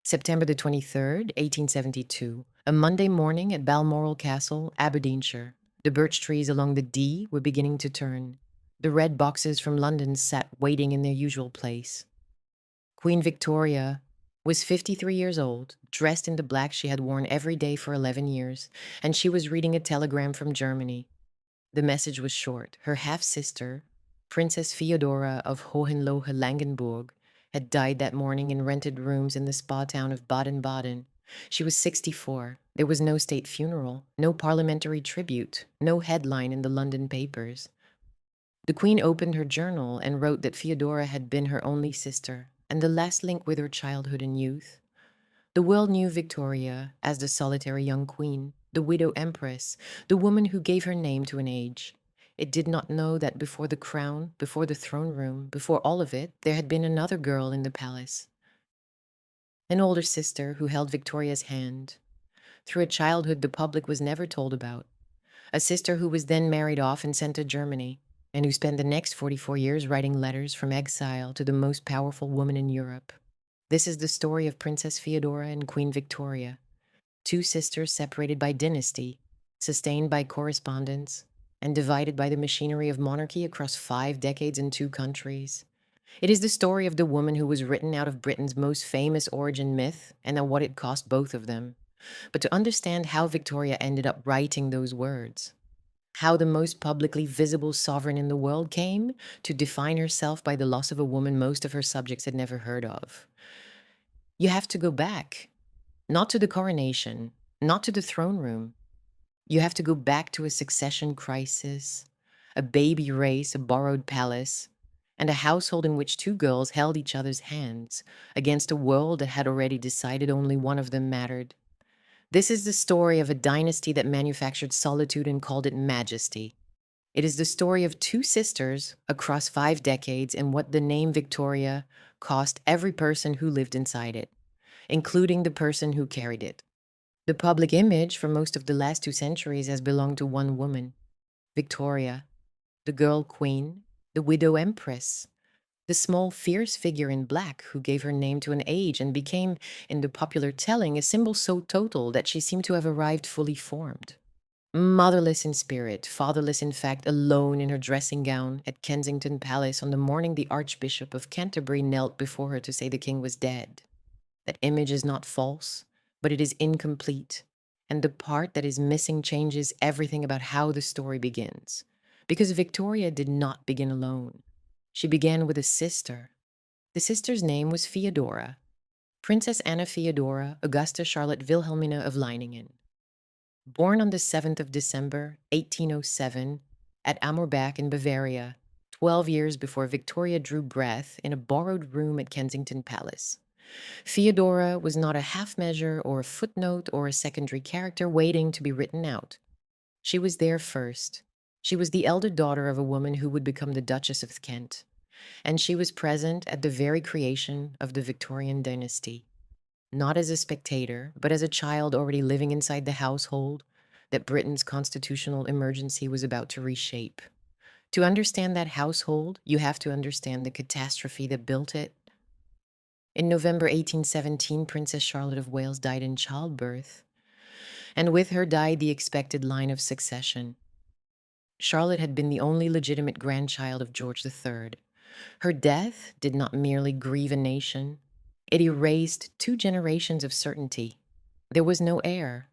September the 23rd, 1872, a Monday morning at Balmoral Castle, Aberdeenshire. The birch trees along the Dee were beginning to turn. The red boxes from London sat waiting in their usual place. Queen Victoria was 53 years old, dressed in the black she had worn every day for 11 years, and she was reading a telegram from Germany. The message was short. Her half-sister, Princess Feodora of Hohenlohe-Langenburg, had died that morning in rented rooms in the spa town of Baden-Baden. She was 64. There was no state funeral, no parliamentary tribute, no headline in the London papers. The Queen opened her journal and wrote that Feodora had been her only sister and the last link with her childhood and youth. The world knew Victoria as the solitary young queen, the widow empress, the woman who gave her name to an age. It did not know that before the crown, before the throne room, before all of it, there had been another girl in the palace. An older sister who held Victoria's hand through a childhood the public was never told about. A sister who was then married off and sent to Germany, and who spent the next 44 years writing letters from exile to the most powerful woman in Europe. This is the story of Princess Feodora and Queen Victoria, two sisters separated by dynasty, sustained by correspondence, and divided by the machinery of monarchy across 5 decades in 2 countries. It is the story of the woman who was written out of Britain's most famous origin myth and at what it cost both of them. But to understand how Victoria ended up writing those words, how the most publicly visible sovereign in the world came to define herself by the loss of a woman most of her subjects had never heard of, you have to go back, not to the coronation, not to the throne room. You have to go back to a succession crisis, a baby race, a borrowed palace, and a household in which 2 girls held each other's hands against a world that had already decided only one of them mattered. This is the story of a dynasty that manufactured solitude and called it majesty. It is the story of 2 sisters across 5 decades and what the name Victoria cost every person who lived inside it, including the person who carried it. The public image for most of the last 2 centuries has belonged to one woman, Victoria, the girl queen, the widow empress, the small, fierce figure in black who gave her name to an age and became, in the popular telling, a symbol so total that she seemed to have arrived fully formed. Motherless in spirit, fatherless in fact, alone in her dressing gown at Kensington Palace on the morning the Archbishop of Canterbury knelt before her to say the king was dead. That image is not false, but it is incomplete, and the part that is missing changes everything about how the story begins. Because Victoria did not begin alone. She began with a sister. The sister's name was Feodora, Princess Anna Feodora Augusta Charlotte Wilhelmina of Leiningen. Born on the 7th of December, 1807, at Amorbach in Bavaria, 12 years before Victoria drew breath in a borrowed room at Kensington Palace. Feodora was not a half measure or a footnote or a secondary character waiting to be written out. She was there first. She was the elder daughter of a woman who would become the Duchess of Kent, and she was present at the very creation of the Victorian dynasty, not as a spectator, but as a child already living inside the household that Britain's constitutional emergency was about to reshape. To understand that household, you have to understand the catastrophe that built it. In November 1817, Princess Charlotte of Wales died in childbirth, and with her died the expected line of succession. Charlotte had been the only legitimate grandchild of George III. Her death did not merely grieve a nation, it erased 2 generations of certainty. There was no heir.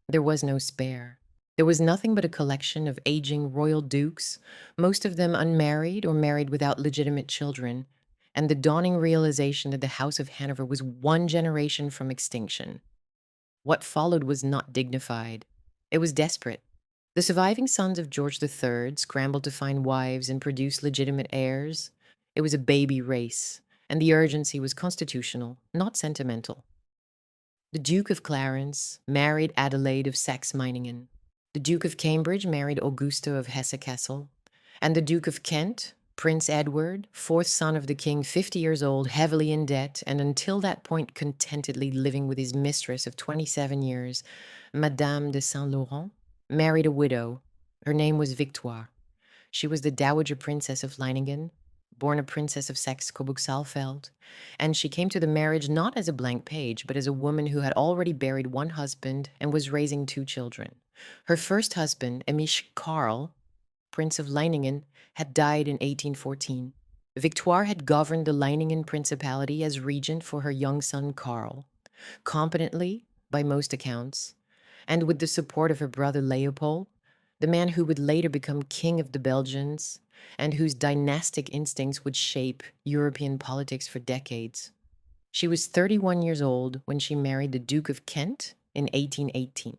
There was no spare. There was nothing but a collection of aging royal dukes, most of them unmarried or married without legitimate children, and the dawning realization that the House of Hanover was 1 generation from extinction. What followed was not dignified. It was desperate. The surviving sons of George III scrambled to find wives and produce legitimate heirs. It was a baby race, and the urgency was constitutional, not sentimental. The Duke of Clarence married Adelaide of Saxe-Meiningen. The Duke of Cambridge married Augusta of Hesse-Kassel. And the Duke of Kent, Prince Edward, 4th son of the king, 50 years old, heavily in debt, and until that point contentedly living with his mistress of 27 years, Madame de Saint-Laurent, married a widow. Her name was Victoire. She was the Dowager Princess of Leiningen, born a princess of Saxe-Coburg-Saalfeld, and she came to the marriage not as a blank page, but as a woman who had already buried one husband and was raising two children. Her first husband, Emisch Karl, Prince of Leiningen, had died in 1814. Victoire had governed the Leiningen Principality as regent for her young son Karl, competently, by most accounts, and with the support of her brother Leopold, the man who would later become king of the Belgians and whose dynastic instincts would shape European politics for decades. She was 31 years old when she married the Duke of Kent in 1818.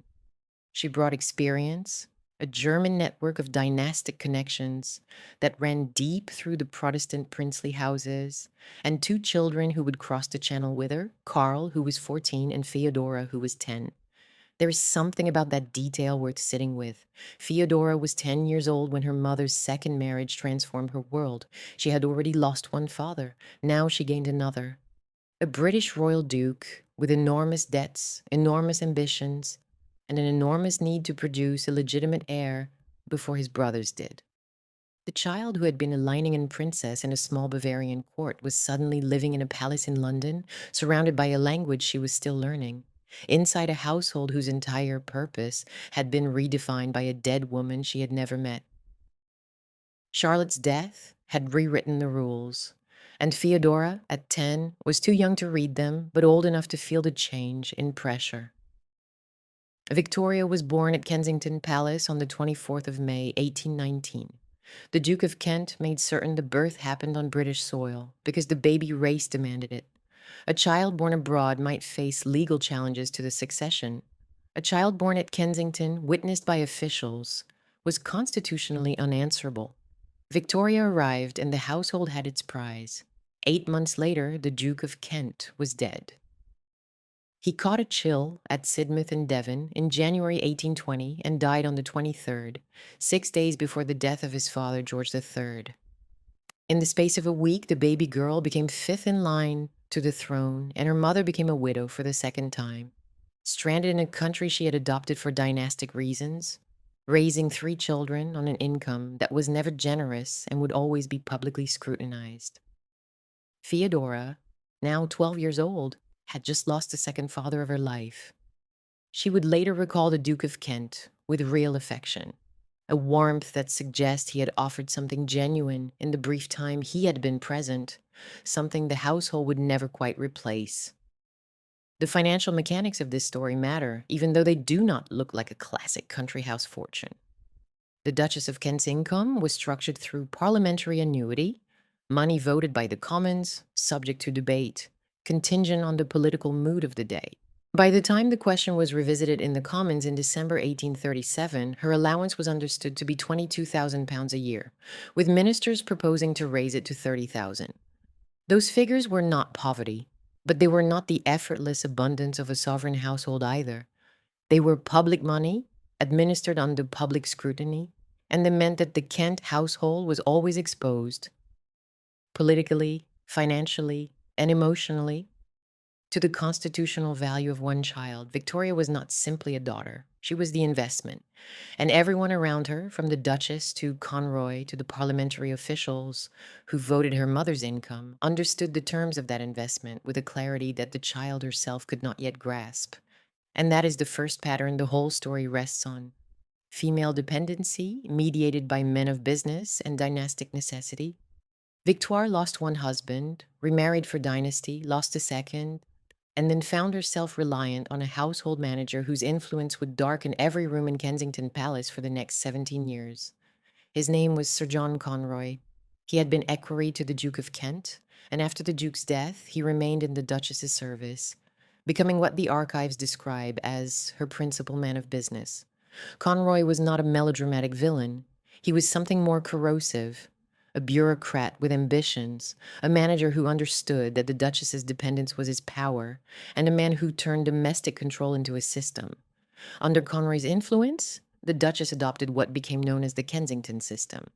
She brought experience, a German network of dynastic connections that ran deep through the Protestant princely houses, and two children who would cross the channel with her, Karl, who was 14, and Feodora, who was 10. There is something about that detail worth sitting with. Feodora was 10 years old when her mother's second marriage transformed her world. She had already lost one father. Now she gained another. A British royal duke with enormous debts, enormous ambitions, and an enormous need to produce a legitimate heir before his brothers did. The child who had been a Leiningen princess in a small Bavarian court was suddenly living in a palace in London, surrounded by a language she was still learning, inside a household whose entire purpose had been redefined by a dead woman she had never met. Charlotte's death had rewritten the rules, and Feodora, at 10, was too young to read them, but old enough to feel the change in pressure. Victoria was born at Kensington Palace on the 24th of May, 1819. The Duke of Kent made certain the birth happened on British soil because the baby race demanded it. A child born abroad might face legal challenges to the succession. A child born at Kensington, witnessed by officials, was constitutionally unanswerable. Victoria arrived and the household had its prize. 8 months later, the Duke of Kent was dead. He caught a chill at Sidmouth in Devon in January 1820 and died on the 23rd, 6 days before the death of his father, George III. In the space of a week, the baby girl became fifth in line to the throne, and her mother became a widow for the second time. Stranded in a country she had adopted for dynastic reasons, raising 3 children on an income that was never generous and would always be publicly scrutinized. Feodora, now 12 years old, had just lost the second father of her life. She would later recall the Duke of Kent with real affection, a warmth that suggests he had offered something genuine in the brief time he had been present, something the household would never quite replace. The financial mechanics of this story matter, even though they do not look like a classic country house fortune. The Duchess of Kent's income was structured through parliamentary annuity, money voted by the Commons, subject to debate, contingent on the political mood of the day. By the time the question was revisited in the Commons in December 1837, her allowance was understood to be £22,000 a year, with ministers proposing to raise it to £30,000. Those figures were not poverty, but they were not the effortless abundance of a sovereign household either. They were public money, administered under public scrutiny, and they meant that the Kent household was always exposed, politically, financially, and emotionally, to the constitutional value of one child. Victoria was not simply a daughter. She was the investment. And everyone around her, from the Duchess to Conroy to the parliamentary officials who voted her mother's income, understood the terms of that investment with a clarity that the child herself could not yet grasp. And that is the first pattern the whole story rests on. Female dependency, mediated by men of business and dynastic necessity. Victoire lost one husband, remarried for Dynasty, lost a second, and then found herself reliant on a household manager whose influence would darken every room in Kensington Palace for the next 17 years. His name was Sir John Conroy. He had been equerry to the Duke of Kent, and after the Duke's death, he remained in the Duchess's service, becoming what the archives describe as her principal man of business. Conroy was not a melodramatic villain. He was something more corrosive, a bureaucrat with ambitions, a manager who understood that the Duchess's dependence was his power, and a man who turned domestic control into a system. Under Conroy's influence, the Duchess adopted what became known as the Kensington System,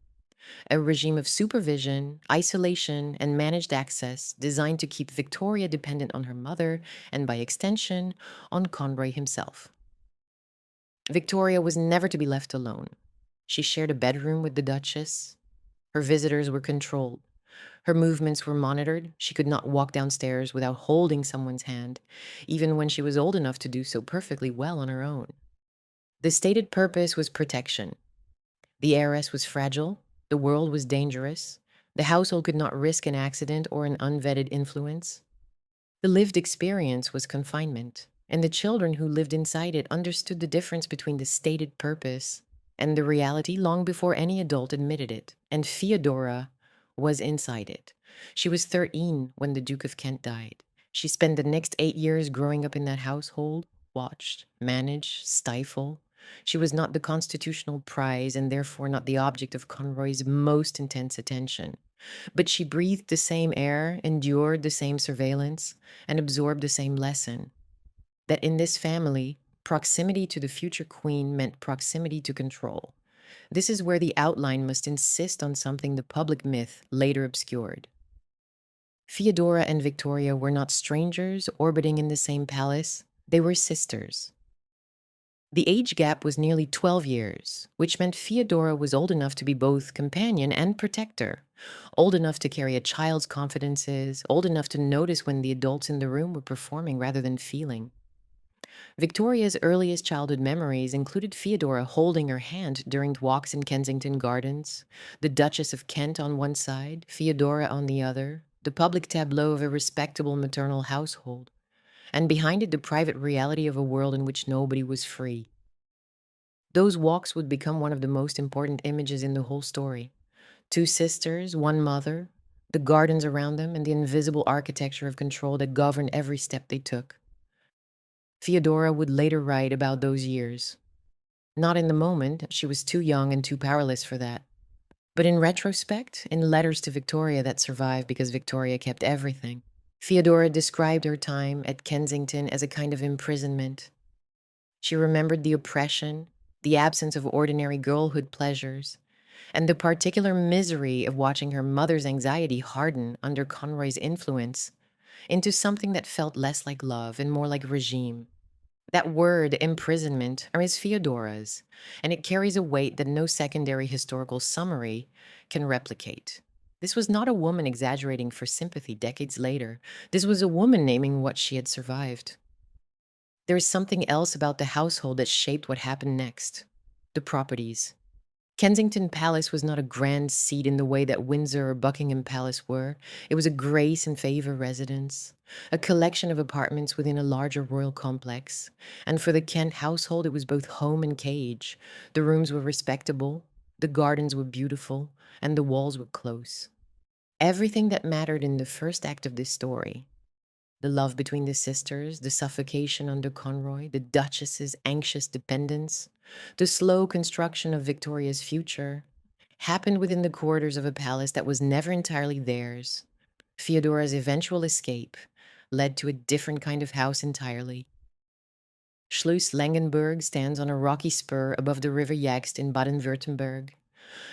a regime of supervision, isolation, and managed access designed to keep Victoria dependent on her mother and, by extension, on Conroy himself. Victoria was never to be left alone. She shared a bedroom with the Duchess. Her visitors were controlled. Her movements were monitored. She could not walk downstairs without holding someone's hand, even when she was old enough to do so perfectly well on her own. The stated purpose was protection. The heiress was fragile. The world was dangerous. The household could not risk an accident or an unvetted influence. The lived experience was confinement, and the children who lived inside it understood the difference between the stated purpose and the reality long before any adult admitted it. And Feodora was inside it. She was 13 when the Duke of Kent died. She spent the next 8 years growing up in that household, watched, managed, stifled. She was not the constitutional prize and therefore not the object of Conroy's most intense attention. But she breathed the same air, endured the same surveillance, and absorbed the same lesson. That in this family, proximity to the future queen meant proximity to control. This is where the outline must insist on something the public myth later obscured. Feodora and Victoria were not strangers orbiting in the same palace, they were sisters. The age gap was nearly 12 years, which meant Feodora was old enough to be both companion and protector, old enough to carry a child's confidences, old enough to notice when the adults in the room were performing rather than feeling. Victoria's earliest childhood memories included Feodora holding her hand during walks in Kensington Gardens, the Duchess of Kent on one side, Feodora on the other, the public tableau of a respectable maternal household, and behind it the private reality of a world in which nobody was free. Those walks would become one of the most important images in the whole story. Two sisters, one mother, the gardens around them, and the invisible architecture of control that governed every step they took. Feodora would later write about those years. Not in the moment, she was too young and too powerless for that. But in retrospect, in letters to Victoria that survived because Victoria kept everything, Feodora described her time at Kensington as a kind of imprisonment. She remembered the oppression, the absence of ordinary girlhood pleasures, and the particular misery of watching her mother's anxiety harden under Conroy's influence into something that felt less like love and more like regime. That word, imprisonment, is Feodora's, and it carries a weight that no secondary historical summary can replicate. This was not a woman exaggerating for sympathy decades later. This was a woman naming what she had survived. There is something else about the household that shaped what happened next. The properties. Kensington Palace was not a grand seat in the way that Windsor or Buckingham Palace were. It was a grace and favor residence, a collection of apartments within a larger royal complex. And for the Kent household, it was both home and cage. The rooms were respectable, the gardens were beautiful, and the walls were close. Everything that mattered in the first act of this story, the love between the sisters, the suffocation under Conroy, the Duchess's anxious dependence, the slow construction of Victoria's future, happened within the corridors of a palace that was never entirely theirs. Feodora's eventual escape led to a different kind of house entirely. Schloss Langenburg stands on a rocky spur above the river Jagst in Baden-Württemberg,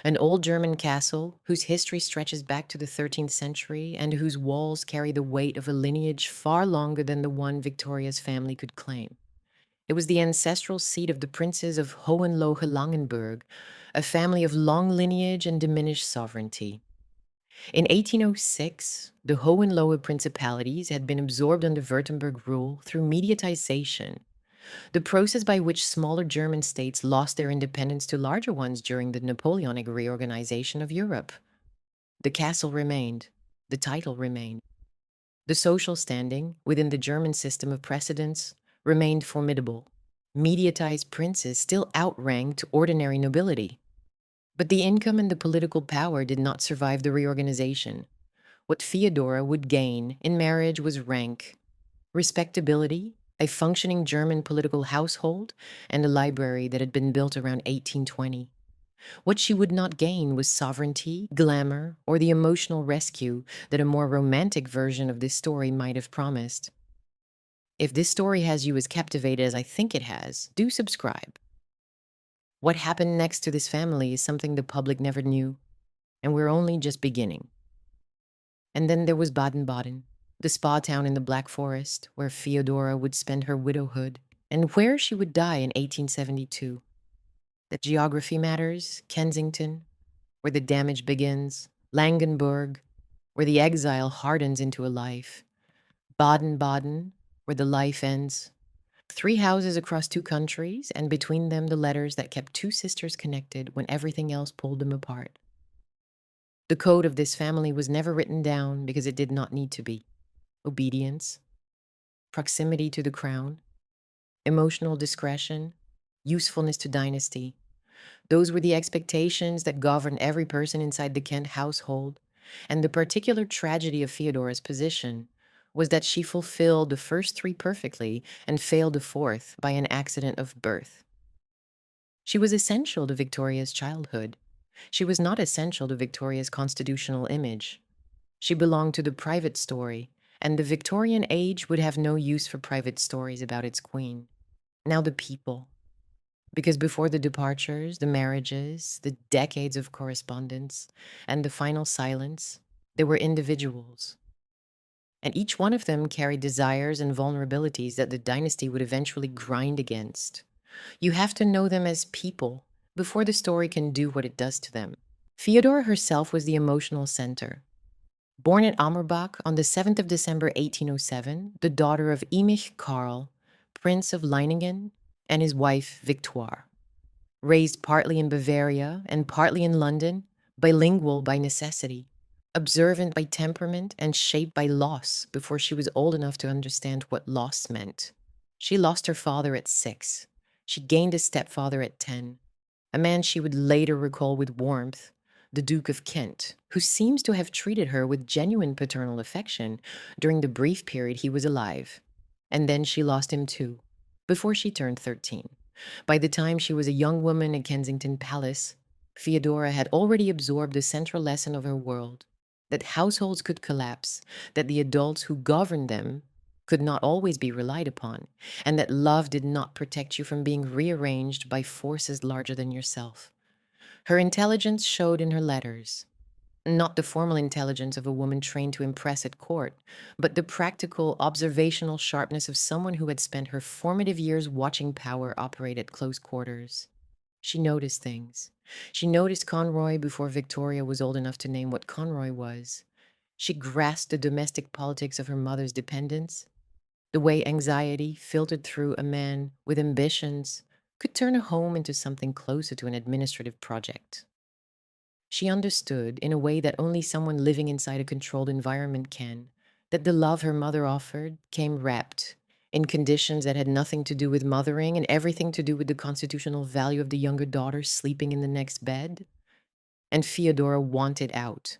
an old German castle whose history stretches back to the 13th century and whose walls carry the weight of a lineage far longer than the one Victoria's family could claim. It was the ancestral seat of the princes of Hohenlohe-Langenburg, a family of long lineage and diminished sovereignty. In 1806, the Hohenlohe principalities had been absorbed under Württemberg rule through mediatization, the process by which smaller German states lost their independence to larger ones during the Napoleonic reorganization of Europe. The castle remained. The title remained. The social standing within the German system of precedence remained formidable. Mediatized princes still outranked ordinary nobility. But the income and the political power did not survive the reorganization. What Feodora would gain in marriage was rank, respectability, a functioning German political household, and a library that had been built around 1820. What she would not gain was sovereignty, glamour, or the emotional rescue that a more romantic version of this story might have promised. If this story has you as captivated as I think it has, do subscribe. What happened next to this family is something the public never knew, and we're only just beginning. And then there was Baden-Baden, the spa town in the Black Forest, where Feodora would spend her widowhood, and where she would die in 1872. That geography matters, Kensington, where the damage begins, Langenburg, where the exile hardens into a life. Baden-Baden, where the life ends. 3 houses across 2 countries, and between them the letters that kept 2 sisters connected when everything else pulled them apart. The code of this family was never written down because it did not need to be. Obedience, proximity to the crown, emotional discretion, usefulness to dynasty. Those were the expectations that governed every person inside the Kent household, and the particular tragedy of Feodora's position was that she fulfilled the first 3 perfectly and failed the 4th by an accident of birth. She was essential to Victoria's childhood. She was not essential to Victoria's constitutional image. She belonged to the private story, and the Victorian age would have no use for private stories about its queen. Now the people. Because before the departures, the marriages, the decades of correspondence, and the final silence, there were individuals. And each one of them carried desires and vulnerabilities that the dynasty would eventually grind against. You have to know them as people before the story can do what it does to them. Feodora herself was the emotional center. Born at Amerbach on the 7th of December 1807, the daughter of Emich Karl, Prince of Leiningen, and his wife Victoire. Raised partly in Bavaria and partly in London, bilingual by necessity, observant by temperament, and shaped by loss before she was old enough to understand what loss meant. She lost her father at 6. She gained a stepfather at 10, a man she would later recall with warmth, the Duke of Kent, who seems to have treated her with genuine paternal affection during the brief period he was alive. And then she lost him too, before she turned 13. By the time she was a young woman at Kensington Palace, Feodora had already absorbed the central lesson of her world, that households could collapse, that the adults who governed them could not always be relied upon, and that love did not protect you from being rearranged by forces larger than yourself. Her intelligence showed in her letters, not the formal intelligence of a woman trained to impress at court, but the practical, observational sharpness of someone who had spent her formative years watching power operate at close quarters. She noticed things. She noticed Conroy before Victoria was old enough to name what Conroy was. She grasped the domestic politics of her mother's dependents, the way anxiety filtered through a man with ambitions could turn a home into something closer to an administrative project. She understood, in a way that only someone living inside a controlled environment can, that the love her mother offered came wrapped in conditions that had nothing to do with mothering and everything to do with the constitutional value of the younger daughter sleeping in the next bed. And Feodora wanted out.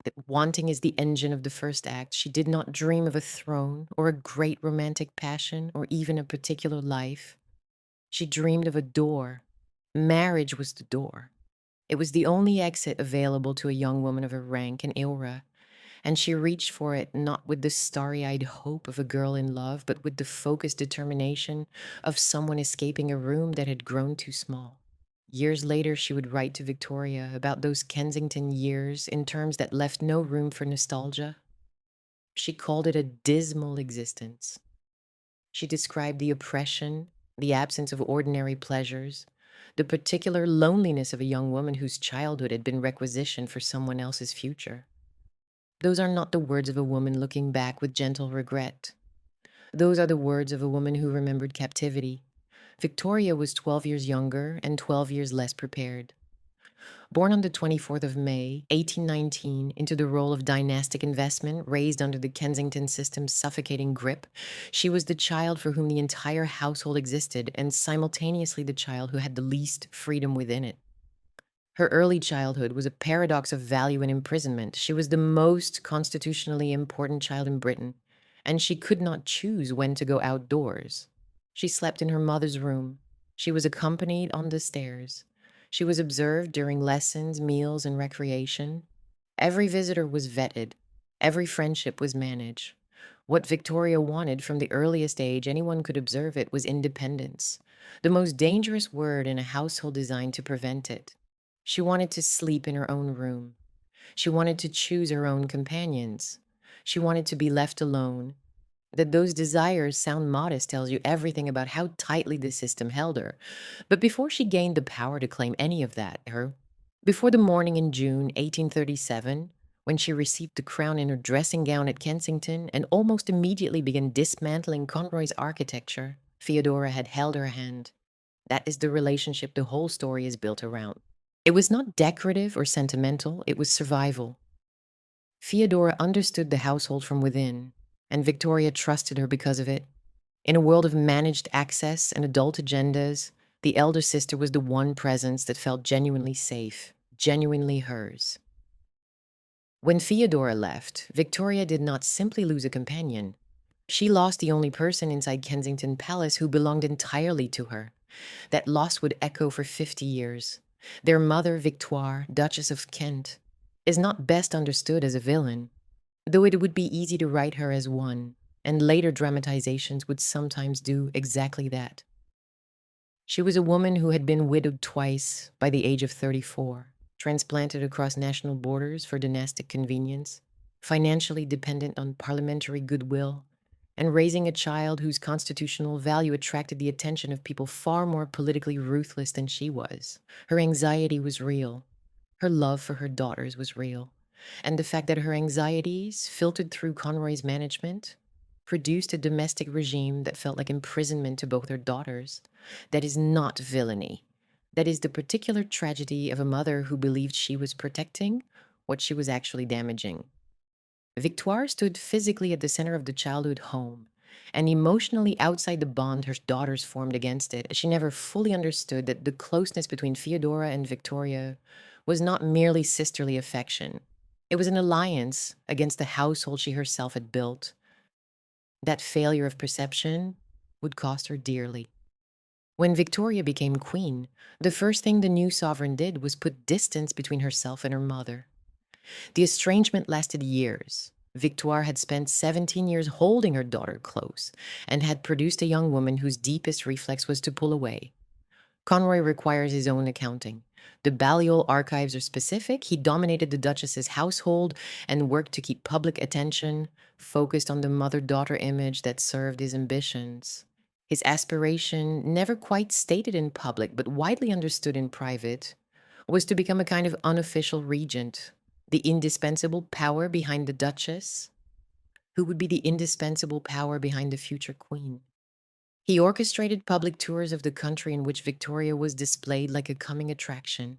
That wanting is the engine of the first act. She did not dream of a throne or a great romantic passion or even a particular life. She dreamed of a door. Marriage was the door. It was the only exit available to a young woman of her rank and aura, and she reached for it not with the starry-eyed hope of a girl in love, but with the focused determination of someone escaping a room that had grown too small. Years later, she would write to Victoria about those Kensington years in terms that left no room for nostalgia. She called it a dismal existence. She described the oppression, the absence of ordinary pleasures, the particular loneliness of a young woman whose childhood had been requisitioned for someone else's future. Those are not the words of a woman looking back with gentle regret. Those are the words of a woman who remembered captivity. Victoria was 12 years younger and 12 years less prepared. Born on the 24th of May, 1819, into the role of dynastic investment raised under the Kensington System's suffocating grip, she was the child for whom the entire household existed and simultaneously the child who had the least freedom within it. Her early childhood was a paradox of value and imprisonment. She was the most constitutionally important child in Britain, and she could not choose when to go outdoors. She slept in her mother's room. She was accompanied on the stairs. She was observed during lessons, meals, and recreation. Every visitor was vetted. Every friendship was managed. What Victoria wanted from the earliest age anyone could observe it was independence, the most dangerous word in a household designed to prevent it. She wanted to sleep in her own room. She wanted to choose her own companions. She wanted to be left alone. That those desires sound modest tells you everything about how tightly the system held her. But before she gained the power to claim any of that, before the morning in June 1837, When she received the crown in her dressing gown at Kensington and almost immediately began dismantling Conroy's architecture, Feodora had held her hand. That is the relationship the whole story is built around. It was not decorative or sentimental, it was survival. Feodora understood the household from within, and Victoria trusted her because of it. In a world of managed access and adult agendas, the elder sister was the one presence that felt genuinely safe, genuinely hers. When Feodora left, Victoria did not simply lose a companion. She lost the only person inside Kensington Palace who belonged entirely to her. That loss would echo for 50 years. Their mother, Victoire, Duchess of Kent, is not best understood as a villain, though it would be easy to write her as one, and later dramatizations would sometimes do exactly that. She was a woman who had been widowed twice by the age of 34, transplanted across national borders for dynastic convenience, financially dependent on parliamentary goodwill, and raising a child whose constitutional value attracted the attention of people far more politically ruthless than she was. Her anxiety was real. Her love for her daughters was real. And the fact that her anxieties, filtered through Conroy's management, produced a domestic regime that felt like imprisonment to both her daughters, that is not villainy. That is the particular tragedy of a mother who believed she was protecting what she was actually damaging. Victoire stood physically at the center of the childhood home, and emotionally outside the bond her daughters formed against it. She never fully understood that the closeness between Feodora and Victoria was not merely sisterly affection. It was an alliance against the household she herself had built. That failure of perception would cost her dearly. When Victoria became queen, the first thing the new sovereign did was put distance between herself and her mother. The estrangement lasted years. Victoire had spent 17 years holding her daughter close and had produced a young woman whose deepest reflex was to pull away. Conroy requires his own accounting. The Balliol archives are specific. He dominated the Duchess's household and worked to keep public attention focused on the mother-daughter image that served his ambitions. His aspiration, never quite stated in public but widely understood in private, was to become a kind of unofficial regent, the indispensable power behind the Duchess, who would be the indispensable power behind the future queen. He orchestrated public tours of the country in which Victoria was displayed like a coming attraction.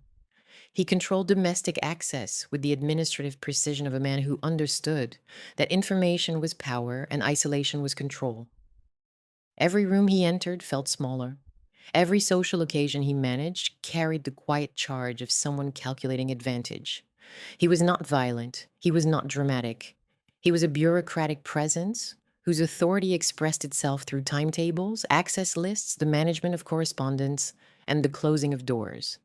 He controlled domestic access with the administrative precision of a man who understood that information was power and isolation was control. Every room he entered felt smaller. Every social occasion he managed carried the quiet charge of someone calculating advantage. He was not violent. He was not dramatic. He was a bureaucratic presence whose authority expressed itself through timetables, access lists, the management of correspondence, and the closing of doors.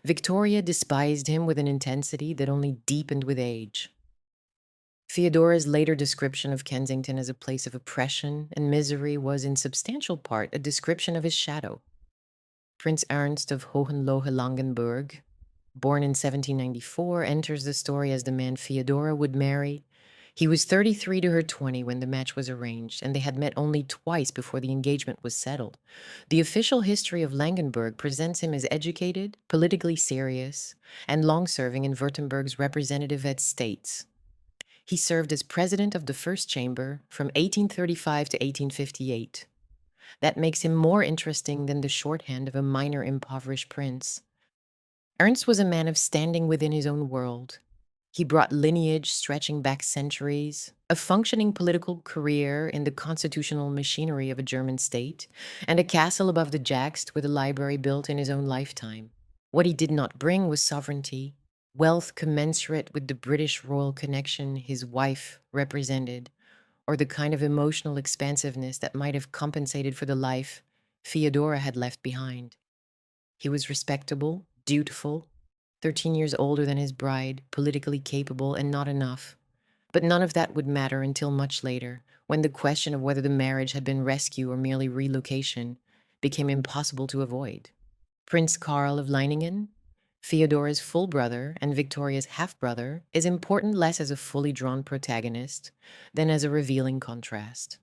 Victoria despised him with an intensity that only deepened with age. Feodora's later description of Kensington as a place of oppression and misery was in substantial part a description of his shadow. Prince Ernst of Hohenlohe-Langenburg, born in 1794, enters the story as the man Feodora would marry. He was 33 to her 20 when the match was arranged, and they had met only twice before the engagement was settled. The official history of Langenburg presents him as educated, politically serious, and long-serving in Württemberg's representative estates. He served as president of the First Chamber from 1835 to 1858. That makes him more interesting than the shorthand of a minor impoverished prince. Ernst was a man of standing within his own world. He brought lineage stretching back centuries, a functioning political career in the constitutional machinery of a German state, and a castle above the Jagst with a library built in his own lifetime. What he did not bring was sovereignty, wealth commensurate with the British royal connection his wife represented, or the kind of emotional expansiveness that might have compensated for the life Feodora had left behind. He was respectable, dutiful, 13 years older than his bride, politically capable, and not enough. But none of that would matter until much later, when the question of whether the marriage had been rescue or merely relocation became impossible to avoid. Prince Karl of Leiningen, Feodora's full brother and Victoria's half-brother, is important less as a fully drawn protagonist than as a revealing contrast.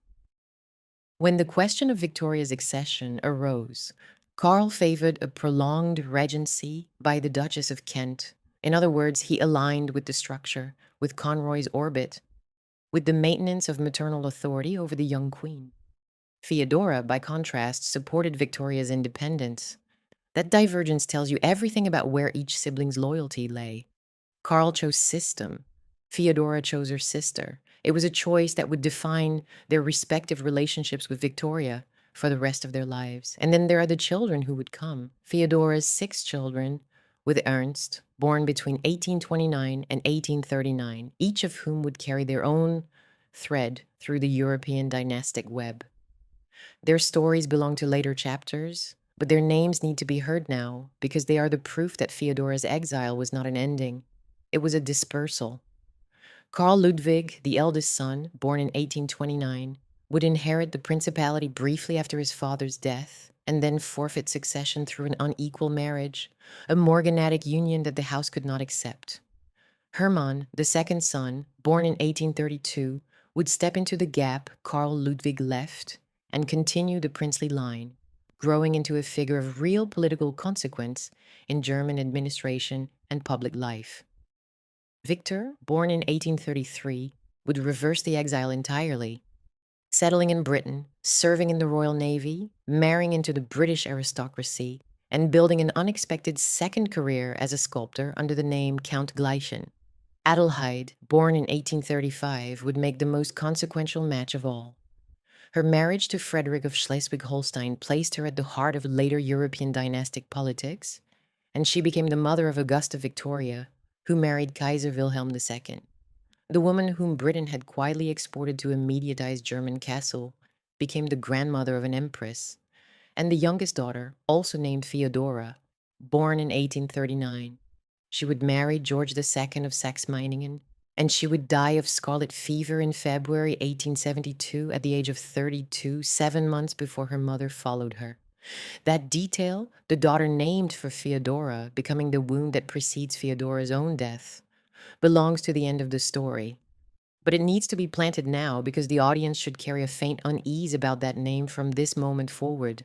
When the question of Victoria's accession arose, Karl favored a prolonged regency by the Duchess of Kent. In other words, he aligned with the structure, with Conroy's orbit, with the maintenance of maternal authority over the young queen. Feodora, by contrast, supported Victoria's independence. That divergence tells you everything about where each sibling's loyalty lay. Karl chose system. Feodora chose her sister. It was a choice that would define their respective relationships with Victoria for the rest of their lives. And then there are the children who would come. Feodora's 6 children, with Ernst, born between 1829 and 1839, each of whom would carry their own thread through the European dynastic web. Their stories belong to later chapters, but their names need to be heard now because they are the proof that Feodora's exile was not an ending. It was a dispersal. Karl Ludwig, the eldest son, born in 1829, would inherit the principality briefly after his father's death and then forfeit succession through an unequal marriage, a morganatic union that the house could not accept. Hermann, the second son, born in 1832, would step into the gap Karl Ludwig left and continue the princely line, growing into a figure of real political consequence in German administration and public life. Victor, born in 1833, would reverse the exile entirely, settling in Britain, serving in the Royal Navy, marrying into the British aristocracy, and building an unexpected second career as a sculptor under the name Count Gleichen. Adelheid, born in 1835, would make the most consequential match of all. Her marriage to Frederick of Schleswig-Holstein placed her at the heart of later European dynastic politics, and she became the mother of Augusta Victoria, who married Kaiser Wilhelm II. The woman whom Britain had quietly exported to a mediatized German castle became the grandmother of an empress, and the youngest daughter, also named Feodora, born in 1839. She would marry George II of Saxe-Meiningen, and she would die of scarlet fever in February 1872 at the age of 32, 7 months before her mother followed her. That detail, the daughter named for Feodora, becoming the wound that precedes Feodora's own death, belongs to the end of the story. But it needs to be planted now because the audience should carry a faint unease about that name from this moment forward.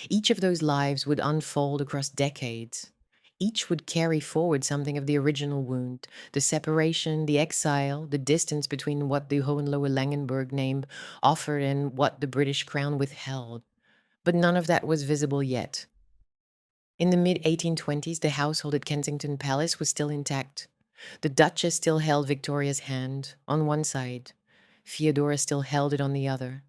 Each of those lives would unfold across decades. Each would carry forward something of the original wound, the separation, the exile, the distance between what the Hohenlohe-Langenburg name offered and what the British crown withheld. But none of that was visible yet. In the mid-1820s, the household at Kensington Palace was still intact. The Duchess still held Victoria's hand on one side. Feodora still held it on the other.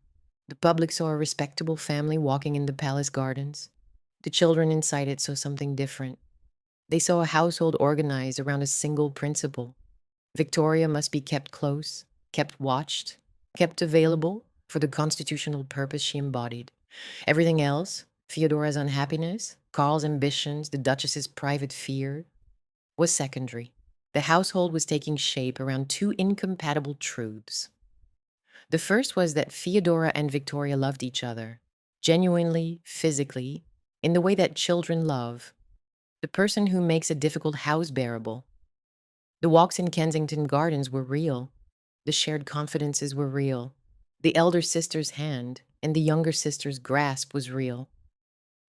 The public saw a respectable family walking in the palace gardens. The children inside it saw something different. They saw a household organized around a single principle. Victoria must be kept close, kept watched, kept available for the constitutional purpose she embodied. Everything else, Feodora's unhappiness, Karl's ambitions, the Duchess's private fear, was secondary. The household was taking shape around 2 incompatible truths. The first was that Feodora and Victoria loved each other, genuinely, physically, in the way that children love, the person who makes a difficult house bearable. The walks in Kensington Gardens were real. The shared confidences were real. The elder sister's hand and the younger sister's grasp was real.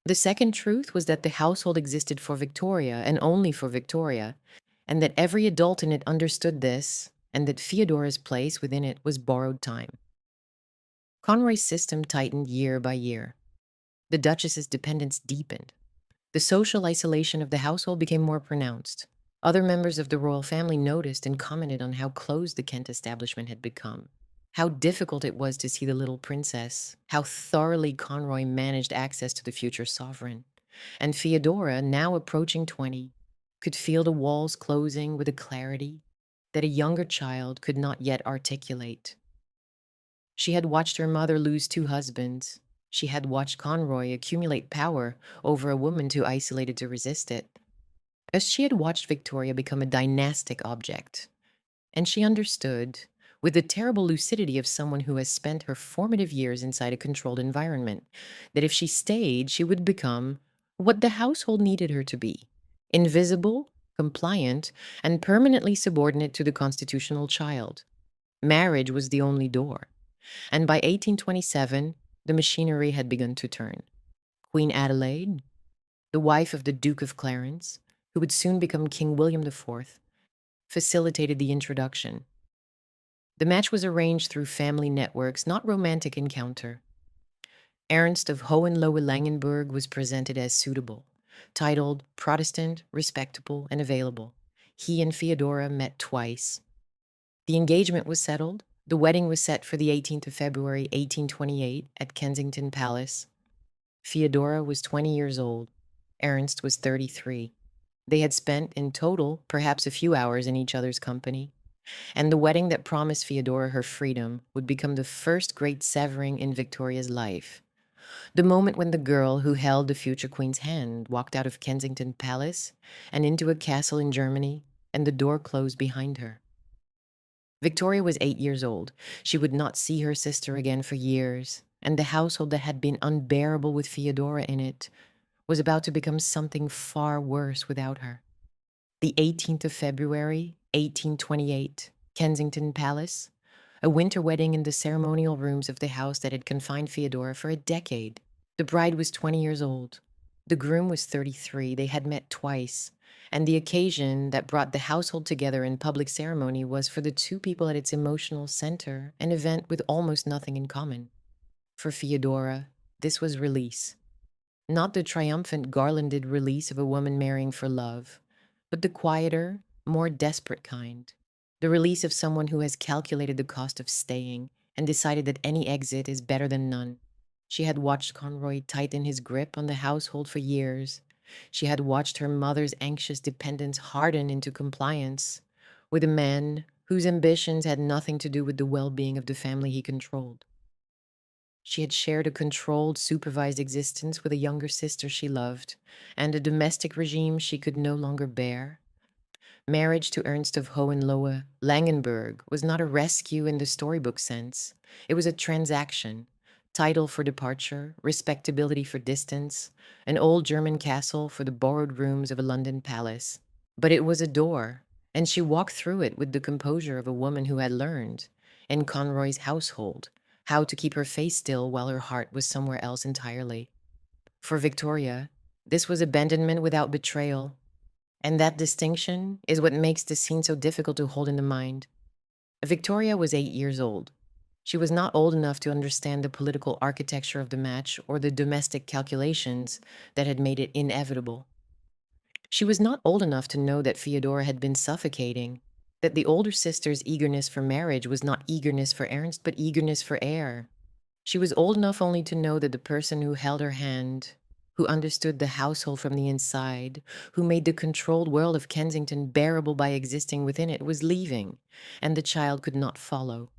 The second truth was that the household existed for Victoria and only for Victoria, and that every adult in it understood this, and that Feodora's place within it was borrowed time. Conroy's system tightened year by year. The Duchess's dependence deepened. The social isolation of the household became more pronounced. Other members of the royal family noticed and commented on how close the Kent establishment had become, how difficult it was to see the little princess, how thoroughly Conroy managed access to the future sovereign. And Feodora, now approaching 20, could feel the walls closing with a clarity that a younger child could not yet articulate. She had watched her mother lose 2 husbands. She had watched Conroy accumulate power over a woman too isolated to resist it. As she had watched Victoria become a dynastic object. And she understood, with the terrible lucidity of someone who has spent her formative years inside a controlled environment, that if she stayed, she would become what the household needed her to be: invisible, compliant, and permanently subordinate to the constitutional child. Marriage was the only door. And by 1827, the machinery had begun to turn. Queen Adelaide, the wife of the Duke of Clarence, who would soon become King William IV, facilitated the introduction. The match was arranged through family networks, not romantic encounter. Ernst of Hohenlohe-Langenburg was presented as suitable, titled Protestant, respectable, and available. He and Feodora met twice. The engagement was settled. The wedding was set for the 18th of February, 1828, at Kensington Palace. Feodora was 20 years old. Ernst was 33. They had spent, in total, perhaps a few hours in each other's company, and the wedding that promised Feodora her freedom would become the first great severing in Victoria's life. The moment when the girl who held the future queen's hand walked out of Kensington Palace and into a castle in Germany, and the door closed behind her. Victoria was 8 years old. She would not see her sister again for years, and the household that had been unbearable with Feodora in it was about to become something far worse without her. The 18th of February, 1828, Kensington Palace, a winter wedding in the ceremonial rooms of the house that had confined Feodora for a decade. The bride was 20 years old. The groom was 33. They had met twice, and the occasion that brought the household together in public ceremony was, for the two people at its emotional center, an event with almost nothing in common. For Feodora, this was release. Not the triumphant, garlanded release of a woman marrying for love, but the quieter, more desperate kind. The release of someone who has calculated the cost of staying and decided that any exit is better than none. She had watched Conroy tighten his grip on the household for years. She had watched her mother's anxious dependence harden into compliance with a man whose ambitions had nothing to do with the well-being of the family he controlled. She had shared a controlled, supervised existence with a younger sister she loved, and a domestic regime she could no longer bear. Marriage to Ernst of Hohenlohe-Langenburg was not a rescue in the storybook sense. It was a transaction. Title for departure, respectability for distance, an old German castle for the borrowed rooms of a London palace. But it was a door, and she walked through it with the composure of a woman who had learned, in Conroy's household, how to keep her face still while her heart was somewhere else entirely. For Victoria, this was abandonment without betrayal, and that distinction is what makes the scene so difficult to hold in the mind. Victoria was 8 years old. She was not old enough to understand the political architecture of the match or the domestic calculations that had made it inevitable. She was not old enough to know that Feodora had been suffocating, that the older sister's eagerness for marriage was not eagerness for Ernst, but eagerness for heir. She was old enough only to know that the person who held her hand, who understood the household from the inside, who made the controlled world of Kensington bearable by existing within it, was leaving, and the child could not follow.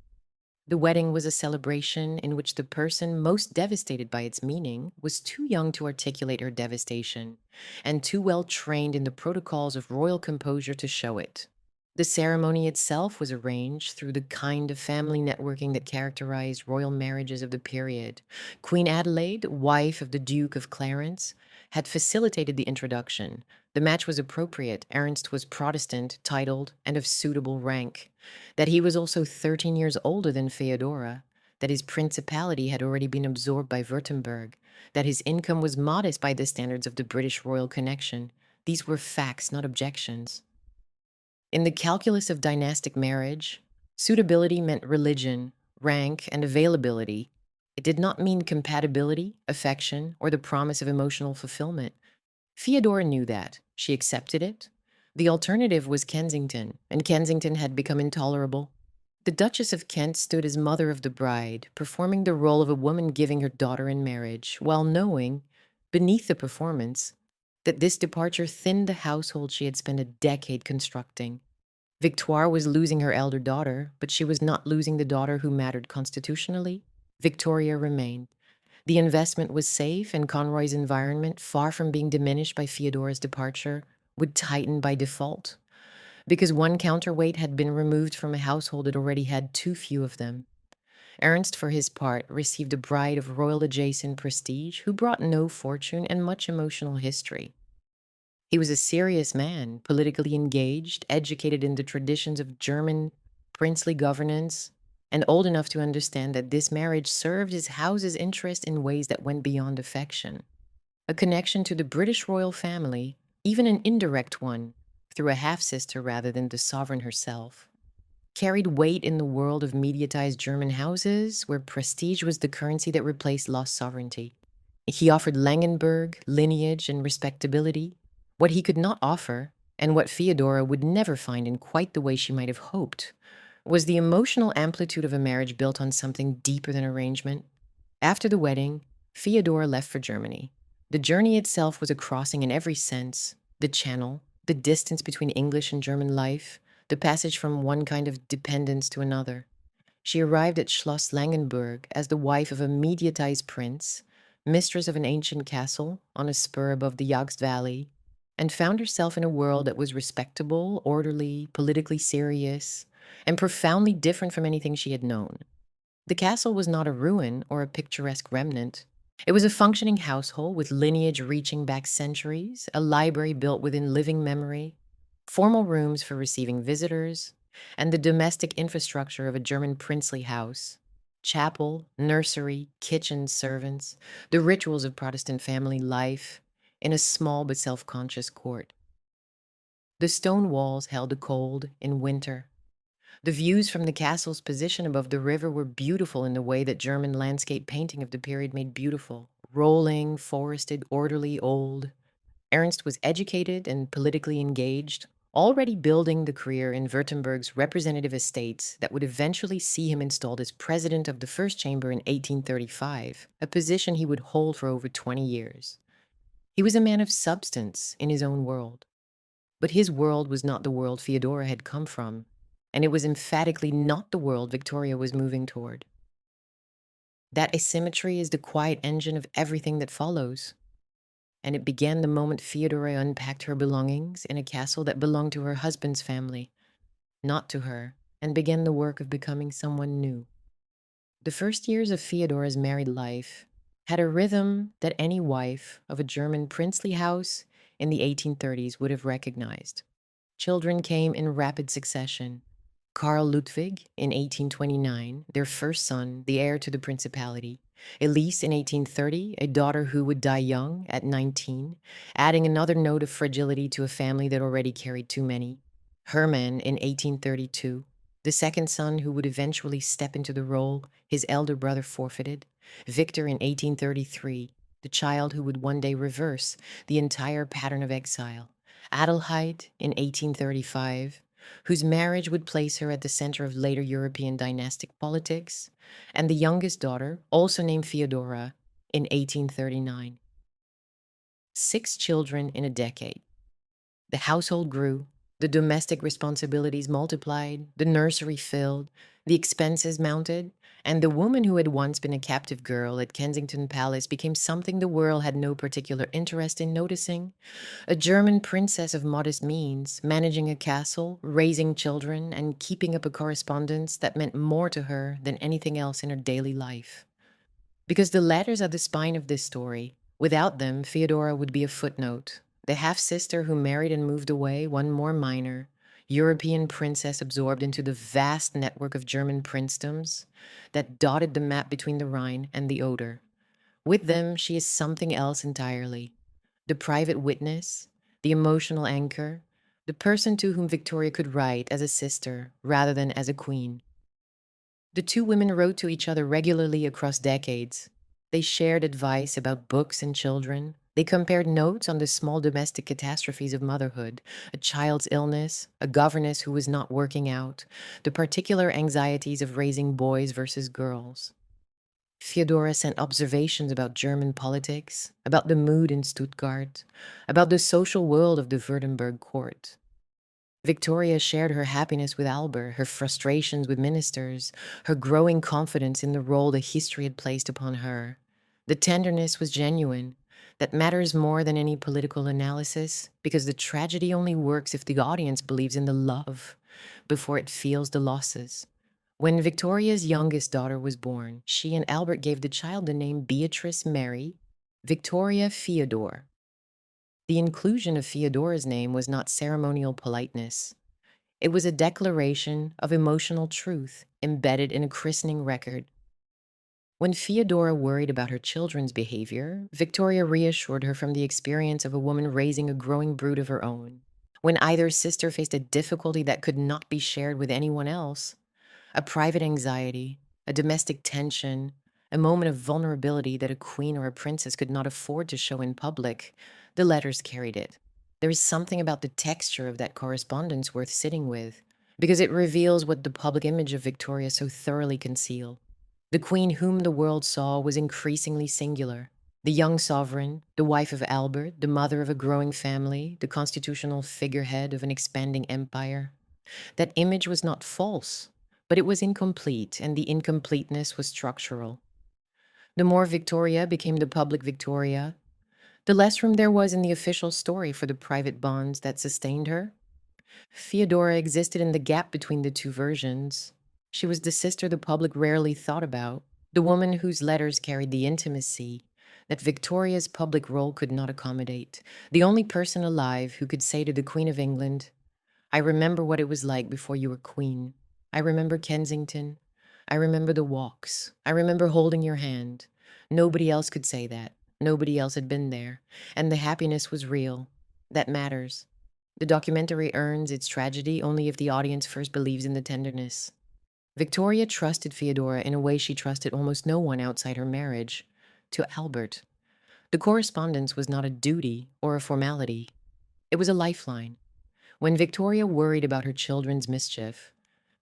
The wedding was a celebration in which the person most devastated by its meaning was too young to articulate her devastation, and too well trained in the protocols of royal composure to show it. The ceremony itself was arranged through the kind of family networking that characterized royal marriages of the period. Queen Adelaide, wife of the Duke of Clarence, had facilitated the introduction. The match was appropriate. Ernst was Protestant, titled, and of suitable rank. That he was also 13 years older than Feodora. That his principality had already been absorbed by Württemberg. That his income was modest by the standards of the British royal connection. These were facts, not objections. In the calculus of dynastic marriage, suitability meant religion, rank, and availability. It did not mean compatibility, affection, or the promise of emotional fulfillment. Feodora knew that. She accepted it. The alternative was Kensington, and Kensington had become intolerable. The Duchess of Kent stood as mother of the bride, performing the role of a woman giving her daughter in marriage, while knowing, beneath the performance, that this departure thinned the household she had spent a decade constructing. Victoire was losing her elder daughter, but she was not losing the daughter who mattered constitutionally. Victoria remained. The investment was safe, and Conroy's environment, far from being diminished by Feodora's departure, would tighten by default, because one counterweight had been removed from a household that already had too few of them. Ernst, for his part, received a bride of royal-adjacent prestige who brought no fortune and much emotional history. He was a serious man, politically engaged, educated in the traditions of German princely governance, and old enough to understand that this marriage served his house's interest in ways that went beyond affection. A connection to the British royal family, even an indirect one, through a half-sister rather than the sovereign herself, carried weight in the world of mediatized German houses where prestige was the currency that replaced lost sovereignty. He offered Langenberg lineage and respectability, what he could not offer, and what Feodora would never find in quite the way she might have hoped, was the emotional amplitude of a marriage built on something deeper than arrangement. After the wedding, Feodora left for Germany. The journey itself was a crossing in every sense: the channel, the distance between English and German life, the passage from one kind of dependence to another. She arrived at Schloss Langenburg as the wife of a mediatized prince, mistress of an ancient castle on a spur above the Jagst Valley, and found herself in a world that was respectable, orderly, politically serious, and profoundly different from anything she had known. The castle was not a ruin or a picturesque remnant. It was a functioning household with lineage reaching back centuries, a library built within living memory, formal rooms for receiving visitors, and the domestic infrastructure of a German princely house: chapel, nursery, kitchen, servants, the rituals of Protestant family life in a small but self-conscious court. The stone walls held the cold in winter. The views from the castle's position above the river were beautiful in the way that German landscape painting of the period made beautiful: rolling, forested, orderly, old. Ernst was educated and politically engaged, already building the career in Württemberg's representative estates that would eventually see him installed as president of the First Chamber in 1835, a position he would hold for over 20 years. He was a man of substance in his own world. But his world was not the world Feodora had come from, and it was emphatically not the world Victoria was moving toward. That asymmetry is the quiet engine of everything that follows, and it began the moment Feodora unpacked her belongings in a castle that belonged to her husband's family, not to her, and began the work of becoming someone new. The first years of Feodora's married life had a rhythm that any wife of a German princely house in the 1830s would have recognized. Children came in rapid succession. Karl Ludwig in 1829, their first son, the heir to the principality. Elise in 1830, a daughter who would die young at 19, adding another note of fragility to a family that already carried too many. Hermann in 1832, the second son who would eventually step into the role his elder brother forfeited. Victor in 1833, the child who would one day reverse the entire pattern of exile. Adelheid in 1835, whose marriage would place her at the center of later European dynastic politics, and the youngest daughter, also named Feodora, in 1839. 6 children in a decade. The household grew, the domestic responsibilities multiplied, the nursery filled, the expenses mounted, and the woman who had once been a captive girl at Kensington Palace became something the world had no particular interest in noticing: a German princess of modest means, managing a castle, raising children, and keeping up a correspondence that meant more to her than anything else in her daily life. Because the letters are the spine of this story. Without them, Feodora would be a footnote, the half-sister who married and moved away, one more minor, European princess absorbed into the vast network of German princedoms that dotted the map between the Rhine and the Oder. With them, she is something else entirely: the private witness, the emotional anchor, the person to whom Victoria could write as a sister rather than as a queen. The two women wrote to each other regularly across decades. They shared advice about books and children. They compared notes on the small domestic catastrophes of motherhood: a child's illness, a governess who was not working out, the particular anxieties of raising boys versus girls. Feodora sent observations about German politics, about the mood in Stuttgart, about the social world of the Württemberg court. Victoria shared her happiness with Albert, her frustrations with ministers, her growing confidence in the role the history had placed upon her. The tenderness was genuine. That matters more than any political analysis, because the tragedy only works if the audience believes in the love before it feels the losses. When Victoria's youngest daughter was born, she and Albert gave the child the name Beatrice Mary, Victoria Feodor. The inclusion of Feodora's name was not ceremonial politeness. It was a declaration of emotional truth embedded in a christening record. When Feodora worried about her children's behavior, Victoria reassured her from the experience of a woman raising a growing brood of her own. When either sister faced a difficulty that could not be shared with anyone else, a private anxiety, a domestic tension, a moment of vulnerability that a queen or a princess could not afford to show in public, the letters carried it. There is something about the texture of that correspondence worth sitting with, because it reveals what the public image of Victoria so thoroughly concealed. The queen whom the world saw was increasingly singular. The young sovereign, the wife of Albert, the mother of a growing family, the constitutional figurehead of an expanding empire. That image was not false, but it was incomplete, and the incompleteness was structural. The more Victoria became the public Victoria, the less room there was in the official story for the private bonds that sustained her. Feodora existed in the gap between the two versions. She was the sister the public rarely thought about, the woman whose letters carried the intimacy that Victoria's public role could not accommodate, the only person alive who could say to the Queen of England, "I remember what it was like before you were queen. I remember Kensington. I remember the walks. I remember holding your hand. Nobody else could say that. Nobody else had been there. And the happiness was real. That matters. The documentary earns its tragedy only if the audience first believes in the tenderness." Victoria trusted Feodora in a way she trusted almost no one outside her marriage, to Albert. The correspondence was not a duty or a formality. It was a lifeline. When Victoria worried about her children's mischief,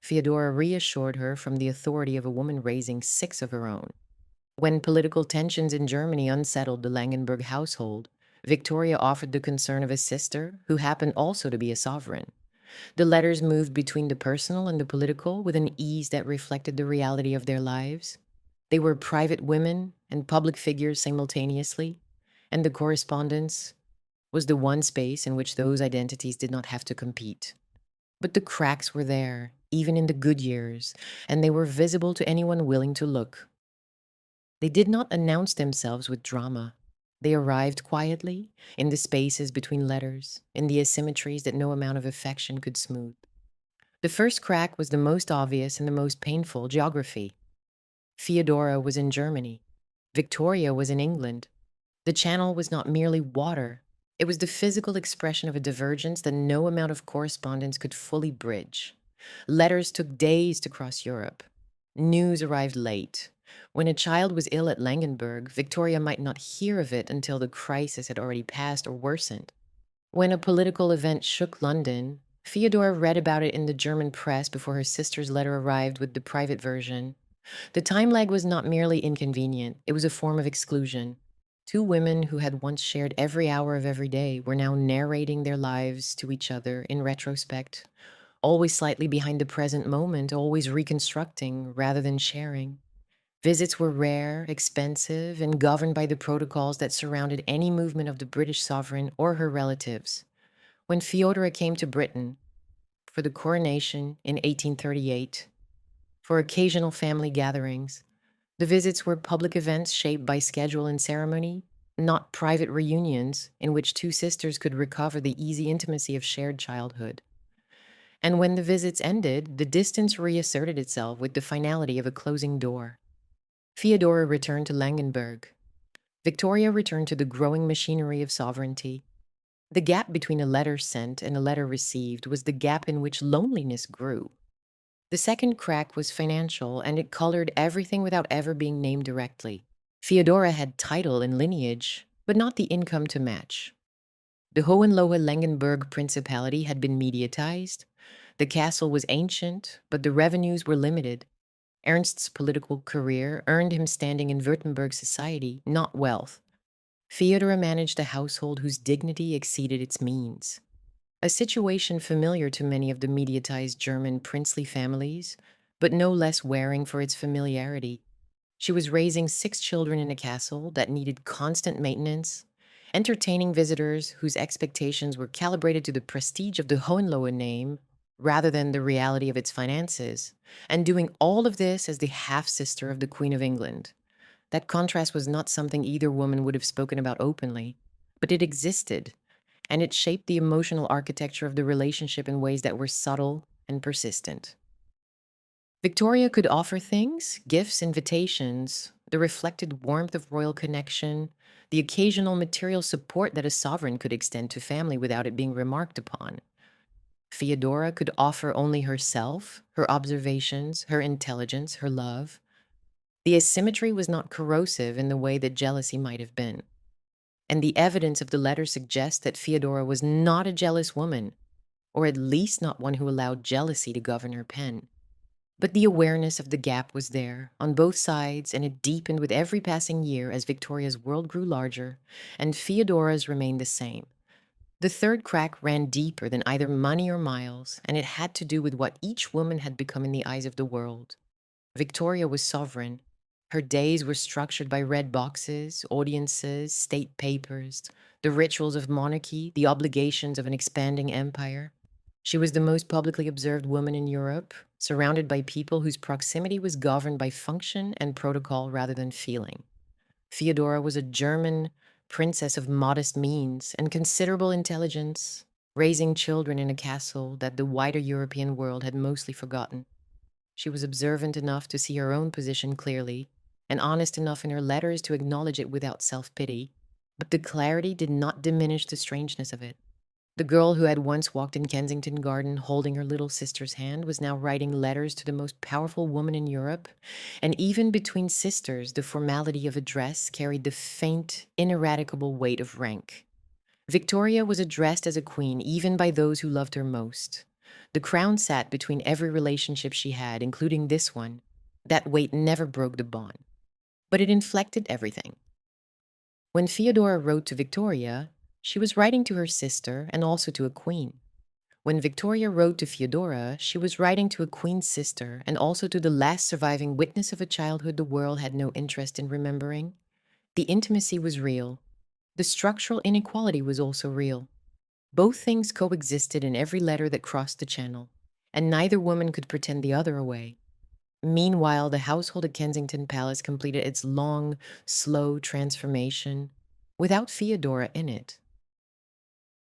Feodora reassured her from the authority of a woman raising 6 of her own. When political tensions in Germany unsettled the Langenberg household, Victoria offered the concern of a sister who happened also to be a sovereign. The letters moved between the personal and the political with an ease that reflected the reality of their lives. They were private women and public figures simultaneously, and the correspondence was the one space in which those identities did not have to compete. But the cracks were there, even in the good years, and they were visible to anyone willing to look. They did not announce themselves with drama. They arrived quietly, in the spaces between letters, in the asymmetries that no amount of affection could smooth. The first crack was the most obvious and the most painful: geography. Feodora was in Germany. Victoria was in England. The channel was not merely water. It was the physical expression of a divergence that no amount of correspondence could fully bridge. Letters took days to cross Europe. News arrived late. When a child was ill at Langenberg, Victoria might not hear of it until the crisis had already passed or worsened. When a political event shook London, Feodora read about it in the German press before her sister's letter arrived with the private version. The time lag was not merely inconvenient, it was a form of exclusion. 2 women who had once shared every hour of every day were now narrating their lives to each other in retrospect, always slightly behind the present moment, always reconstructing rather than sharing. Visits were rare, expensive, and governed by the protocols that surrounded any movement of the British sovereign or her relatives. When Feodora came to Britain for the coronation in 1838, for occasional family gatherings, the visits were public events shaped by schedule and ceremony, not private reunions in which 2 sisters could recover the easy intimacy of shared childhood. And when the visits ended, the distance reasserted itself with the finality of a closing door. Feodora returned to Langenberg. Victoria returned to the growing machinery of sovereignty. The gap between a letter sent and a letter received was the gap in which loneliness grew. The second crack was financial, and it colored everything without ever being named directly. Feodora had title and lineage, but not the income to match. The Hohenlohe-Langenburg Principality had been mediatized. The castle was ancient, but the revenues were limited. Ernst's political career earned him standing in Württemberg society, not wealth. Feodora managed a household whose dignity exceeded its means. A situation familiar to many of the mediatized German princely families, but no less wearing for its familiarity. She was raising 6 children in a castle that needed constant maintenance, entertaining visitors whose expectations were calibrated to the prestige of the Hohenlohe name rather than the reality of its finances, and doing all of this as the half-sister of the Queen of England. That contrast was not something either woman would have spoken about openly, but it existed, and it shaped the emotional architecture of the relationship in ways that were subtle and persistent. Victoria could offer things, gifts, invitations, the reflected warmth of royal connection, the occasional material support that a sovereign could extend to family without it being remarked upon. Feodora could offer only herself, her observations, her intelligence, her love. The asymmetry was not corrosive in the way that jealousy might have been. And the evidence of the letter suggests that Feodora was not a jealous woman, or at least not one who allowed jealousy to govern her pen. But the awareness of the gap was there on both sides, and it deepened with every passing year as Victoria's world grew larger and Feodora's remained the same. The third crack ran deeper than either money or miles, and it had to do with what each woman had become in the eyes of the world. Victoria was sovereign. Her days were structured by red boxes, audiences, state papers, the rituals of monarchy, the obligations of an expanding empire. She was the most publicly observed woman in Europe, surrounded by people whose proximity was governed by function and protocol rather than feeling. Feodora was a German princess of modest means and considerable intelligence, raising children in a castle that the wider European world had mostly forgotten. She was observant enough to see her own position clearly, and honest enough in her letters to acknowledge it without self-pity. But the clarity did not diminish the strangeness of it. The girl who had once walked in Kensington Garden holding her little sister's hand was now writing letters to the most powerful woman in Europe, and even between sisters, the formality of address carried the faint, ineradicable weight of rank. Victoria was addressed as a queen even by those who loved her most. The crown sat between every relationship she had, including this one. That weight never broke the bond, but it inflected everything. When Feodora wrote to Victoria, she was writing to her sister and also to a queen. When Victoria wrote to Feodora, she was writing to a queen's sister and also to the last surviving witness of a childhood the world had no interest in remembering. The intimacy was real. The structural inequality was also real. Both things coexisted in every letter that crossed the channel, and neither woman could pretend the other away. Meanwhile, the household at Kensington Palace completed its long, slow transformation without Feodora in it.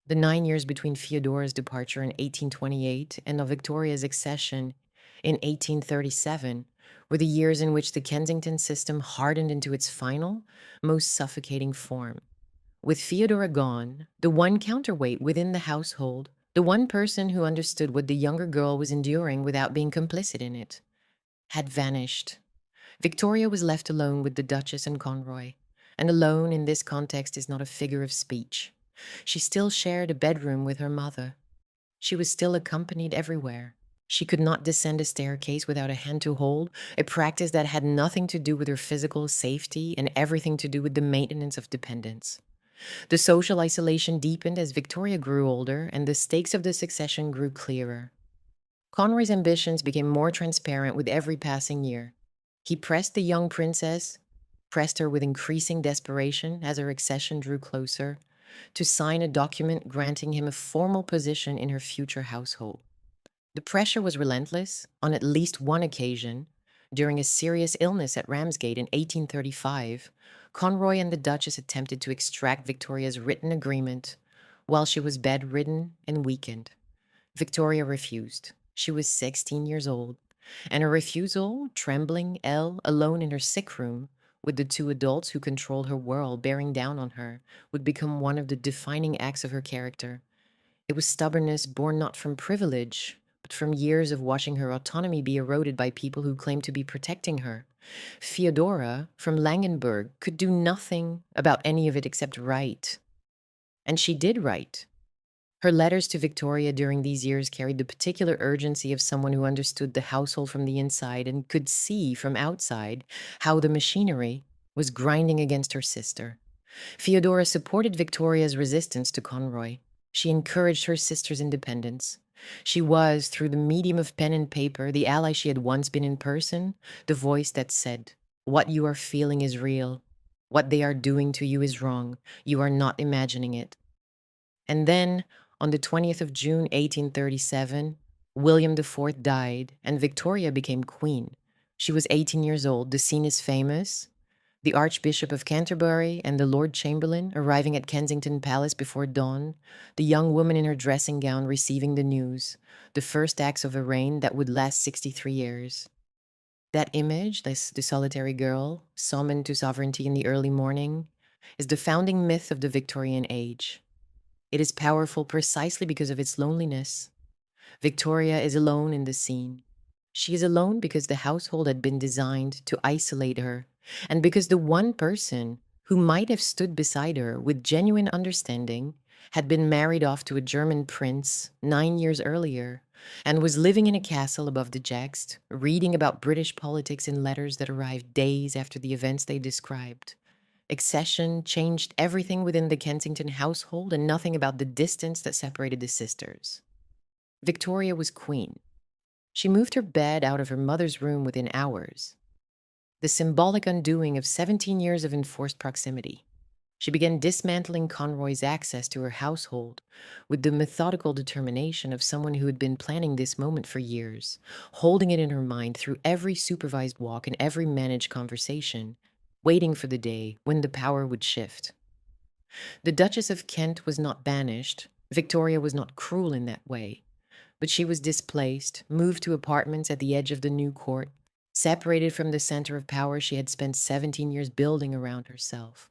The 9 years between Feodora's departure in 1828 and of Victoria's accession in 1837 were the years in which the Kensington system hardened into its final, most suffocating form. With Feodora gone, the one counterweight within the household, the one person who understood what the younger girl was enduring without being complicit in it, had vanished. Victoria was left alone with the Duchess and Conroy, and alone in this context is not a figure of speech. She still shared a bedroom with her mother. She was still accompanied everywhere. She could not descend a staircase without a hand to hold, a practice that had nothing to do with her physical safety and everything to do with the maintenance of dependence. The social isolation deepened as Victoria grew older and the stakes of the succession grew clearer. Conroy's ambitions became more transparent with every passing year. He pressed the young princess, pressed her with increasing desperation as her accession drew closer, to sign a document granting him a formal position in her future household. The pressure was relentless. On at least one occasion, during a serious illness at Ramsgate in 1835, Conroy and the Duchess attempted to extract Victoria's written agreement while she was bedridden and weakened. Victoria refused. She was 16 years old, and her refusal, trembling, alone in her sick room, with the two adults who controlled her world bearing down on her, would become one of the defining acts of her character. It was stubbornness born not from privilege, but from years of watching her autonomy be eroded by people who claimed to be protecting her. Feodora, from Langenberg, could do nothing about any of it except write. And she did write. Her letters to Victoria during these years carried the particular urgency of someone who understood the household from the inside and could see from outside how the machinery was grinding against her sister. Feodora supported Victoria's resistance to Conroy. She encouraged her sister's independence. She was, through the medium of pen and paper, the ally she had once been in person, the voice that said, "What you are feeling is real. What they are doing to you is wrong. You are not imagining it." And then, on the 20th of June, 1837, William IV died and Victoria became queen. She was 18 years old. The scene is famous. The Archbishop of Canterbury and the Lord Chamberlain arriving at Kensington Palace before dawn, the young woman in her dressing gown receiving the news, the first acts of a reign that would last 63 years. That image, this the solitary girl, summoned to sovereignty in the early morning, is the founding myth of the Victorian age. It is powerful precisely because of its loneliness. Victoria is alone in the scene. She is alone because the household had been designed to isolate her, and because the one person who might have stood beside her with genuine understanding had been married off to a German prince 9 years earlier and was living in a castle above the Jaxt, reading about British politics in letters that arrived days after the events they described. Accession changed everything within the Kensington household and nothing about the distance that separated the sisters. Victoria was queen. She moved her bed out of her mother's room within hours, the symbolic undoing of 17 years of enforced proximity. She began dismantling Conroy's access to her household with the methodical determination of someone who had been planning this moment for years, holding it in her mind through every supervised walk and every managed conversation, waiting for the day when the power would shift. The Duchess of Kent was not banished. Victoria was not cruel in that way. But she was displaced, moved to apartments at the edge of the new court, separated from the center of power she had spent 17 years building around herself.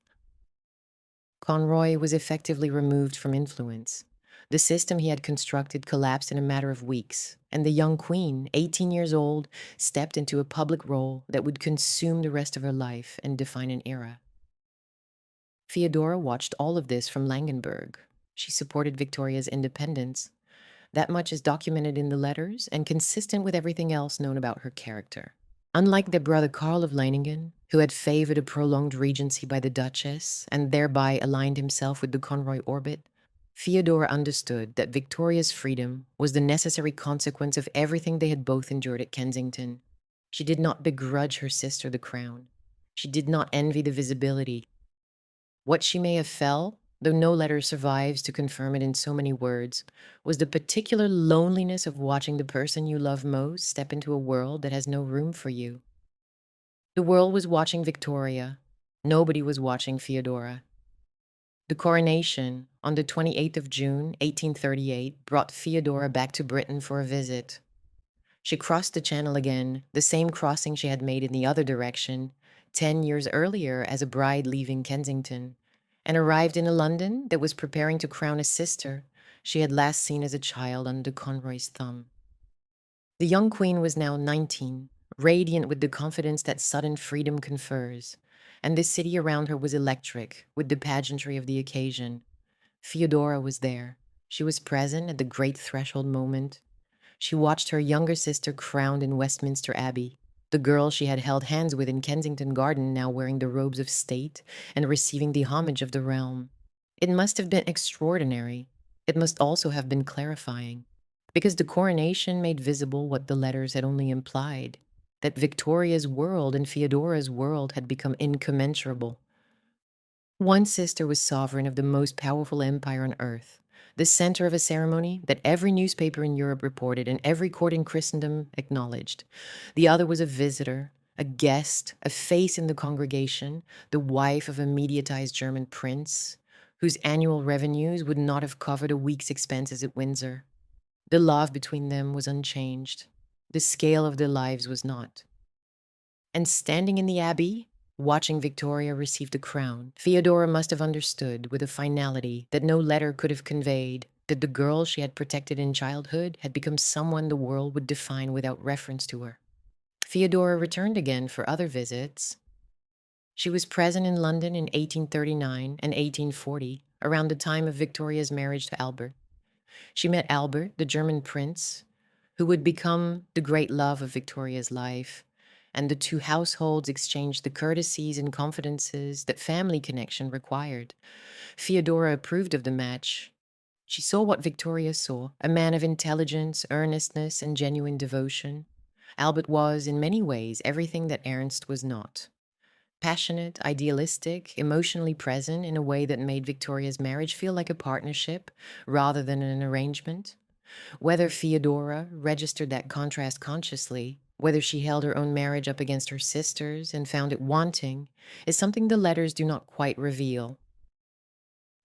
Conroy was effectively removed from influence. The system he had constructed collapsed in a matter of weeks, and the young queen, 18 years old, stepped into a public role that would consume the rest of her life and define an era. Feodora watched all of this from Langenberg. She supported Victoria's independence. That much is documented in the letters and consistent with everything else known about her character. Unlike their brother Karl of Leiningen, who had favored a prolonged regency by the Duchess and thereby aligned himself with the Conroy orbit, Feodora understood that Victoria's freedom was the necessary consequence of everything they had both endured at Kensington. She did not begrudge her sister the crown. She did not envy the visibility. What she may have felt, though no letter survives to confirm it in so many words, was the particular loneliness of watching the person you love most step into a world that has no room for you. The world was watching Victoria. Nobody was watching Feodora. The coronation on the 28th of June, 1838, brought Feodora back to Britain for a visit. She crossed the Channel again, the same crossing she had made in the other direction, 10 years earlier as a bride leaving Kensington, and arrived in a London that was preparing to crown a sister she had last seen as a child under Conroy's thumb. The young queen was now 19, radiant with the confidence that sudden freedom confers, and the city around her was electric with the pageantry of the occasion. Feodora was there. She was present at the great threshold moment. She watched her younger sister crowned in Westminster Abbey, the girl she had held hands with in Kensington Garden now wearing the robes of state and receiving the homage of the realm. It must have been extraordinary. It must also have been clarifying, because the coronation made visible what the letters had only implied, that Victoria's world and Feodora's world had become incommensurable. One sister was sovereign of the most powerful empire on earth, the center of a ceremony that every newspaper in Europe reported and every court in Christendom acknowledged. The other was a visitor, a guest, a face in the congregation, the wife of a mediatized German prince, whose annual revenues would not have covered a week's expenses at Windsor. The love between them was unchanged. The scale of their lives was not. And standing in the abbey, watching Victoria receive the crown, Feodora must have understood with a finality that no letter could have conveyed that the girl she had protected in childhood had become someone the world would define without reference to her. Feodora returned again for other visits. She was present in London in 1839 and 1840, around the time of Victoria's marriage to Albert. She met Albert, the German prince, who would become the great love of Victoria's life, and the two households exchanged the courtesies and confidences that family connection required. Feodora approved of the match. She saw what Victoria saw, a man of intelligence, earnestness, and genuine devotion. Albert was, in many ways, everything that Ernst was not. Passionate, idealistic, emotionally present in a way that made Victoria's marriage feel like a partnership rather than an arrangement. Whether Feodora registered that contrast consciously, whether she held her own marriage up against her sister's and found it wanting, is something the letters do not quite reveal.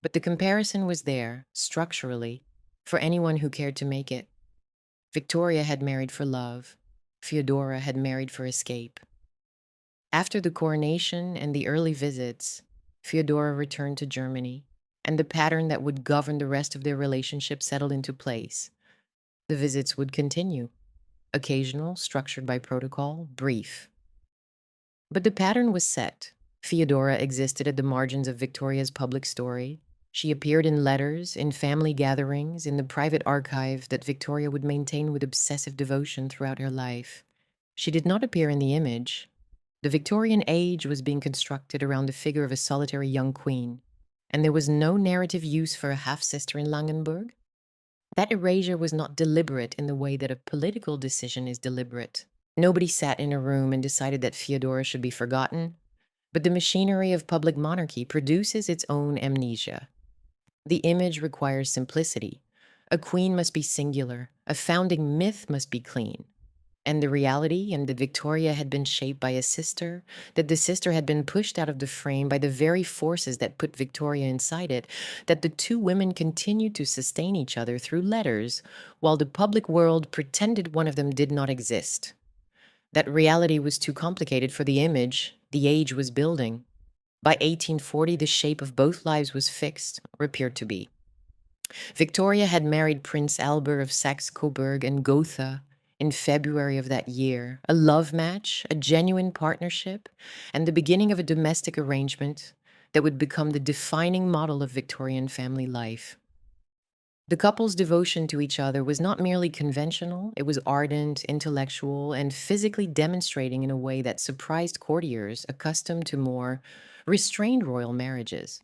But the comparison was there, structurally, for anyone who cared to make it. Victoria had married for love. Feodora had married for escape. After the coronation and the early visits, Feodora returned to Germany, and the pattern that would govern the rest of their relationship settled into place. The visits would continue, occasional, structured by protocol, brief. But the pattern was set. Feodora existed at the margins of Victoria's public story. She appeared in letters, in family gatherings, in the private archive that Victoria would maintain with obsessive devotion throughout her life. She did not appear in the image. The Victorian age was being constructed around the figure of a solitary young queen, and there was no narrative use for a half-sister in Langenburg. That erasure was not deliberate in the way that a political decision is deliberate. Nobody sat in a room and decided that Feodora should be forgotten, but the machinery of public monarchy produces its own amnesia. The image requires simplicity. A queen must be singular, a founding myth must be clean. And the reality, and that Victoria had been shaped by a sister, that the sister had been pushed out of the frame by the very forces that put Victoria inside it, that the two women continued to sustain each other through letters, while the public world pretended one of them did not exist. That reality was too complicated for the image the age was building. By 1840, the shape of both lives was fixed, or appeared to be. Victoria had married Prince Albert of Saxe-Coburg and Gotha in February of that year, a love match, a genuine partnership, and the beginning of a domestic arrangement that would become the defining model of Victorian family life. The couple's devotion to each other was not merely conventional, it was ardent, intellectual, and physically demonstrating in a way that surprised courtiers accustomed to more restrained royal marriages.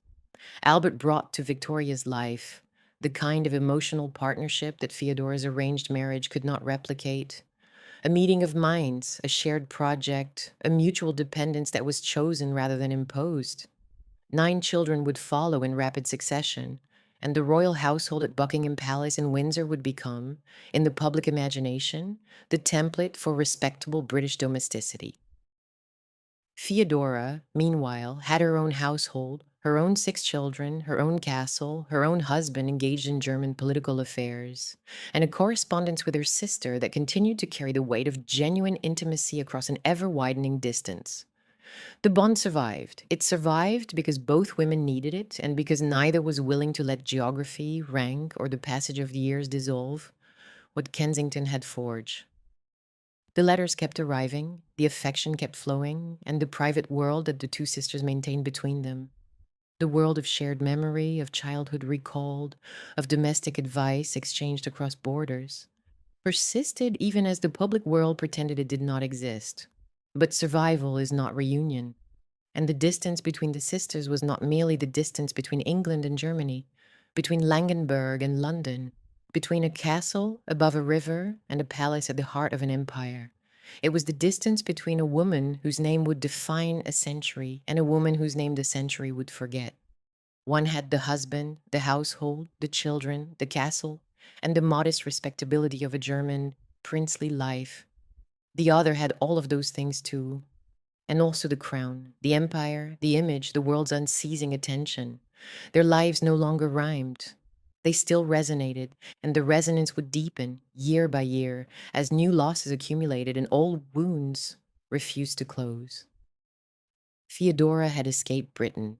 Albert brought to Victoria's life the kind of emotional partnership that Feodora's arranged marriage could not replicate. A meeting of minds, a shared project, a mutual dependence that was chosen rather than imposed. 9 children would follow in rapid succession, and the royal household at Buckingham Palace in Windsor would become, in the public imagination, the template for respectable British domesticity. Feodora, meanwhile, had her own household, her own 6 children, her own castle, her own husband engaged in German political affairs, and a correspondence with her sister that continued to carry the weight of genuine intimacy across an ever-widening distance. The bond survived. It survived because both women needed it and because neither was willing to let geography, rank, or the passage of the years dissolve what Kensington had forged. The letters kept arriving, the affection kept flowing, and the private world that the two sisters maintained between them. The world of shared memory, of childhood recalled, of domestic advice exchanged across borders, persisted even as the public world pretended it did not exist. But survival is not reunion. And the distance between the sisters was not merely the distance between England and Germany, between Langenburg and London, between a castle above a river and a palace at the heart of an empire. It was the distance between a woman whose name would define a century and a woman whose name the century would forget. One had the husband, the household, the children, the castle, and the modest respectability of a German princely life. The other had all of those things too, and also the crown, the empire, the image, the world's unceasing attention. Their lives no longer rhymed. They still resonated, and the resonance would deepen year by year as new losses accumulated and old wounds refused to close. Feodora had escaped Britain.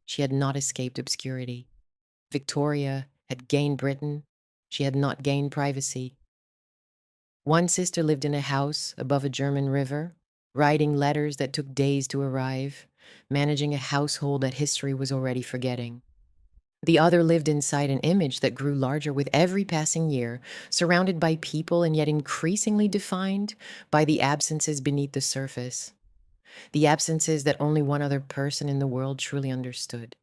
She had not escaped obscurity. Victoria had gained Britain. She had not gained privacy. One sister lived in a house above a German river, writing letters that took days to arrive, managing a household that history was already forgetting. The other lived inside an image that grew larger with every passing year, surrounded by people and yet increasingly defined by the absences beneath the surface. The absences that only one other person in the world truly understood.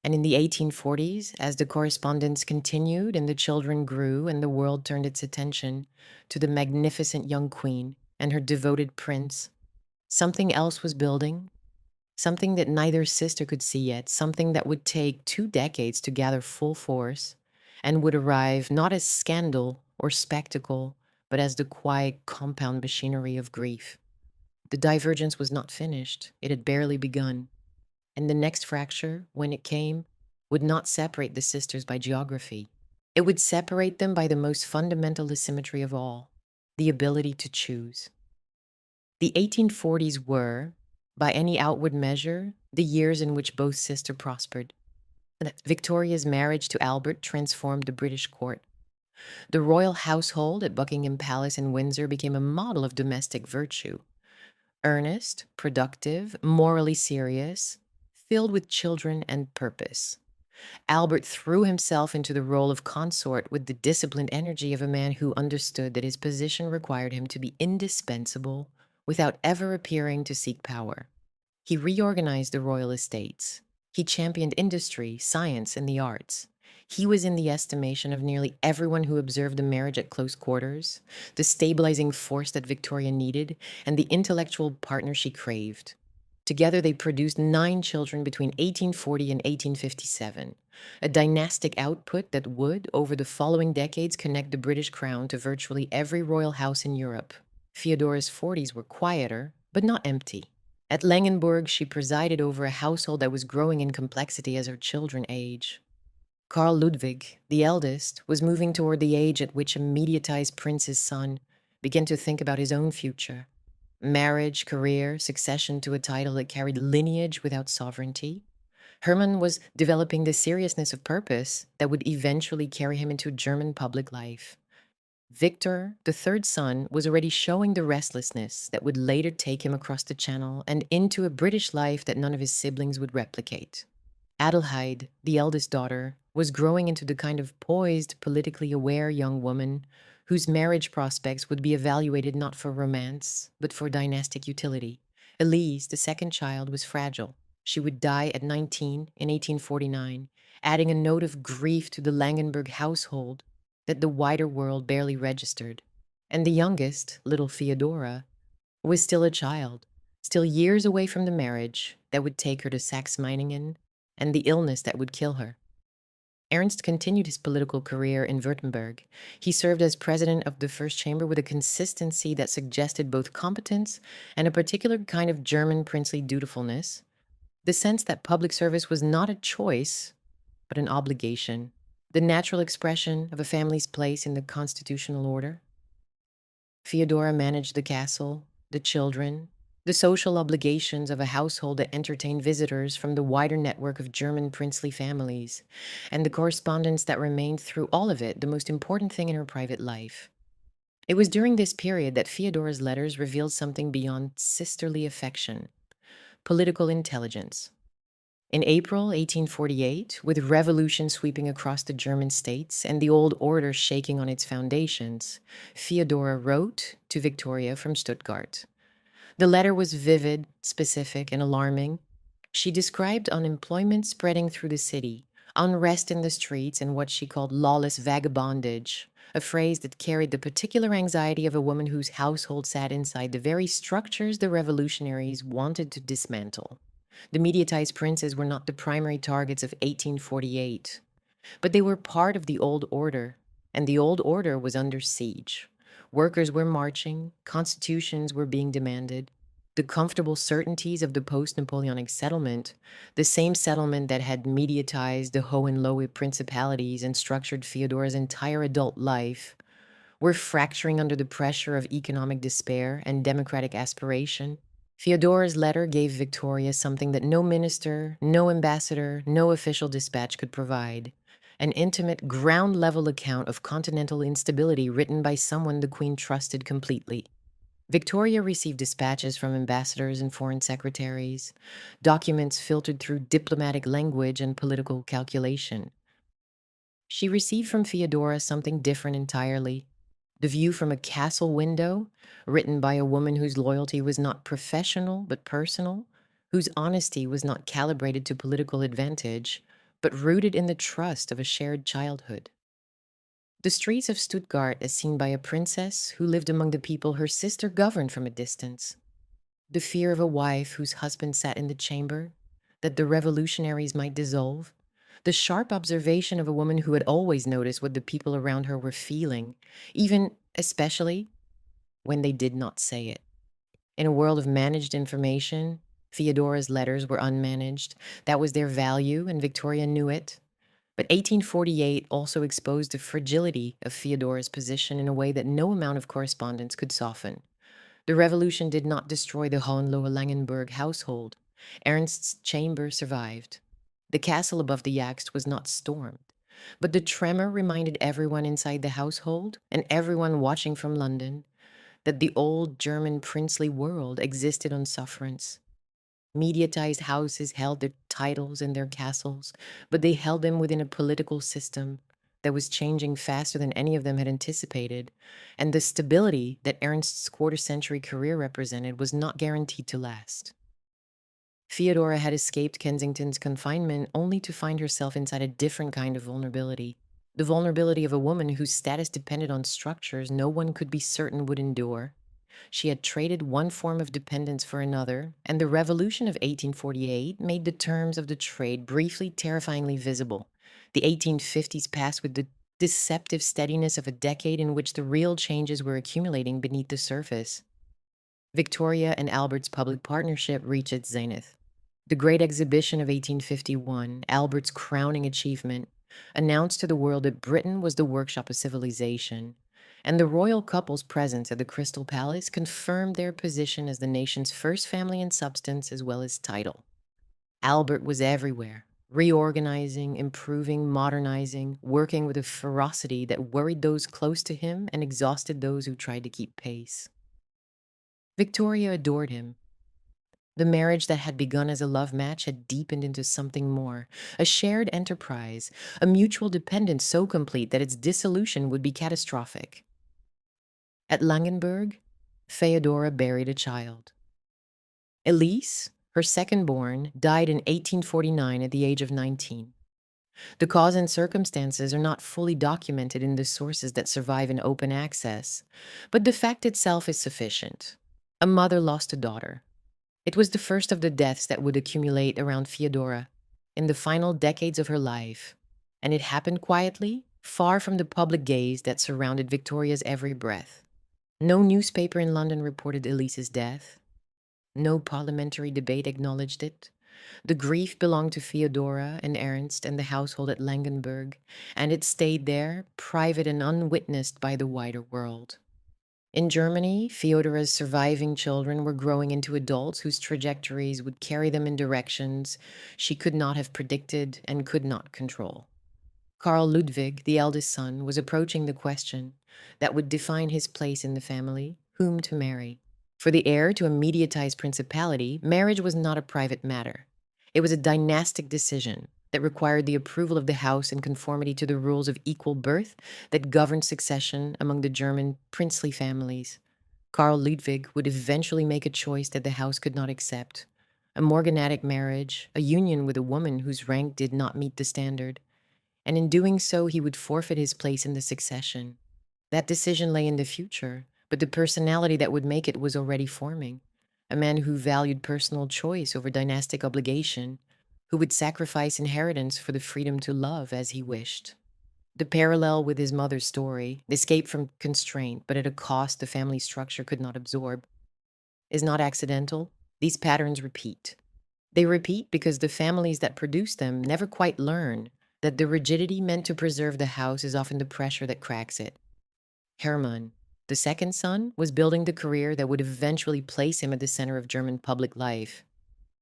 And in the 1840s, as the correspondence continued and the children grew and the world turned its attention to the magnificent young queen and her devoted prince, something else was building, something that neither sister could see yet, something that would take 2 decades to gather full force and would arrive not as scandal or spectacle, but as the quiet compound machinery of grief. The divergence was not finished. It had barely begun. And the next fracture, when it came, would not separate the sisters by geography. It would separate them by the most fundamental asymmetry of all, the ability to choose. The 1840s were, by any outward measure, the years in which both sisters prospered. Victoria's marriage to Albert transformed the British court. The royal household at Buckingham Palace in Windsor became a model of domestic virtue. Earnest, productive, morally serious, filled with children and purpose. Albert threw himself into the role of consort with the disciplined energy of a man who understood that his position required him to be indispensable without ever appearing to seek power. He reorganized the royal estates. He championed industry, science, and the arts. He was, in the estimation of nearly everyone who observed the marriage at close quarters, the stabilizing force that Victoria needed and the intellectual partner she craved. Together, they produced 9 children between 1840 and 1857, a dynastic output that would, over the following decades, connect the British crown to virtually every royal house in Europe. Feodora's 40s were quieter, but not empty. At Langenburg, she presided over a household that was growing in complexity as her children age. Karl Ludwig, the eldest, was moving toward the age at which a mediatized prince's son began to think about his own future. Marriage, career, succession to a title that carried lineage without sovereignty. Hermann was developing the seriousness of purpose that would eventually carry him into German public life. Victor, the third son, was already showing the restlessness that would later take him across the Channel and into a British life that none of his siblings would replicate. Adelheid, the eldest daughter, was growing into the kind of poised, politically aware young woman whose marriage prospects would be evaluated not for romance, but for dynastic utility. Elise, the second child, was fragile. She would die at 19 in 1849, adding a note of grief to the Langenburg household that the wider world barely registered. And the youngest, little Feodora, was still a child, still years away from the marriage that would take her to Saxe-Meiningen and the illness that would kill her. Ernst continued his political career in Württemberg. He served as president of the First Chamber with a consistency that suggested both competence and a particular kind of German princely dutifulness, the sense that public service was not a choice, but an obligation, the natural expression of a family's place in the constitutional order. Feodora managed the castle, the children, the social obligations of a household that entertained visitors from the wider network of German princely families, and the correspondence that remained through all of it the most important thing in her private life. It was during this period that Feodora's letters revealed something beyond sisterly affection, political intelligence. In April 1848, with revolution sweeping across the German states and the old order shaking on its foundations, Feodora wrote to Victoria from Stuttgart. The letter was vivid, specific, and alarming. She described unemployment spreading through the city, unrest in the streets, and what she called lawless vagabondage, a phrase that carried the particular anxiety of a woman whose household sat inside the very structures the revolutionaries wanted to dismantle. The mediatized princes were not the primary targets of 1848, but they were part of the old order, and the old order was under siege. Workers were marching, constitutions were being demanded. The comfortable certainties of the post-Napoleonic settlement, the same settlement that had mediatized the Hohenlohe principalities and structured Feodora's entire adult life, were fracturing under the pressure of economic despair and democratic aspiration. Feodora's letter gave Victoria something that no minister, no ambassador, no official dispatch could provide: an intimate, ground-level account of continental instability written by someone the Queen trusted completely. Victoria received dispatches from ambassadors and foreign secretaries, documents filtered through diplomatic language and political calculation. She received from Feodora something different entirely: the view from a castle window, written by a woman whose loyalty was not professional but personal, whose honesty was not calibrated to political advantage, but rooted in the trust of a shared childhood. The streets of Stuttgart as seen by a princess who lived among the people her sister governed from a distance. The fear of a wife whose husband sat in the chamber, that the revolutionaries might dissolve. The sharp observation of a woman who had always noticed what the people around her were feeling, even, especially, when they did not say it. In a world of managed information, Feodora's letters were unmanaged. That was their value, and Victoria knew it. But 1848 also exposed the fragility of Feodora's position in a way that no amount of correspondence could soften. The revolution did not destroy the Hohenlohe-Langenburg household. Ernst's chamber survived. The castle above the Yacht was not stormed. But the tremor reminded everyone inside the household and everyone watching from London that the old German princely world existed on sufferance. Mediatized houses held their titles and their castles, but they held them within a political system that was changing faster than any of them had anticipated, and the stability that Ernst's quarter-century career represented was not guaranteed to last. Feodora had escaped Kensington's confinement only to find herself inside a different kind of vulnerability. The vulnerability of a woman whose status depended on structures no one could be certain would endure. She had traded one form of dependence for another, and the revolution of 1848 made the terms of the trade briefly terrifyingly visible. The 1850s passed with the deceptive steadiness of a decade in which the real changes were accumulating beneath the surface. Victoria and Albert's public partnership reached its zenith. The Great Exhibition of 1851, Albert's crowning achievement, announced to the world that Britain was the workshop of civilization, and the royal couple's presence at the Crystal Palace confirmed their position as the nation's first family in substance as well as title. Albert was everywhere, reorganizing, improving, modernizing, working with a ferocity that worried those close to him and exhausted those who tried to keep pace. Victoria adored him. The marriage that had begun as a love match had deepened into something more, a shared enterprise, a mutual dependence so complete that its dissolution would be catastrophic. At Langenburg, Feodora buried a child. Elise, her second-born, died in 1849 at the age of 19. The cause and circumstances are not fully documented in the sources that survive in open access, but the fact itself is sufficient. A mother lost a daughter. It was the first of the deaths that would accumulate around Feodora in the final decades of her life, and it happened quietly, far from the public gaze that surrounded Victoria's every breath. No newspaper in London reported Elise's death. No parliamentary debate acknowledged it. The grief belonged to Feodora and Ernst and the household at Langenburg, and it stayed there, private and unwitnessed by the wider world. In Germany, Feodora's surviving children were growing into adults whose trajectories would carry them in directions she could not have predicted and could not control. Karl Ludwig, the eldest son, was approaching the question that would define his place in the family, whom to marry. For the heir to a mediatized principality, marriage was not a private matter. It was a dynastic decision that required the approval of the house in conformity to the rules of equal birth that governed succession among the German princely families. Karl Ludwig would eventually make a choice that the house could not accept: a morganatic marriage, a union with a woman whose rank did not meet the standard. And in doing so, he would forfeit his place in the succession. That decision lay in the future, but the personality that would make it was already forming. A man who valued personal choice over dynastic obligation, who would sacrifice inheritance for the freedom to love as he wished. The parallel with his mother's story, the escape from constraint, but at a cost the family structure could not absorb, is not accidental. These patterns repeat. They repeat because the families that produce them never quite learn that the rigidity meant to preserve the house is often the pressure that cracks it. Hermann, the second son, was building the career that would eventually place him at the center of German public life.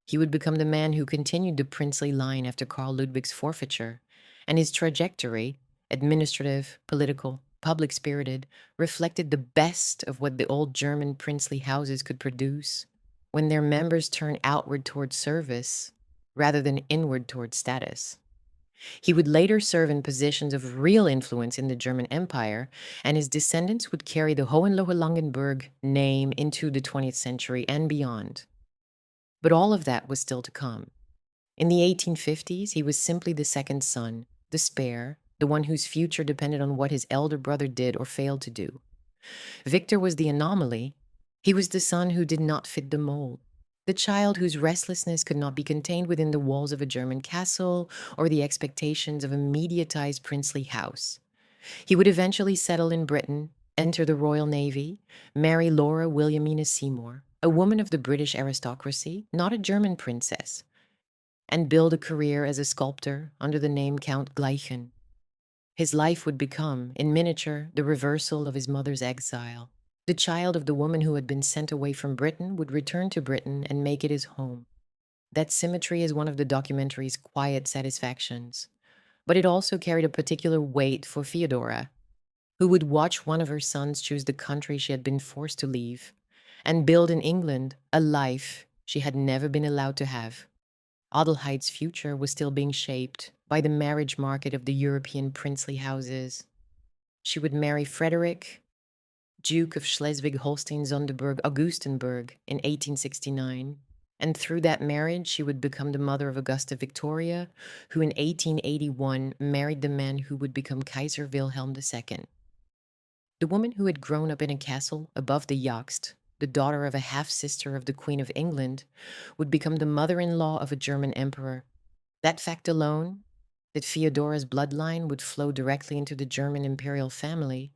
He would become the man who continued the princely line after Karl Ludwig's forfeiture, and his trajectory, administrative, political, public-spirited, reflected the best of what the old German princely houses could produce when their members turned outward toward service rather than inward toward status. He would later serve in positions of real influence in the German Empire, and his descendants would carry the Hohenlohe-Langenburg name into the 20th century and beyond. But all of that was still to come. In the 1850s, he was simply the second son, the spare, the one whose future depended on what his elder brother did or failed to do. Victor was the anomaly. He was the son who did not fit the mold, the child whose restlessness could not be contained within the walls of a German castle or the expectations of a mediatized princely house. He would eventually settle in Britain, enter the Royal Navy, marry Laura Williamina Seymour, a woman of the British aristocracy, not a German princess. and build a career as a sculptor under the name Count Gleichen. His life would become, in miniature, the reversal of his mother's exile. The child of the woman who had been sent away from Britain would return to Britain and make it his home. That symmetry is one of the documentary's quiet satisfactions, but it also carried a particular weight for Feodora, who would watch one of her sons choose the country she had been forced to leave and build in England a life she had never been allowed to have. Adelheide's future was still being shaped by the marriage market of the European princely houses. She would marry Frederick, Duke of Schleswig-Holstein-Sonderburg-Augustenburg in 1869, and through that marriage she would become the mother of Augusta Victoria, who in 1881 married the man who would become Kaiser Wilhelm II. The woman who had grown up in a castle above the Jagst, the daughter of a half-sister of the Queen of England, would become the mother-in-law of a German emperor. That fact alone, that Feodora's bloodline would flow directly into the German imperial family,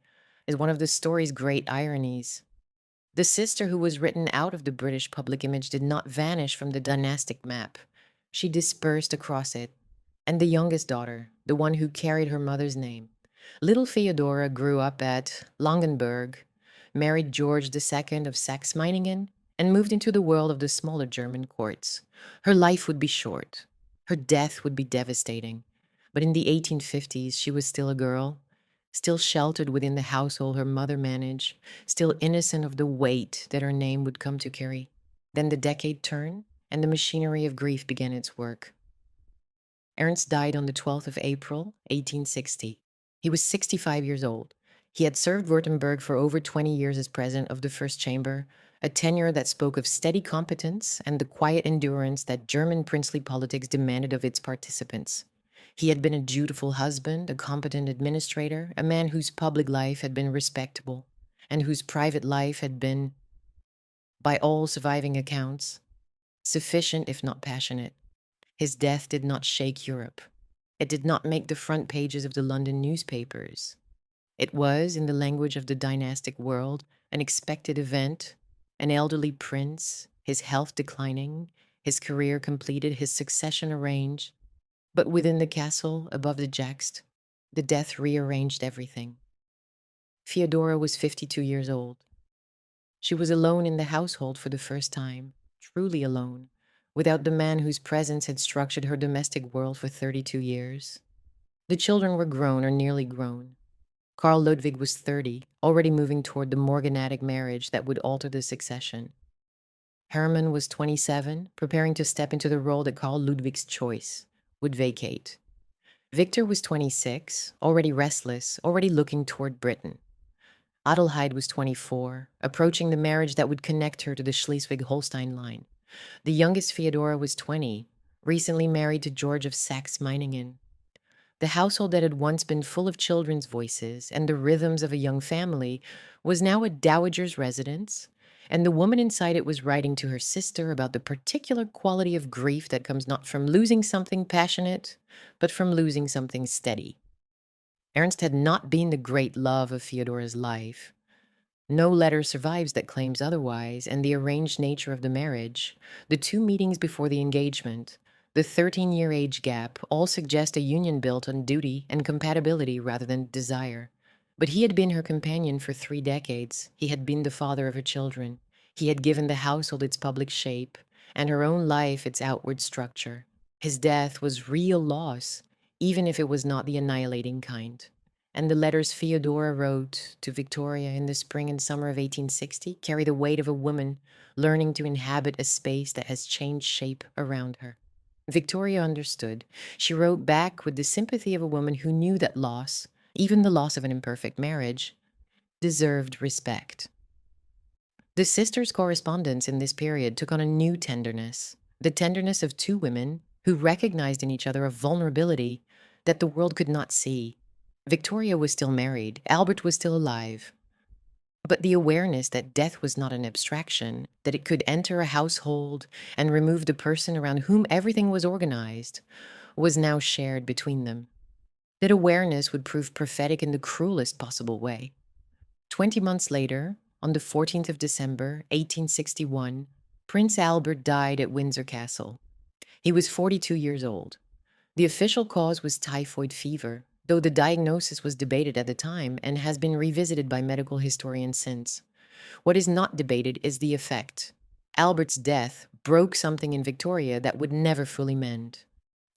is one of the story's great ironies. The sister who was written out of the British public image did not vanish from the dynastic map. She dispersed across it. And the youngest daughter, the one who carried her mother's name, little Feodora, grew up at Langenburg, married George II of Saxe-Meiningen, and moved into the world of the smaller German courts. Her life would be short. Her death would be devastating. But in the 1850s, she was still a girl, still sheltered within the household her mother managed, still innocent of the weight that her name would come to carry. Then the decade turned, and the machinery of grief began its work. Ernst died on the 12th of April, 1860. He was 65 years old. He had served Württemberg for over 20 years as president of the First Chamber, a tenure that spoke of steady competence and the quiet endurance that German princely politics demanded of its participants. He had been a dutiful husband, a competent administrator, a man whose public life had been respectable, and whose private life had been, by all surviving accounts, sufficient if not passionate. His death did not shake Europe. It did not make the front pages of the London newspapers. It was, in the language of the dynastic world, an expected event. An elderly prince, his health declining, his career completed, his succession arranged. But within the castle, above the Jagst, the death rearranged everything. Feodora was 52 years old. She was alone in the household for the first time, truly alone, without the man whose presence had structured her domestic world for 32 years. The children were grown or nearly grown. Karl Ludwig was 30, already moving toward the morganatic marriage that would alter the succession. Hermann was 27, preparing to step into the role that Karl Ludwig's choice would vacate. Victor was 26, already restless, already looking toward Britain. Adelheid was 24, approaching the marriage that would connect her to the Schleswig-Holstein line. The youngest Feodora was 20, recently married to George of Saxe-Meiningen. The household that had once been full of children's voices and the rhythms of a young family was now a dowager's residence, and the woman inside it was writing to her sister about the particular quality of grief that comes not from losing something passionate, but from losing something steady. Ernst had not been the great love of Feodora's life. No letter survives that claims otherwise, and the arranged nature of the marriage, the 2 meetings before the engagement, the 13-year age gap all suggest a union built on duty and compatibility rather than desire. But he had been her companion for 3 decades. He had been the father of her children. He had given the household its public shape, and her own life its outward structure. His death was real loss, even if it was not the annihilating kind. And the letters Feodora wrote to Victoria in the spring and summer of 1860 carry the weight of a woman learning to inhabit a space that has changed shape around her. Victoria understood. She wrote back with the sympathy of a woman who knew that loss, even the loss of an imperfect marriage, deserved respect. The sisters' correspondence in this period took on a new tenderness, the tenderness of 2 women who recognized in each other a vulnerability that the world could not see. Victoria was still married, Albert was still alive. But the awareness that death was not an abstraction, that it could enter a household and remove the person around whom everything was organized, was now shared between them. That awareness would prove prophetic in the cruelest possible way. 20 months later, on the 14th of December, 1861, Prince Albert died at Windsor Castle. He was 42 years old. The official cause was typhoid fever, though the diagnosis was debated at the time and has been revisited by medical historians since. What is not debated is the effect. Albert's death broke something in Victoria that would never fully mend.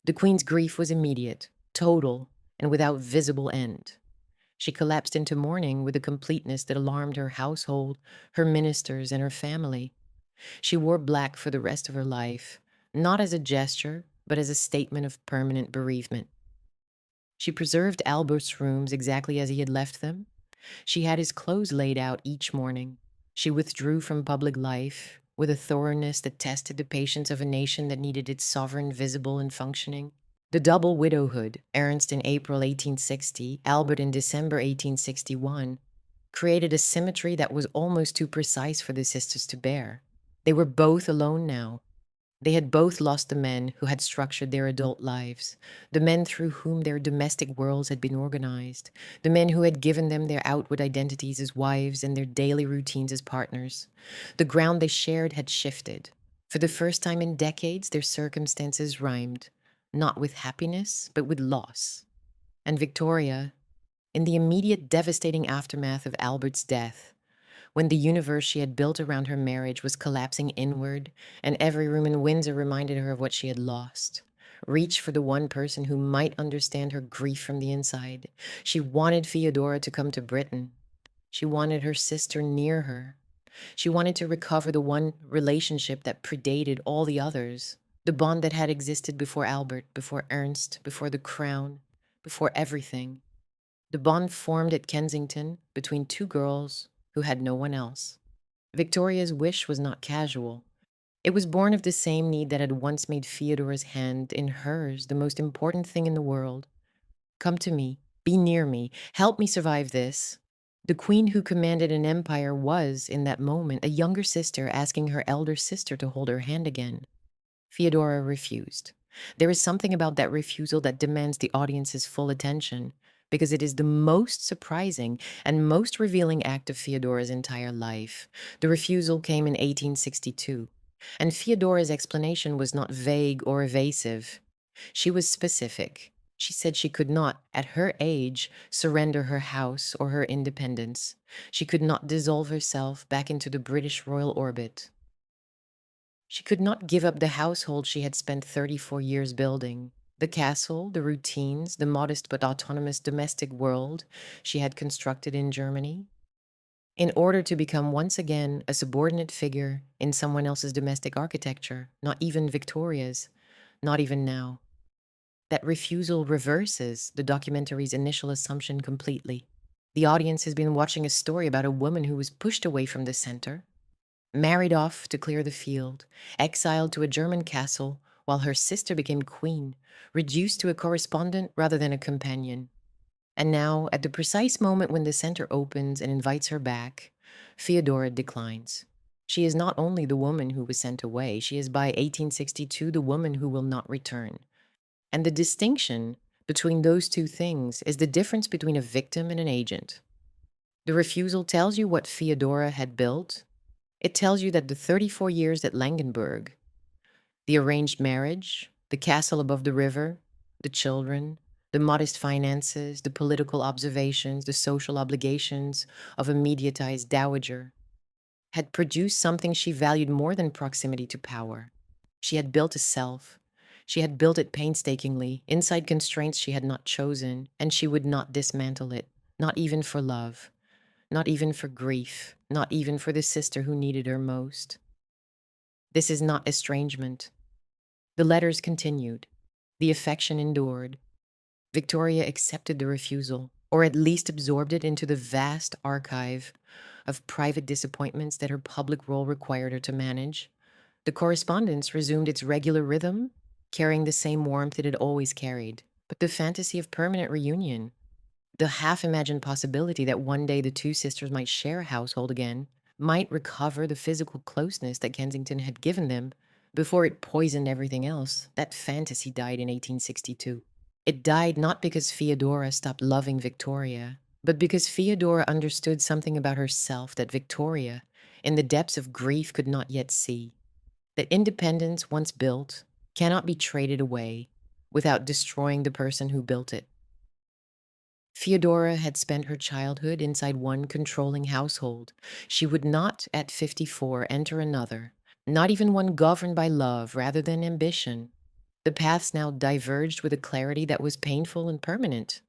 The Queen's grief was immediate, total, and without visible end. She collapsed into mourning with a completeness that alarmed her household, her ministers, and her family. She wore black for the rest of her life, not as a gesture, but as a statement of permanent bereavement. She preserved Albert's rooms exactly as he had left them. She had his clothes laid out each morning. She withdrew from public life with a thoroughness that tested the patience of a nation that needed its sovereign visible and functioning. The double widowhood, Ernst in April 1860, Albert in December 1861, created a symmetry that was almost too precise for the sisters to bear. They were both alone now. They had both lost the men who had structured their adult lives, the men through whom their domestic worlds had been organized, the men who had given them their outward identities as wives and their daily routines as partners. The ground they shared had shifted. For the first time in decades, their circumstances rhymed, not with happiness, but with loss. And Victoria, in the immediate devastating aftermath of Albert's death, when the universe she had built around her marriage was collapsing inward, and every room in Windsor reminded her of what she had lost, reached for the one person who might understand her grief from the inside. She wanted Feodora to come to Britain. She wanted her sister near her. She wanted to recover the one relationship that predated all the others, the bond that had existed before Albert, before Ernst, before the crown, before everything. The bond formed at Kensington between two girls who had no one else. Victoria's wish was not casual. It was born of the same need that had once made Feodora's hand in hers the most important thing in the world. Come to me, be near me, help me survive this. The queen who commanded an empire was, in that moment, a younger sister asking her elder sister to hold her hand again. Feodora refused. There is something about that refusal that demands the audience's full attention, because it is the most surprising and most revealing act of Feodora's entire life. The refusal came in 1862, and Feodora's explanation was not vague or evasive. She was specific. She said she could not, at her age, surrender her house or her independence. She could not dissolve herself back into the British royal orbit. She could not give up the household she had spent 34 years building, the castle, the routines, the modest but autonomous domestic world she had constructed in Germany, in order to become once again a subordinate figure in someone else's domestic architecture, not even Victoria's, not even now. That refusal reverses the documentary's initial assumption completely. The audience has been watching a story about a woman who was pushed away from the center, married off to clear the field, exiled to a German castle while her sister became queen, reduced to a correspondent rather than a companion. And now, at the precise moment when the center opens and invites her back, Feodora declines. She is not only the woman who was sent away, she is by 1862 the woman who will not return. And the distinction between those two things is the difference between a victim and an agent. The refusal tells you what Feodora had built. It tells you that the 34 years at Langenburg, the arranged marriage, the castle above the river, the children, the modest finances, the political observations, the social obligations of a mediatized dowager, had produced something she valued more than proximity to power. She had built a self. She had built it painstakingly, inside constraints she had not chosen, and she would not dismantle it, not even for love. Not even for grief, not even for the sister who needed her most. This is not estrangement. The letters continued. The affection endured. Victoria accepted the refusal, or at least absorbed it into the vast archive of private disappointments that her public role required her to manage. The correspondence resumed its regular rhythm, carrying the same warmth it had always carried. But the fantasy of permanent reunion, the half-imagined possibility that one day the two sisters might share a household again, might recover the physical closeness that Kensington had given them before it poisoned everything else, that fantasy died in 1862. It died not because Feodora stopped loving Victoria, but because Feodora understood something about herself that Victoria, in the depths of grief, could not yet see. That independence, once built, cannot be traded away without destroying the person who built it. Feodora had spent her childhood inside one controlling household. She would not, at 54, enter another, not even one governed by love rather than ambition. The paths now diverged with a clarity that was painful and permanent.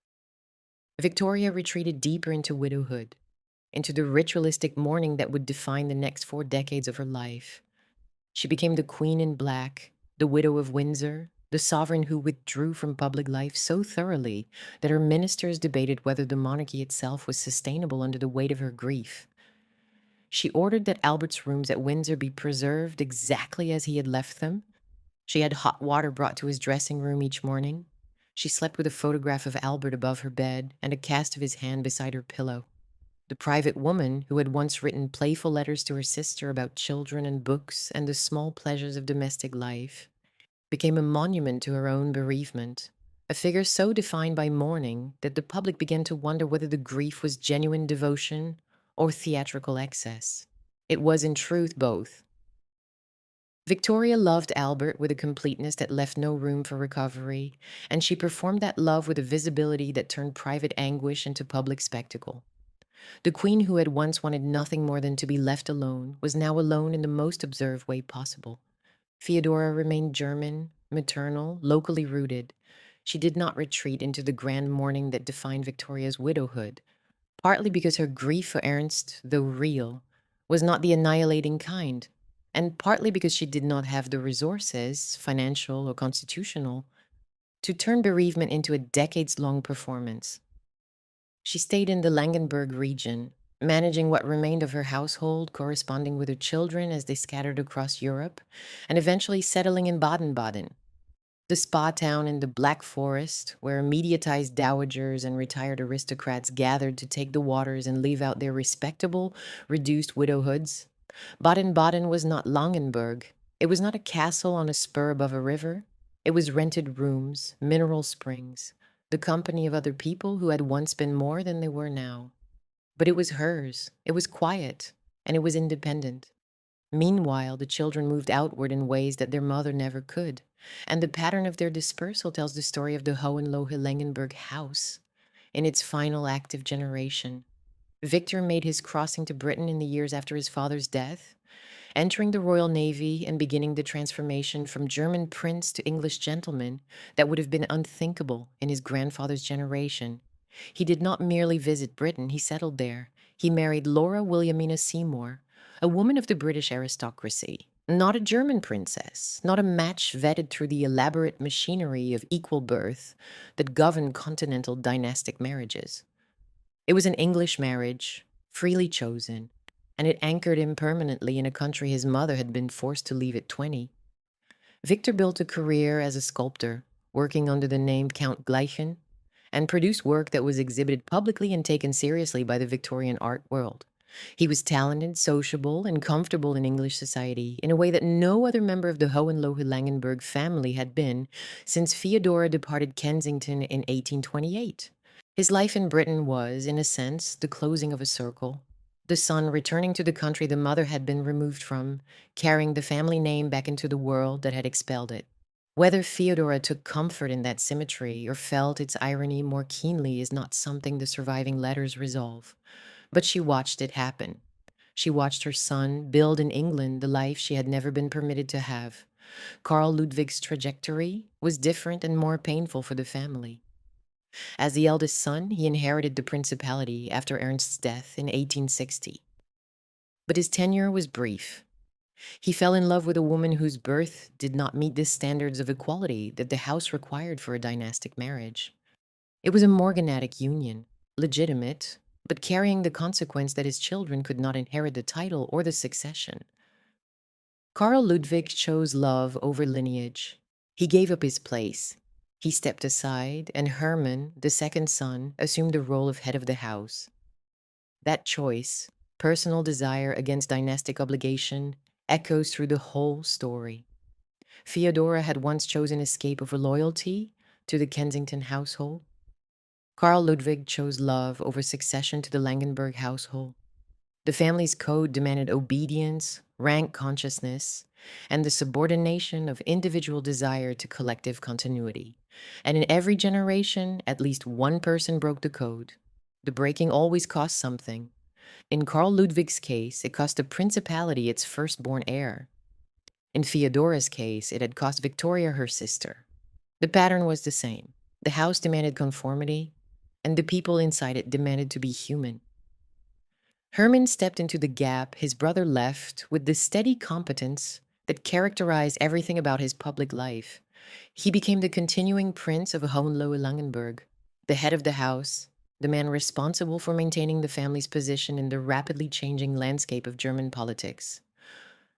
Victoria retreated deeper into widowhood, into the ritualistic mourning that would define the next 4 decades of her life. She became the Queen in Black, the widow of Windsor, the sovereign who withdrew from public life so thoroughly that her ministers debated whether the monarchy itself was sustainable under the weight of her grief. She ordered that Albert's rooms at Windsor be preserved exactly as he had left them. She had hot water brought to his dressing room each morning. She slept with a photograph of Albert above her bed and a cast of his hand beside her pillow. The private woman who had once written playful letters to her sister about children and books and the small pleasures of domestic life became a monument to her own bereavement, a figure so defined by mourning that the public began to wonder whether the grief was genuine devotion or theatrical excess. It was in truth both. Victoria loved Albert with a completeness that left no room for recovery, and she performed that love with a visibility that turned private anguish into public spectacle. The queen who had once wanted nothing more than to be left alone was now alone in the most observed way possible. Feodora remained German, maternal, locally rooted. She did not retreat into the grand mourning that defined Victoria's widowhood, partly because her grief for Ernst, though real, was not the annihilating kind, and partly because she did not have the resources, financial or constitutional, to turn bereavement into a decades-long performance. She stayed in the Langenberg region, managing what remained of her household, corresponding with her children as they scattered across Europe, and eventually settling in Baden-Baden, the spa town in the Black Forest, where mediatized dowagers and retired aristocrats gathered to take the waters and leave out their respectable, reduced widowhoods. Baden-Baden was not Langenberg. It was not a castle on a spur above a river. It was rented rooms, mineral springs, the company of other people who had once been more than they were now. But it was hers. It was quiet, and it was independent. Meanwhile, the children moved outward in ways that their mother never could, and the pattern of their dispersal tells the story of the Hohenlohe-Langenberg house in its final active generation. Victor made his crossing to Britain in the years after his father's death, entering the Royal Navy and beginning the transformation from German prince to English gentleman that would have been unthinkable in his grandfather's generation. He did not merely visit Britain, he settled there. He married Laura Williamina Seymour, a woman of the British aristocracy, not a German princess, not a match vetted through the elaborate machinery of equal birth that governed continental dynastic marriages. It was an English marriage, freely chosen, and it anchored him permanently in a country his mother had been forced to leave at 20. Victor built a career as a sculptor, working under the name Count Gleichen, and produced work that was exhibited publicly and taken seriously by the Victorian art world. He was talented, sociable, and comfortable in English society in a way that no other member of the Hohenlohe-Langenberg family had been since Feodora departed Kensington in 1828. His life in Britain was, in a sense, the closing of a circle. The son returning to the country the mother had been removed from, carrying the family name back into the world that had expelled it. Whether Feodora took comfort in that symmetry or felt its irony more keenly is not something the surviving letters resolve. But she watched it happen. She watched her son build in England the life she had never been permitted to have. Karl Ludwig's trajectory was different and more painful for the family. As the eldest son, he inherited the principality after Ernst's death in 1860. But his tenure was brief. He fell in love with a woman whose birth did not meet the standards of equality that the house required for a dynastic marriage. It was a morganatic union, legitimate, but carrying the consequence that his children could not inherit the title or the succession. Karl Ludwig chose love over lineage. He gave up his place. He stepped aside, and Hermann, the second son, assumed the role of head of the house. That choice, personal desire against dynastic obligation, echoes through the whole story. Feodora had once chosen escape over loyalty to the Kensington household. Karl Ludwig chose love over succession to the Langenberg household. The family's code demanded obedience, rank consciousness, and the subordination of individual desire to collective continuity. And in every generation, at least one person broke the code. The breaking always cost something. In Karl Ludwig's case, it cost the principality its firstborn heir. In Feodora's case, it had cost Victoria her sister. The pattern was the same. The house demanded conformity, and the people inside it demanded to be human. Herman stepped into the gap his brother left with the steady competence that characterized everything about his public life. He became the continuing prince of Hohenlohe-Langenburg, the head of the house, the man responsible for maintaining the family's position in the rapidly changing landscape of German politics.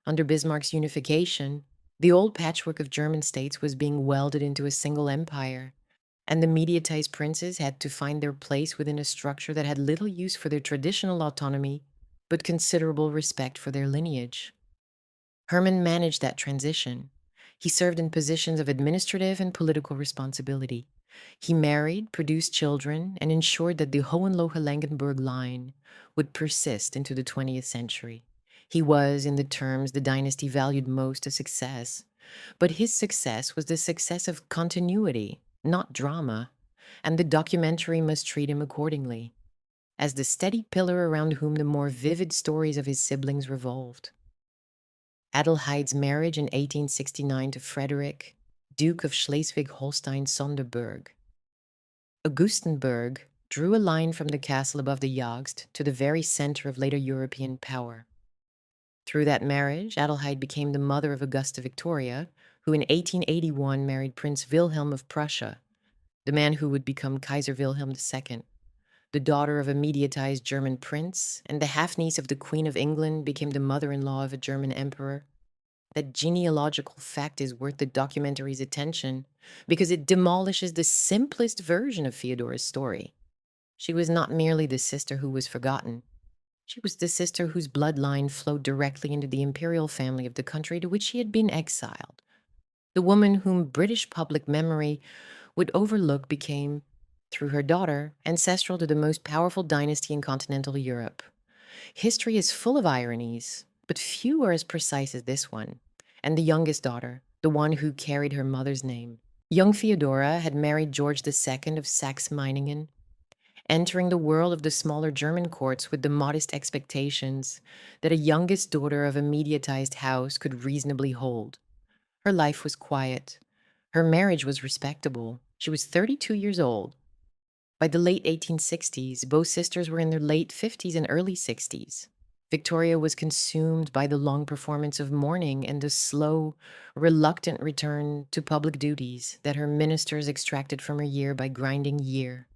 Under Bismarck's unification, the old patchwork of German states was being welded into a single empire, and the mediatized princes had to find their place within a structure that had little use for their traditional autonomy, but considerable respect for their lineage. Herman managed that transition. He served in positions of administrative and political responsibility. He married, produced children, and ensured that the Hohenlohe-Langenburg line would persist into the 20th century. He was, in the terms the dynasty valued most, a success. But his success was the success of continuity, not drama, and the documentary must treat him accordingly, as the steady pillar around whom the more vivid stories of his siblings revolved. Adelheide's marriage in 1869 to Frederick, Duke of Schleswig-Holstein-Sonderburg. Augustenburg drew a line from the castle above the Jagst to the very center of later European power. Through that marriage, Adelheid became the mother of Augusta Victoria, who in 1881 married Prince Wilhelm of Prussia, the man who would become Kaiser Wilhelm II. The daughter of a mediatized German prince and the half-niece of the Queen of England became the mother-in-law of a German emperor. That genealogical fact is worth the documentary's attention because it demolishes the simplest version of Feodora's story. She was not merely the sister who was forgotten. She was the sister whose bloodline flowed directly into the imperial family of the country to which she had been exiled. The woman whom British public memory would overlook became, through her daughter, ancestral to the most powerful dynasty in continental Europe. History is full of ironies, but few are as precise as this one. And the youngest daughter, the one who carried her mother's name. Young Feodora had married George II of Saxe-Meiningen, entering the world of the smaller German courts with the modest expectations that a youngest daughter of a mediatized house could reasonably hold. Her life was quiet. Her marriage was respectable. She was 32 years old. By the late 1860s, both sisters were in their late 50s and early 60s. Victoria was consumed by the long performance of mourning and the slow, reluctant return to public duties that her ministers extracted from her year by grinding year.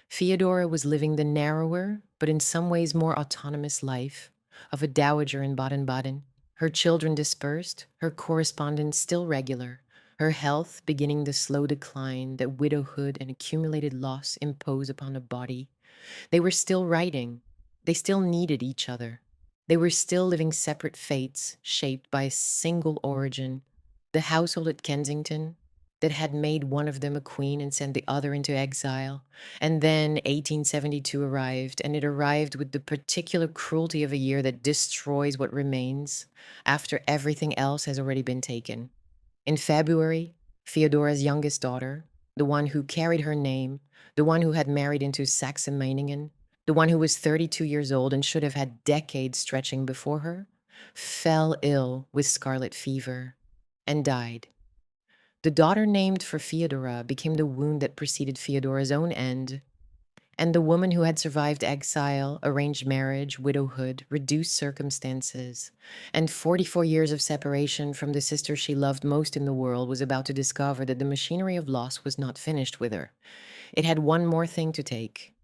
Feodora was living the narrower, but in some ways more autonomous life of a dowager in Baden-Baden. Her children dispersed, her correspondence still regular, her health beginning the slow decline that widowhood and accumulated loss impose upon a body. They were still writing. They still needed each other. They were still living separate fates shaped by a single origin. The household at Kensington that had made one of them a queen and sent the other into exile. And then 1872 arrived, and it arrived with the particular cruelty of a year that destroys what remains after everything else has already been taken. In February, Feodora's youngest daughter, the one who carried her name, the one who had married into Saxe-Meiningen, the one who was 32 years old and should have had decades stretching before her, fell ill with scarlet fever and died. The daughter named for Feodora became the wound that preceded Feodora's own end, and the woman who had survived exile, arranged marriage, widowhood, reduced circumstances, and 44 years of separation from the sister she loved most in the world was about to discover that the machinery of loss was not finished with her. It had one more thing to take.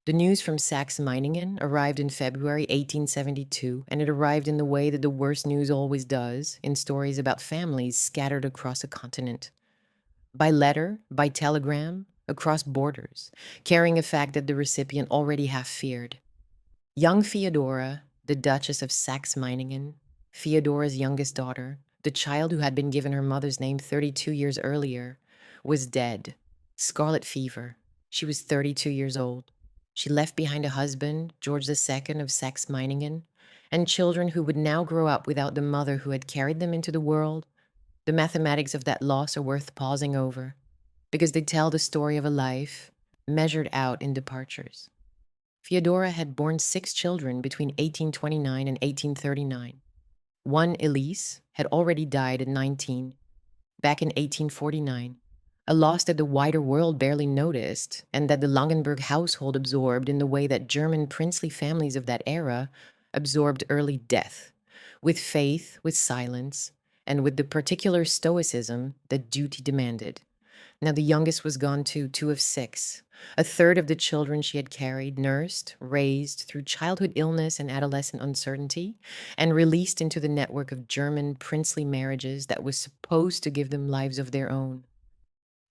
The news from Saxe-Meiningen arrived in February 1872, and it arrived in the way that the worst news always does, in stories about families scattered across a continent. By letter, by telegram, across borders, carrying a fact that the recipient already half feared. Young Feodora, the Duchess of Saxe-Meiningen, Feodora's youngest daughter, the child who had been given her mother's name 32 years earlier, was dead. Scarlet fever. She was 32 years old. She left behind a husband, George II of Saxe-Meiningen, and children who would now grow up without the mother who had carried them into the world. The mathematics of that loss are worth pausing over, because they tell the story of a life measured out in departures. Feodora had borne 6 children between 1829 and 1839. One, Elise, had already died at 19, back in 1849, a loss that the wider world barely noticed and that the Langenberg household absorbed in the way that German princely families of that era absorbed early death, with faith, with silence, and with the particular stoicism that duty demanded. Now, the youngest was gone too, 2 of 6. A third of the children she had carried, nursed, raised through childhood illness and adolescent uncertainty, and released into the network of German princely marriages that was supposed to give them lives of their own.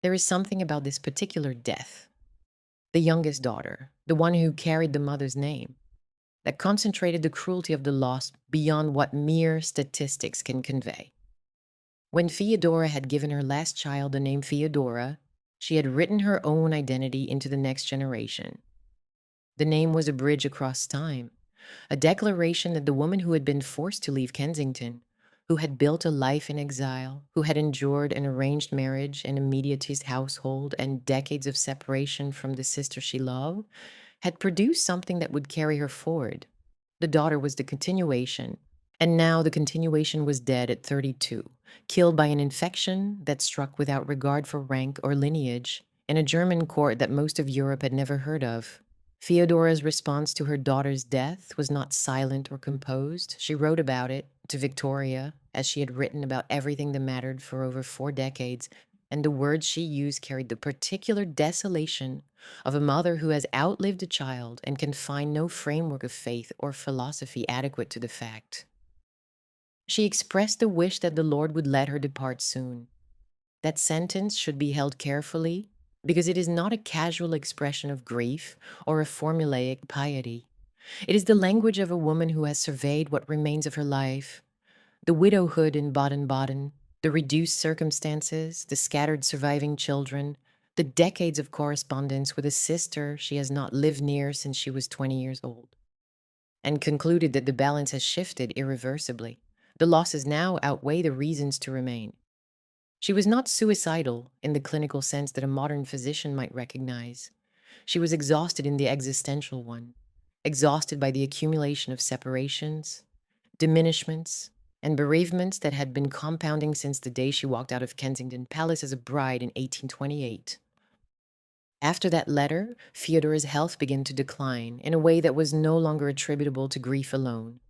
There is something about this particular death, the youngest daughter, the one who carried the mother's name, that concentrated the cruelty of the loss beyond what mere statistics can convey. When Feodora had given her last child the name Feodora, she had written her own identity into the next generation. The name was a bridge across time, a declaration that the woman who had been forced to leave Kensington, who had built a life in exile, who had endured an arranged marriage, an immediatist household, and decades of separation from the sister she loved, had produced something that would carry her forward. The daughter was the continuation, and now the continuation was dead at 32, killed by an infection that struck without regard for rank or lineage in a German court that most of Europe had never heard of. Feodora's response to her daughter's death was not silent or composed. She wrote about it to Victoria, as she had written about everything that mattered for over 4 decades, and the words she used carried the particular desolation of a mother who has outlived a child and can find no framework of faith or philosophy adequate to the fact. She expressed the wish that the Lord would let her depart soon. That sentence should be held carefully because it is not a casual expression of grief or a formulaic piety. It is the language of a woman who has surveyed what remains of her life, the widowhood in Baden-Baden, the reduced circumstances, the scattered surviving children, the decades of correspondence with a sister she has not lived near since she was 20 years old, and concluded that the balance has shifted irreversibly. The losses now outweigh the reasons to remain. She was not suicidal in the clinical sense that a modern physician might recognize. She was exhausted in the existential one, exhausted by the accumulation of separations, diminishments, and bereavements that had been compounding since the day she walked out of Kensington Palace as a bride in 1828. After that letter, Feodora's health began to decline in a way that was no longer attributable to grief alone.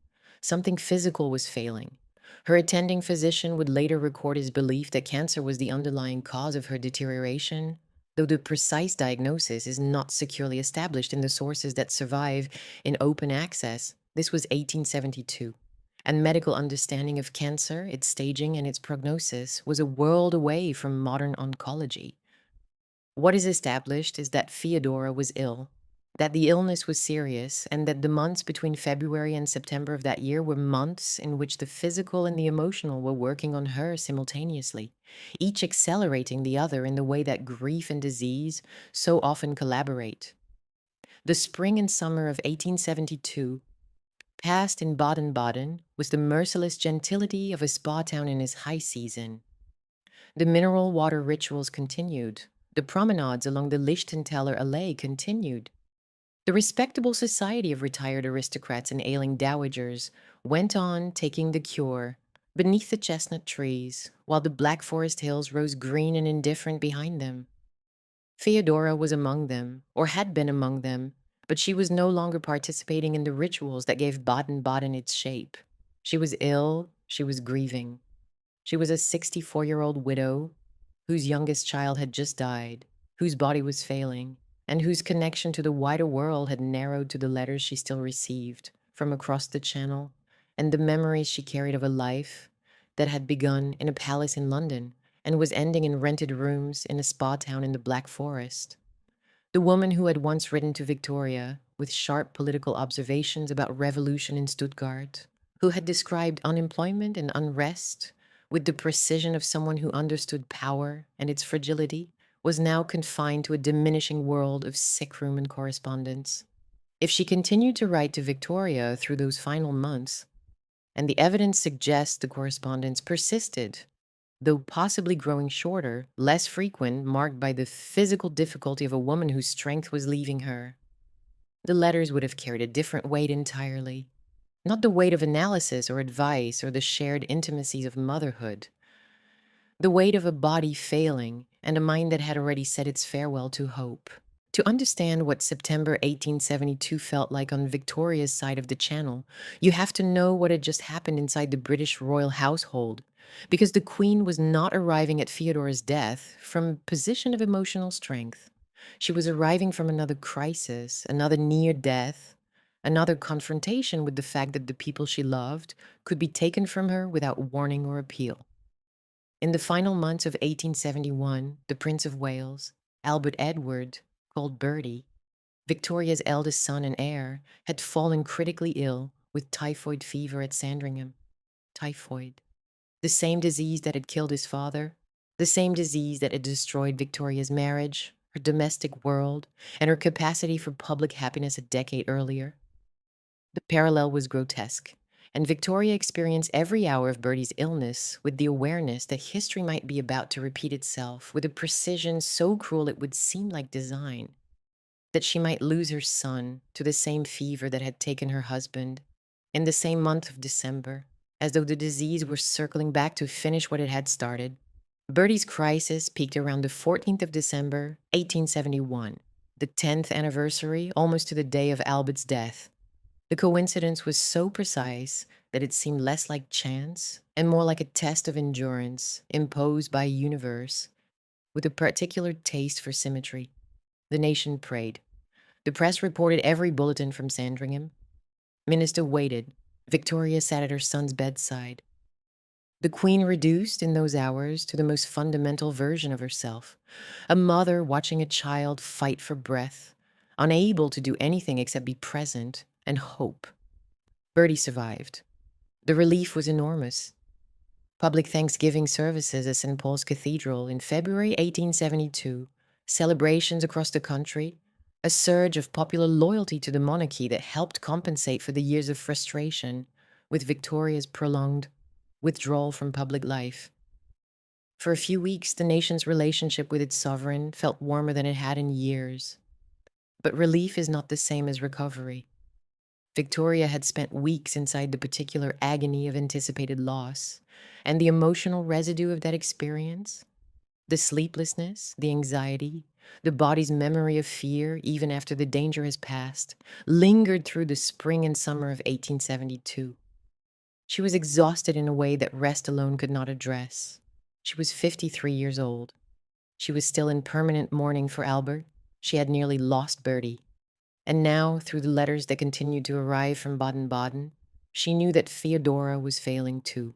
Something physical was failing. Her attending physician would later record his belief that cancer was the underlying cause of her deterioration, though the precise diagnosis is not securely established in the sources that survive in open access. This was 1872, and medical understanding of cancer, its staging, and its prognosis was a world away from modern oncology. What is established is that Feodora was ill, that the illness was serious, and that the months between February and September of that year were months in which the physical and the emotional were working on her simultaneously, each accelerating the other in the way that grief and disease so often collaborate. The spring and summer of 1872, passed in Baden-Baden, was the merciless gentility of a spa town in its high season. The mineral water rituals continued. The promenades along the Lichtenthaler Allee continued. The respectable society of retired aristocrats and ailing dowagers went on taking the cure beneath the chestnut trees, while the Black Forest hills rose green and indifferent behind them. Feodora was among them, or had been among them, but she was no longer participating in the rituals that gave Baden-Baden its shape. She was ill, she was grieving. She was a 64-year-old widow whose youngest child had just died, whose body was failing, and whose connection to the wider world had narrowed to the letters she still received from across the Channel, and the memories she carried of a life that had begun in a palace in London and was ending in rented rooms in a spa town in the Black Forest. The woman who had once written to Victoria with sharp political observations about revolution in Stuttgart, who had described unemployment and unrest with the precision of someone who understood power and its fragility, was now confined to a diminishing world of sick room and correspondence. If she continued to write to Victoria through those final months, and the evidence suggests the correspondence persisted, though possibly growing shorter, less frequent, marked by the physical difficulty of a woman whose strength was leaving her, the letters would have carried a different weight entirely. Not the weight of analysis or advice or the shared intimacies of motherhood. The weight of a body failing and a mind that had already said its farewell to hope. To understand what September 1872 felt like on Victoria's side of the Channel, you have to know what had just happened inside the British royal household, because the Queen was not arriving at Feodora's death from a position of emotional strength. She was arriving from another crisis, another near death, another confrontation with the fact that the people she loved could be taken from her without warning or appeal. In the final months of 1871, the Prince of Wales, Albert Edward, called Bertie, Victoria's eldest son and heir, had fallen critically ill with typhoid fever at Sandringham. Typhoid. The same disease that had killed his father, the same disease that had destroyed Victoria's marriage, her domestic world, and her capacity for public happiness a decade earlier. The parallel was grotesque, and Victoria experienced every hour of Bertie's illness with the awareness that history might be about to repeat itself with a precision so cruel it would seem like design, that she might lose her son to the same fever that had taken her husband in the same month of December, as though the disease were circling back to finish what it had started. Bertie's crisis peaked around the 14th of December, 1871, the 10th anniversary, almost to the day of Albert's death. The coincidence was so precise that it seemed less like chance and more like a test of endurance imposed by a universe with a particular taste for symmetry. The nation prayed. The press reported every bulletin from Sandringham. Minister waited. Victoria sat at her son's bedside. The Queen reduced in those hours to the most fundamental version of herself, a mother watching a child fight for breath, unable to do anything except be present and hope. Bertie survived. The relief was enormous. Public Thanksgiving services at St. Paul's Cathedral in February 1872, celebrations across the country, a surge of popular loyalty to the monarchy that helped compensate for the years of frustration with Victoria's prolonged withdrawal from public life. For a few weeks, the nation's relationship with its sovereign felt warmer than it had in years. But relief is not the same as recovery. Victoria had spent weeks inside the particular agony of anticipated loss, and the emotional residue of that experience, the sleeplessness, the anxiety, the body's memory of fear, even after the danger has passed, lingered through the spring and summer of 1872. She was exhausted in a way that rest alone could not address. She was 53 years old. She was still in permanent mourning for Albert. She had nearly lost Bertie. And now, through the letters that continued to arrive from Baden-Baden, she knew that Feodora was failing too.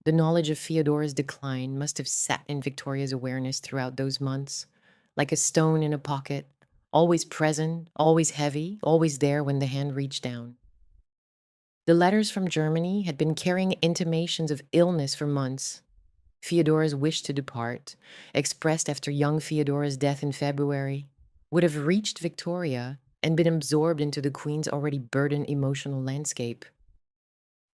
The knowledge of Feodora's decline must have sat in Victoria's awareness throughout those months, like a stone in a pocket, always present, always heavy, always there when the hand reached down. The letters from Germany had been carrying intimations of illness for months. Feodora's wish to depart, expressed after young Feodora's death in February, would have reached Victoria and been absorbed into the Queen's already burdened emotional landscape.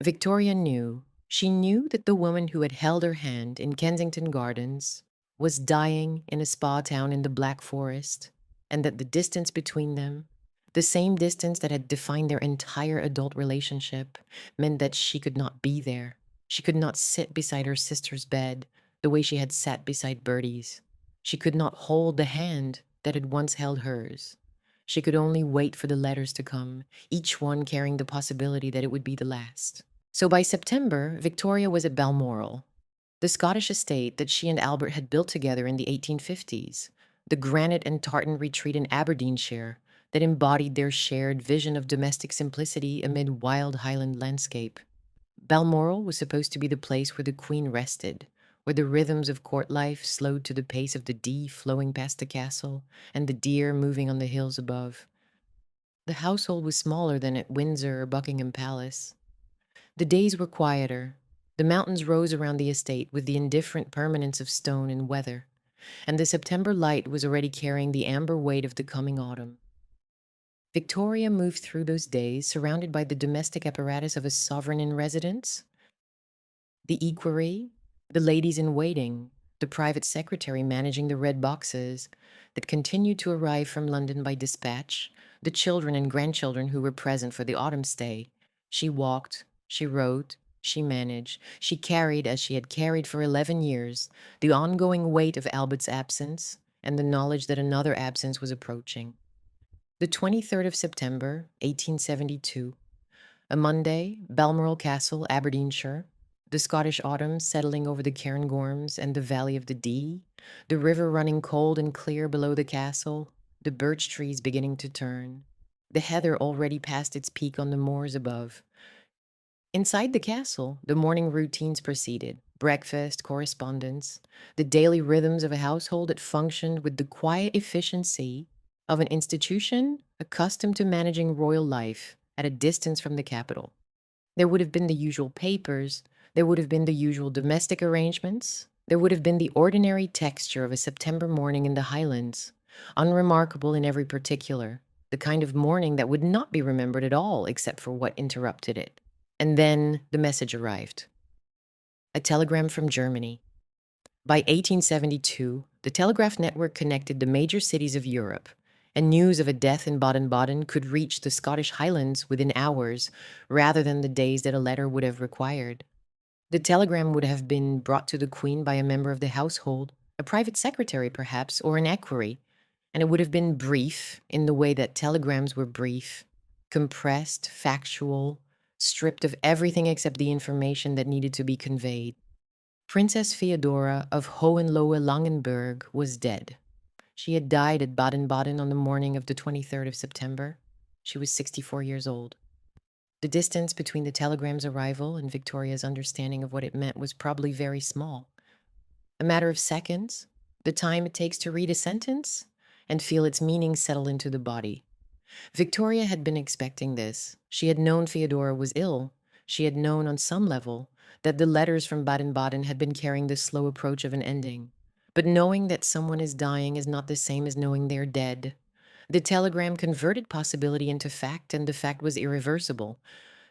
Victoria knew, she knew that the woman who had held her hand in Kensington Gardens was dying in a spa town in the Black Forest, and that the distance between them, the same distance that had defined their entire adult relationship, meant that she could not be there. She could not sit beside her sister's bed the way she had sat beside Bertie's. She could not hold the hand that had once held hers. She could only wait for the letters to come, each one carrying the possibility that it would be the last. So by September, Victoria was at Balmoral, the Scottish estate that she and Albert had built together in the 1850s, the granite and tartan retreat in Aberdeenshire that embodied their shared vision of domestic simplicity amid wild Highland landscape. Balmoral was supposed to be the place where the Queen rested, where the rhythms of court life slowed to the pace of the Dee flowing past the castle and the deer moving on the hills above. The household was smaller than at Windsor or Buckingham Palace. The days were quieter. The mountains rose around the estate with the indifferent permanence of stone and weather, and the September light was already carrying the amber weight of the coming autumn. Victoria moved through those days surrounded by the domestic apparatus of a sovereign in residence, the equerry, the ladies in waiting, the private secretary managing the red boxes that continued to arrive from London by dispatch, the children and grandchildren who were present for the autumn stay. She walked, she wrote, she managed, she carried, as she had carried for 11 years, the ongoing weight of Albert's absence and the knowledge that another absence was approaching. The 23rd of September, 1872, a Monday, Balmoral Castle, Aberdeenshire, the Scottish autumn settling over the Cairngorms and the valley of the Dee, the river running cold and clear below the castle, the birch trees beginning to turn, the heather already past its peak on the moors above. Inside the castle, the morning routines proceeded: breakfast, correspondence, the daily rhythms of a household that functioned with the quiet efficiency of an institution accustomed to managing royal life at a distance from the capital. There would have been the usual papers, there would have been the usual domestic arrangements, there would have been the ordinary texture of a September morning in the Highlands, unremarkable in every particular, the kind of morning that would not be remembered at all except for what interrupted it. And then the message arrived. A telegram from Germany. By 1872, the telegraph network connected the major cities of Europe, and news of a death in Baden-Baden could reach the Scottish Highlands within hours rather than the days that a letter would have required. The telegram would have been brought to the Queen by a member of the household, a private secretary perhaps, or an equerry, and it would have been brief in the way that telegrams were brief, compressed, factual, stripped of everything except the information that needed to be conveyed. Princess Feodora of Hohenlohe-Langenburg was dead. She had died at Baden-Baden on the morning of the 23rd of September. She was 64 years old. The distance between the telegram's arrival and Victoria's understanding of what it meant was probably very small. A matter of seconds, the time it takes to read a sentence and feel its meaning settle into the body. Victoria had been expecting this. She had known Feodora was ill. She had known on some level that the letters from Baden-Baden had been carrying the slow approach of an ending. But knowing that someone is dying is not the same as knowing they're dead. The telegram converted possibility into fact, and the fact was irreversible.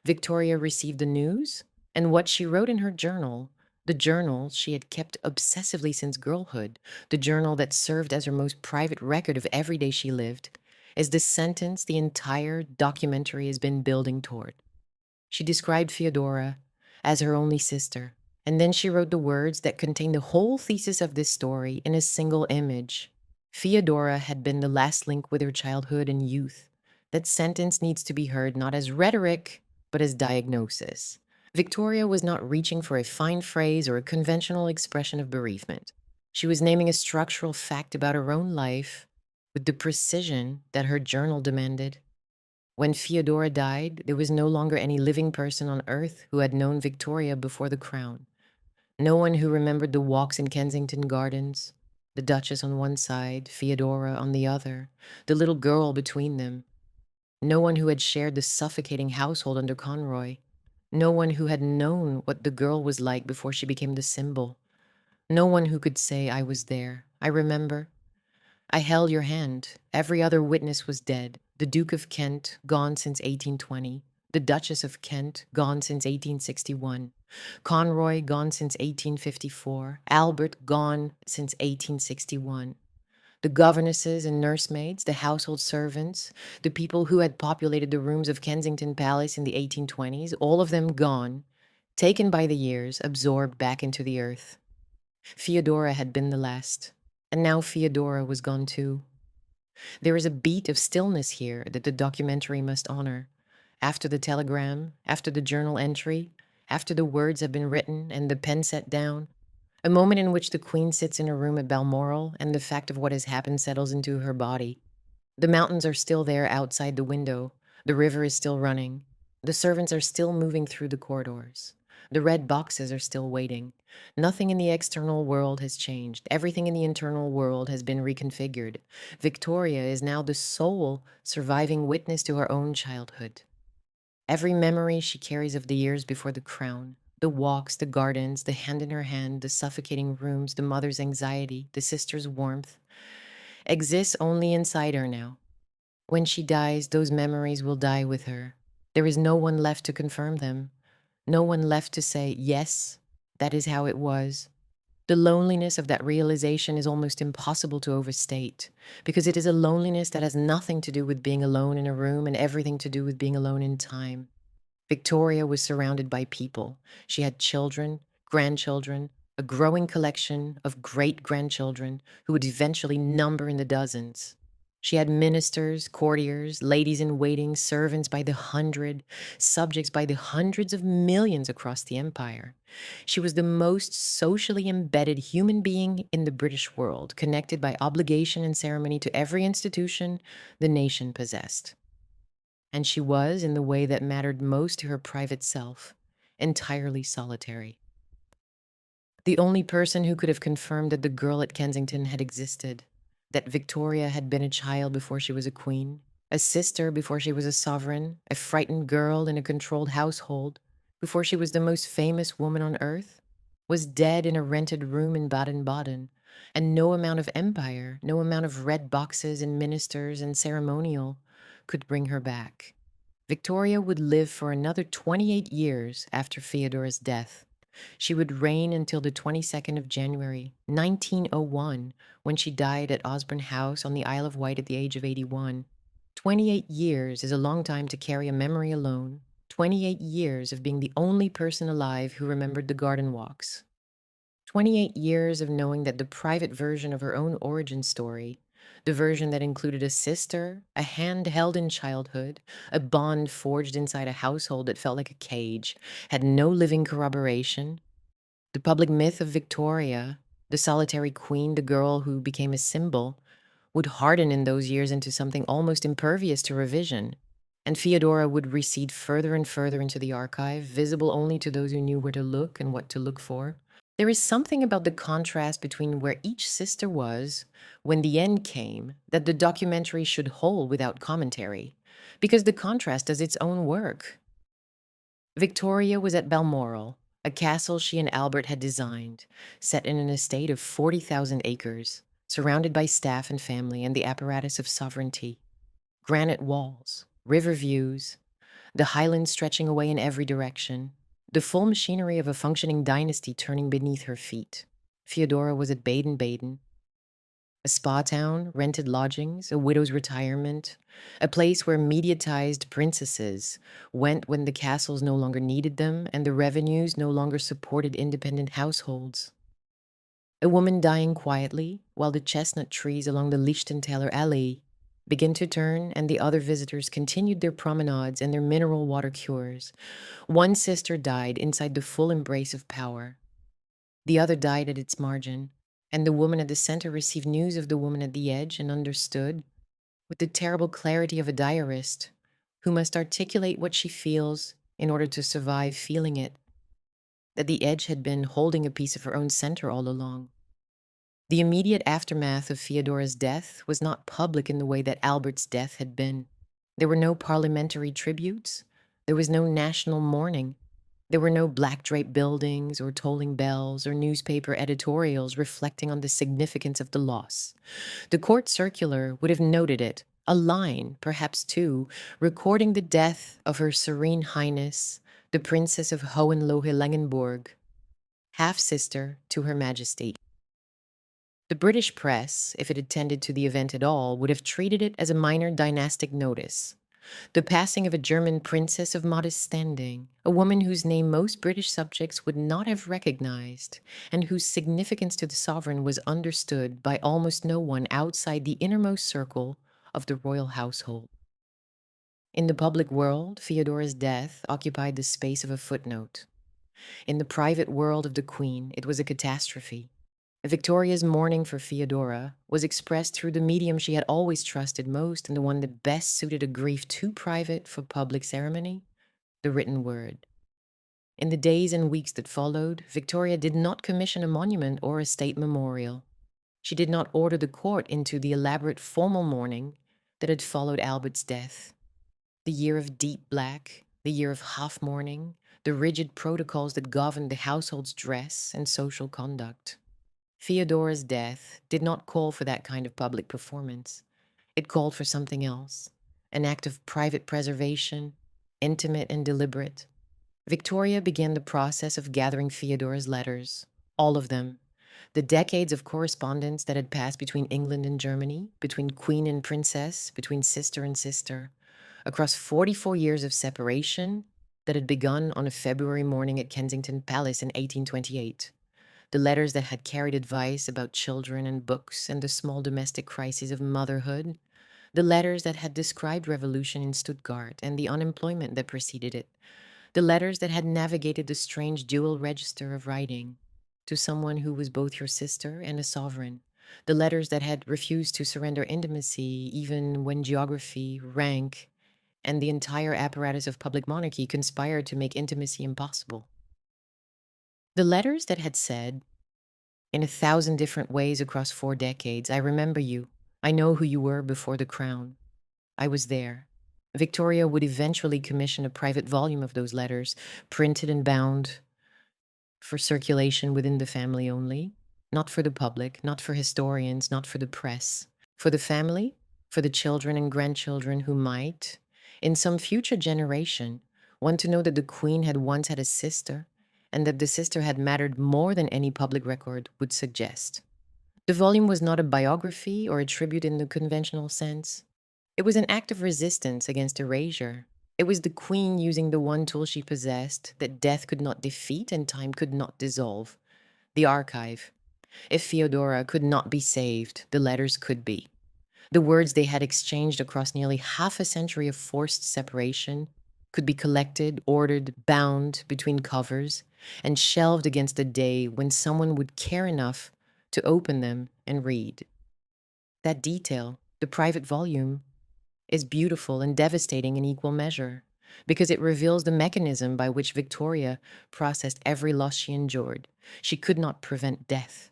Victoria received the news, and what she wrote in her journal, the journal she had kept obsessively since girlhood, the journal that served as her most private record of every day she lived, is the sentence the entire documentary has been building toward. She described Feodora as her only sister, and then she wrote the words that contain the whole thesis of this story in a single image. Feodora had been the last link with her childhood and youth. That sentence needs to be heard not as rhetoric, but as diagnosis. Victoria was not reaching for a fine phrase or a conventional expression of bereavement. She was naming a structural fact about her own life with the precision that her journal demanded. When Feodora died, there was no longer any living person on earth who had known Victoria before the crown. No one who remembered the walks in Kensington Gardens, the Duchess on one side, Feodora on the other, the little girl between them. No one who had shared the suffocating household under Conroy. No one who had known what the girl was like before she became the symbol. No one who could say, "I was there. I remember. I held your hand." Every other witness was dead. The Duke of Kent, gone since 1820. The Duchess of Kent, gone since 1861. Conroy, gone since 1854. Albert, gone since 1861. The governesses and nursemaids, the household servants, the people who had populated the rooms of Kensington Palace in the 1820s, all of them gone, taken by the years, absorbed back into the earth. Feodora had been the last, and now Feodora was gone too. There is a beat of stillness here that the documentary must honor. After the telegram, after the journal entry, after the words have been written and the pen set down, a moment in which the Queen sits in her room at Balmoral and the fact of what has happened settles into her body. The mountains are still there outside the window. The river is still running. The servants are still moving through the corridors. The red boxes are still waiting. Nothing in the external world has changed. Everything in the internal world has been reconfigured. Victoria is now the sole surviving witness to her own childhood. Every memory she carries of the years before the crown, the walks, the gardens, the hand in her hand, the suffocating rooms, the mother's anxiety, the sister's warmth, exists only inside her now. When she dies, those memories will die with her. There is no one left to confirm them, no one left to say, yes, that is how it was. The loneliness of that realization is almost impossible to overstate, because it is a loneliness that has nothing to do with being alone in a room and everything to do with being alone in time. Victoria was surrounded by people. She had children, grandchildren, a growing collection of great grandchildren who would eventually number in the dozens. She had ministers, courtiers, ladies in waiting, servants by the hundred, subjects by the hundreds of millions across the empire. She was the most socially embedded human being in the British world, connected by obligation and ceremony to every institution the nation possessed. And she was, in the way that mattered most to her private self, entirely solitary. The only person who could have confirmed that the girl at Kensington had existed, that Victoria had been a child before she was a queen, a sister before she was a sovereign, a frightened girl in a controlled household before she was the most famous woman on earth, was dead in a rented room in Baden-Baden, and no amount of empire, no amount of red boxes and ministers and ceremonial could bring her back. Victoria would live for another 28 years after Feodora's death. She would reign until the 22nd of January, 1901, when she died at Osborne House on the Isle of Wight at the age of 81. 28 years is a long time to carry a memory alone. 28 years of being the only person alive who remembered the garden walks. 28 years of knowing that the private version of her own origin story, the version that included a sister, a hand held in childhood, a bond forged inside a household that felt like a cage, had no living corroboration. The public myth of Victoria, the solitary queen, the girl who became a symbol, would harden in those years into something almost impervious to revision. And Feodora would recede further and further into the archive, visible only to those who knew where to look and what to look for. There is something about the contrast between where each sister was when the end came that the documentary should hold without commentary, because the contrast does its own work. Victoria was at Balmoral, a castle she and Albert had designed, set in an estate of 40,000 acres, surrounded by staff and family and the apparatus of sovereignty. Granite walls, river views, the highlands stretching away in every direction, the full machinery of a functioning dynasty turning beneath her feet. Feodora was at Baden-Baden, a spa town, rented lodgings, a widow's retirement, a place where mediatized princesses went when the castles no longer needed them and the revenues no longer supported independent households. A woman dying quietly while the chestnut trees along the Lichtenthaler Allee began to turn and the other visitors continued their promenades and their mineral water cures. One sister died inside the full embrace of power. The other died at its margin, and the woman at the center received news of the woman at the edge and understood, with the terrible clarity of a diarist who must articulate what she feels in order to survive feeling it, that the edge had been holding a piece of her own center all along. The immediate aftermath of Feodora's death was not public in the way that Albert's death had been. There were no parliamentary tributes. There was no national mourning. There were no black-draped buildings or tolling bells or newspaper editorials reflecting on the significance of the loss. The court circular would have noted it, a line, perhaps two, recording the death of Her Serene Highness, the Princess of Hohenlohe-Langenburg, half-sister to Her Majesty. The British press, if it attended to the event at all, would have treated it as a minor dynastic notice. The passing of a German princess of modest standing, a woman whose name most British subjects would not have recognized, and whose significance to the sovereign was understood by almost no one outside the innermost circle of the royal household. In the public world, Feodora's death occupied the space of a footnote. In the private world of the Queen, it was a catastrophe. Victoria's mourning for Feodora was expressed through the medium she had always trusted most and the one that best suited a grief too private for public ceremony, the written word. In the days and weeks that followed, Victoria did not commission a monument or a state memorial. She did not order the court into the elaborate formal mourning that had followed Albert's death. The year of deep black, the year of half mourning, the rigid protocols that governed the household's dress and social conduct. Feodora's death did not call for that kind of public performance. It called for something else, an act of private preservation, intimate and deliberate. Victoria began the process of gathering Feodora's letters, all of them. The decades of correspondence that had passed between England and Germany, between queen and princess, between sister and sister, across 44 years of separation that had begun on a February morning at Kensington Palace in 1828. The letters that had carried advice about children and books and the small domestic crises of motherhood. The letters that had described revolution in Stuttgart and the unemployment that preceded it. The letters that had navigated the strange dual register of writing to someone who was both your sister and a sovereign. The letters that had refused to surrender intimacy even when geography, rank, and the entire apparatus of public monarchy conspired to make intimacy impossible. The letters that had said, in 1,000 different ways across 4 decades, I remember you. I know who you were before the crown. I was there. Victoria would eventually commission a private volume of those letters, printed and bound for circulation within the family only, not for the public, not for historians, not for the press, for the family, for the children and grandchildren who might, in some future generation, want to know that the queen had once had a sister and that the sister had mattered more than any public record would suggest. The volume was not a biography or a tribute in the conventional sense. It was an act of resistance against erasure. It was the queen using the one tool she possessed that death could not defeat and time could not dissolve: the archive. If Feodora could not be saved, the letters could be. The words they had exchanged across nearly half a century of forced separation could be collected, ordered, bound between covers, and shelved against the day when someone would care enough to open them and read. That detail, the private volume, is beautiful and devastating in equal measure, because it reveals the mechanism by which Victoria processed every loss she endured. She could not prevent death.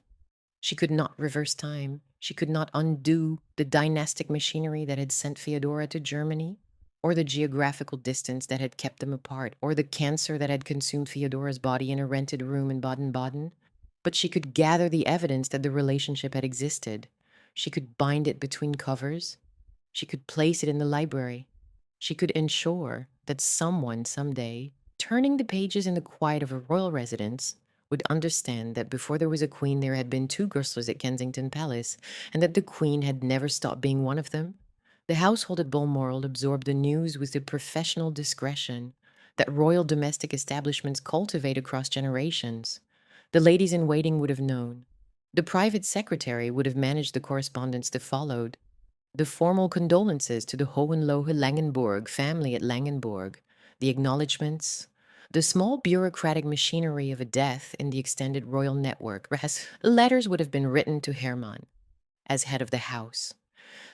She could not reverse time. She could not undo the dynastic machinery that had sent Feodora to Germany, or the geographical distance that had kept them apart, or the cancer that had consumed Feodora's body in a rented room in Baden-Baden. But she could gather the evidence that the relationship had existed. She could bind it between covers. She could place it in the library. She could ensure that someone someday, turning the pages in the quiet of a royal residence, would understand that before there was a queen, there had been 2 Gerslers at Kensington Palace, and that the queen had never stopped being one of them. The household at Balmoral absorbed the news with the professional discretion that royal domestic establishments cultivate across generations. The ladies in waiting would have known. The private secretary would have managed the correspondence that followed. The formal condolences to the Hohenlohe-Langenburg family at Langenburg, the acknowledgments, the small bureaucratic machinery of a death in the extended royal network. Letters would have been written to Hermann as head of the house.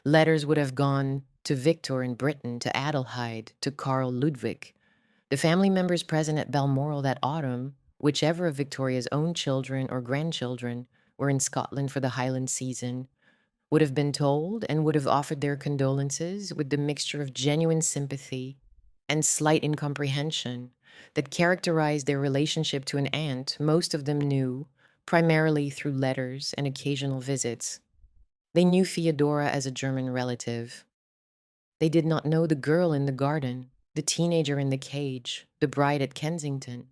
Letters would have gone to Victor in Britain, to Adelheid, to Karl Ludwig. The family members present at Balmoral that autumn, whichever of Victoria's own children or grandchildren were in Scotland for the Highland season, would have been told and would have offered their condolences with the mixture of genuine sympathy and slight incomprehension that characterized their relationship to an aunt most of them knew primarily through letters and occasional visits. They knew Feodora as a German relative. They did not know the girl in the garden, the teenager in the cage, the bride at Kensington.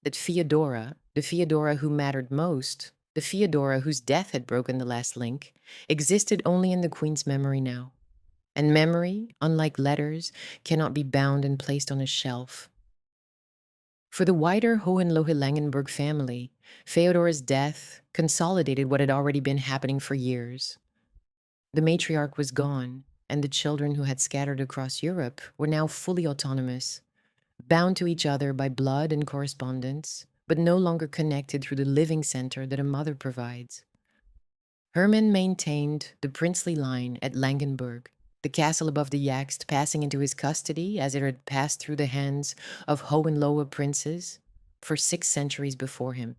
That Feodora, the Feodora who mattered most, the Feodora whose death had broken the last link, existed only in the Queen's memory now. And memory, unlike letters, cannot be bound and placed on a shelf. For the wider Hohenlohe-Langenburg family, Feodora's death consolidated what had already been happening for years. The matriarch was gone, and the children who had scattered across Europe were now fully autonomous, bound to each other by blood and correspondence, but no longer connected through the living center that a mother provides. Hermann maintained the princely line at Langenburg, the castle above the Yaxt passing into his custody as it had passed through the hands of Hohenlohe princes for 6 centuries before him.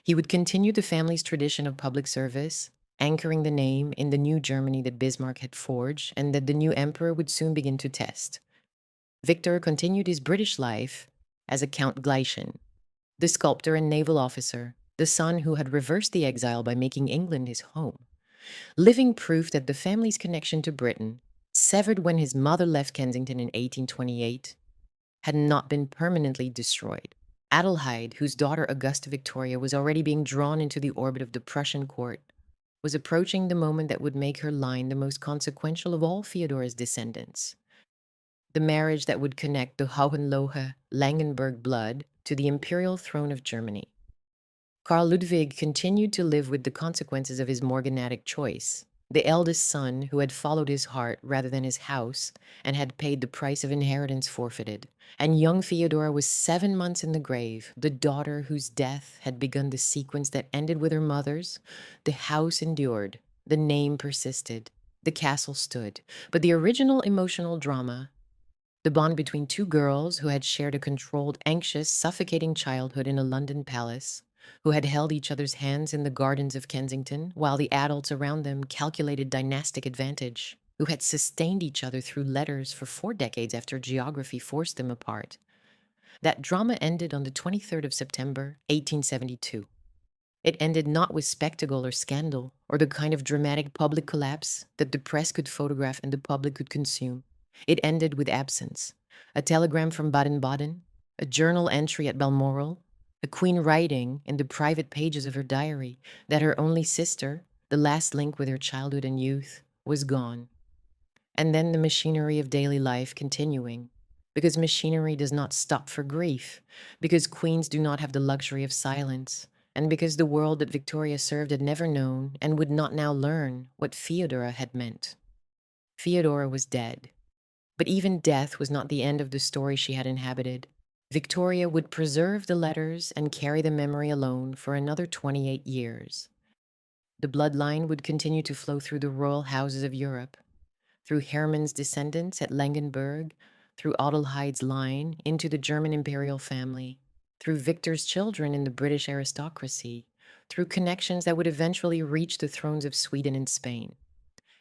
He would continue the family's tradition of public service, anchoring the name in the new Germany that Bismarck had forged and that the new emperor would soon begin to test. Victor continued his British life as a Count Gleichen, the sculptor and naval officer, the son who had reversed the exile by making England his home, living proof that the family's connection to Britain severed when his mother left Kensington in 1828, had not been permanently destroyed. Adelheid, whose daughter Augusta Victoria was already being drawn into the orbit of the Prussian court, was approaching the moment that would make her line the most consequential of all Feodora's descendants. The marriage that would connect the Hohenlohe-Langenburg blood to the imperial throne of Germany. Karl Ludwig continued to live with the consequences of his morganatic choice. The eldest son, who had followed his heart rather than his house and had paid the price of inheritance forfeited. And young Feodora was 7 months in the grave, the daughter whose death had begun the sequence that ended with her mother's. The house endured, the name persisted, the castle stood. But the original emotional drama, the bond between two girls who had shared a controlled, anxious, suffocating childhood in a London palace, who had held each other's hands in the gardens of Kensington, while the adults around them calculated dynastic advantage, who had sustained each other through letters for 4 decades after geography forced them apart. That drama ended on the 23rd of September, 1872. It ended not with spectacle or scandal, or the kind of dramatic public collapse that the press could photograph and the public could consume. It ended with absence. A telegram from Baden-Baden, a journal entry at Balmoral, the Queen writing in the private pages of her diary that her only sister, the last link with her childhood and youth, was gone. And then the machinery of daily life continuing. Because machinery does not stop for grief, because queens do not have the luxury of silence, and because the world that Victoria served had never known and would not now learn what Feodora had meant. Feodora was dead. But even death was not the end of the story she had inhabited. Victoria would preserve the letters and carry the memory alone for another 28 years. The bloodline would continue to flow through the royal houses of Europe, through Hermann's descendants at Langenburg, through Adelheid's line into the German imperial family, through Victor's children in the British aristocracy, through connections that would eventually reach the thrones of Sweden and Spain.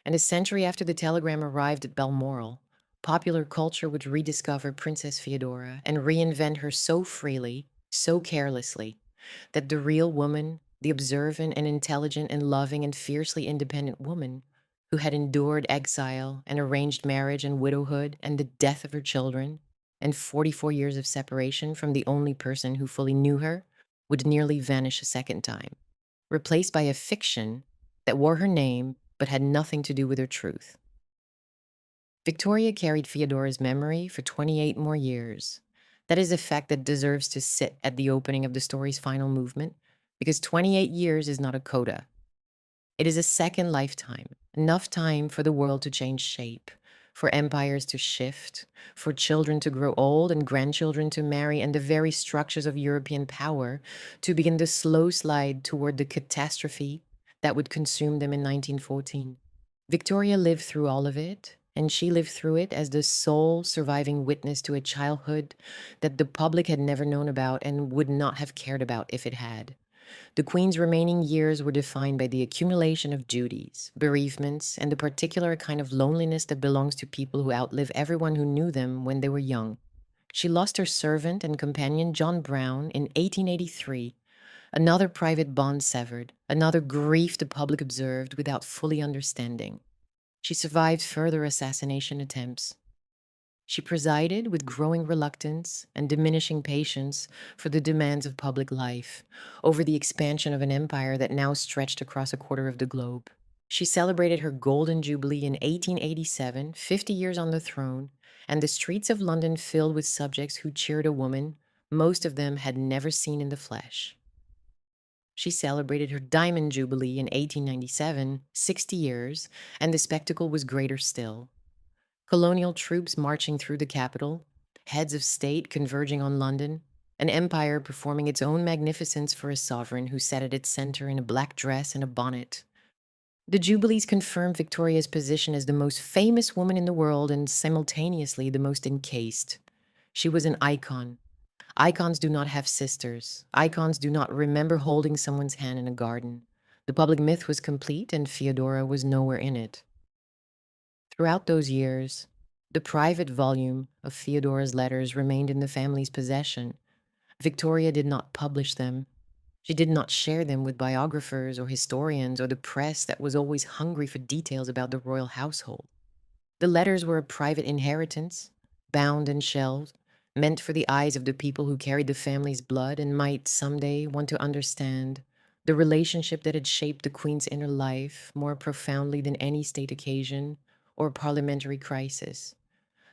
And a century after the telegram arrived at Balmoral, popular culture would rediscover Princess Feodora and reinvent her so freely, so carelessly, that the real woman, the observant and intelligent and loving and fiercely independent woman, who had endured exile and arranged marriage and widowhood and the death of her children, and 44 years of separation from the only person who fully knew her, would nearly vanish a second time, replaced by a fiction that wore her name but had nothing to do with her truth. Victoria carried Feodora's memory for 28 more years. That is a fact that deserves to sit at the opening of the story's final movement, because 28 years is not a coda. It is a second lifetime, enough time for the world to change shape, for empires to shift, for children to grow old and grandchildren to marry, and the very structures of European power to begin the slow slide toward the catastrophe that would consume them in 1914. Victoria lived through all of it, and she lived through it as the sole surviving witness to a childhood that the public had never known about and would not have cared about if it had. The Queen's remaining years were defined by the accumulation of duties, bereavements, and the particular kind of loneliness that belongs to people who outlive everyone who knew them when they were young. She lost her servant and companion John Brown in 1883, another private bond severed, another grief the public observed without fully understanding. She survived further assassination attempts. She presided with growing reluctance and diminishing patience for the demands of public life over the expansion of an empire that now stretched across a quarter of the globe. She celebrated her golden jubilee in 1887, 50 years on the throne, and the streets of London filled with subjects who cheered a woman most of them had never seen in the flesh. She celebrated her diamond jubilee in 1897, 60 years, and the spectacle was greater still. Colonial troops marching through the capital, heads of state converging on London, an empire performing its own magnificence for a sovereign who sat at its center in a black dress and a bonnet. The Jubilees confirmed Victoria's position as the most famous woman in the world and simultaneously the most encased. She was an icon. Icons do not have sisters. Icons do not remember holding someone's hand in a garden. The public myth was complete, and Feodora was nowhere in it. Throughout those years, the private volume of Feodora's letters remained in the family's possession. Victoria did not publish them. She did not share them with biographers or historians or the press that was always hungry for details about the royal household. The letters were a private inheritance, bound and shelved, meant for the eyes of the people who carried the family's blood and might someday want to understand the relationship that had shaped the Queen's inner life more profoundly than any state occasion or parliamentary crisis.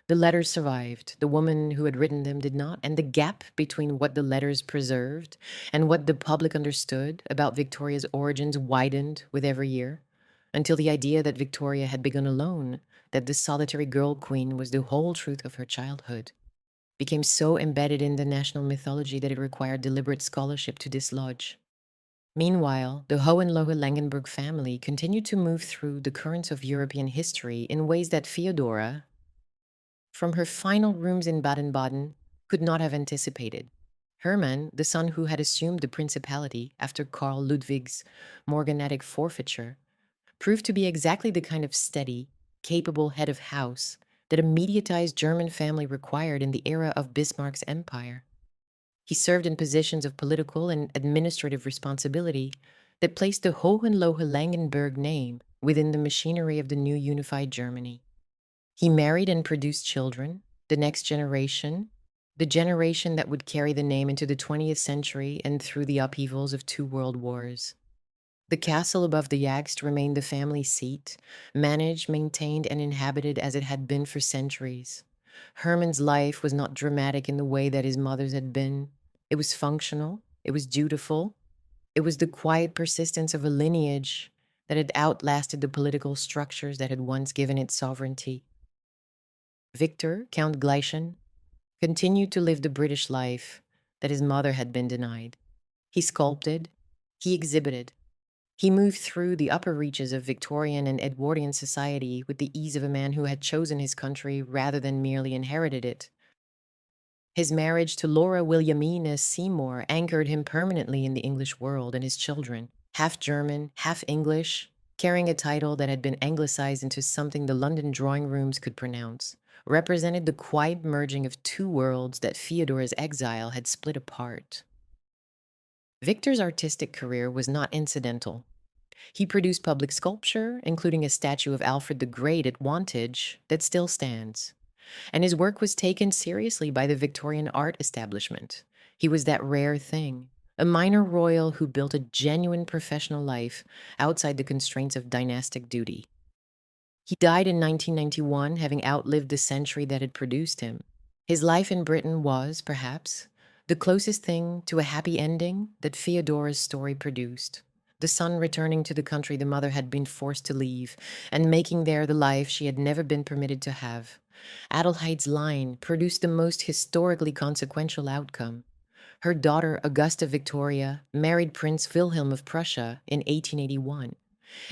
The letters survived. The woman who had written them did not, and the gap between what the letters preserved and what the public understood about Victoria's origins widened with every year, until the idea that Victoria had begun alone, that this solitary girl queen was the whole truth of her childhood, became so embedded in the national mythology that it required deliberate scholarship to dislodge. Meanwhile, the Hohenlohe-Langenburg family continued to move through the currents of European history in ways that Feodora, from her final rooms in Baden-Baden, could not have anticipated. Hermann, the son who had assumed the principality after Karl Ludwig's morganatic forfeiture, proved to be exactly the kind of steady, capable head of house that a mediatized German family required in the era of Bismarck's empire. He served in positions of political and administrative responsibility that placed the Hohenlohe-Langenburg name within the machinery of the new unified Germany. He married and produced children, the next generation, the generation that would carry the name into the 20th century and through the upheavals of two world wars. The castle above the Jagst remained the family seat, managed, maintained, and inhabited as it had been for centuries. Hermann's life was not dramatic in the way that his mother's had been. It was functional, it was dutiful, it was the quiet persistence of a lineage that had outlasted the political structures that had once given it sovereignty. Victor, Count Gleichen, continued to live the British life that his mother had been denied. He sculpted, he exhibited, he moved through the upper reaches of Victorian and Edwardian society with the ease of a man who had chosen his country rather than merely inherited it. His marriage to Laura Williamina Seymour anchored him permanently in the English world, and his children, half German, half English, carrying a title that had been anglicized into something the London drawing rooms could pronounce, represented the quiet merging of two worlds that Feodora's exile had split apart. Victor's artistic career was not incidental. He produced public sculpture, including a statue of Alfred the Great at Wantage that still stands. And his work was taken seriously by the Victorian art establishment. He was that rare thing, a minor royal who built a genuine professional life outside the constraints of dynastic duty. He died in 1991, having outlived the century that had produced him. His life in Britain was, perhaps, the closest thing to a happy ending that Feodora's story produced. The son returning to the country the mother had been forced to leave, and making there the life she had never been permitted to have. Adelaide's line produced the most historically consequential outcome. Her daughter, Augusta Victoria, married Prince Wilhelm of Prussia in 1881.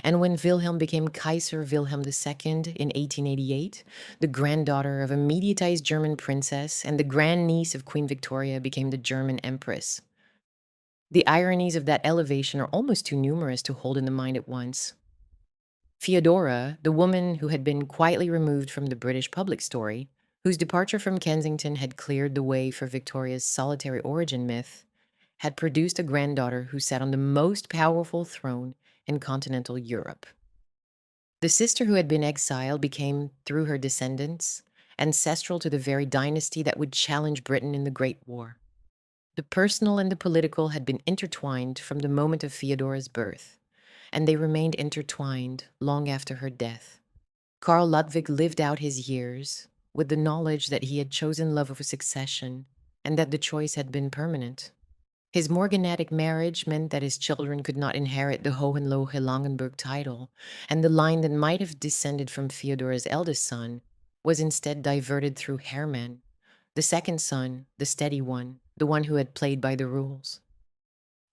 And when Wilhelm became Kaiser Wilhelm II in 1888, the granddaughter of a mediatized German princess and the grandniece of Queen Victoria became the German empress. The ironies of that elevation are almost too numerous to hold in the mind at once. Feodora, the woman who had been quietly removed from the British public story, whose departure from Kensington had cleared the way for Victoria's solitary origin myth, had produced a granddaughter who sat on the most powerful throne in continental Europe. The sister who had been exiled became, through her descendants, ancestral to the very dynasty that would challenge Britain in the Great War. The personal and the political had been intertwined from the moment of Feodora's birth, and they remained intertwined long after her death. Karl Ludwig lived out his years with the knowledge that he had chosen love over succession and that the choice had been permanent. His morganatic marriage meant that his children could not inherit the Hohenlohe-Langenburg title, and the line that might have descended from Feodora's eldest son was instead diverted through Hermann, the second son, the steady one, the one who had played by the rules.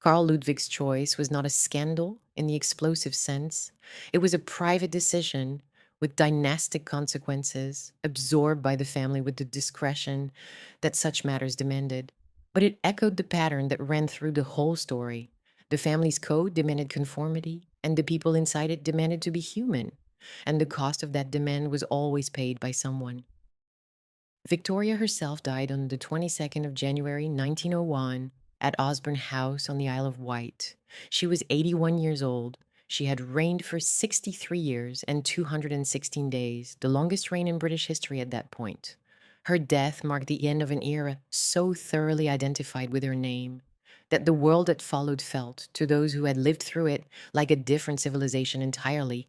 Karl Ludwig's choice was not a scandal in the explosive sense. It was a private decision with dynastic consequences, absorbed by the family with the discretion that such matters demanded. But it echoed the pattern that ran through the whole story. The family's code demanded conformity, and the people inside it demanded to be human. And the cost of that demand was always paid by someone. Victoria herself died on the 22nd of January 1901 at Osborne House on the Isle of Wight. She was 81 years old. She had reigned for 63 years and 216 days, the longest reign in British history at that point. Her death marked the end of an era so thoroughly identified with her name that the world that followed felt, to those who had lived through it, like a different civilization entirely.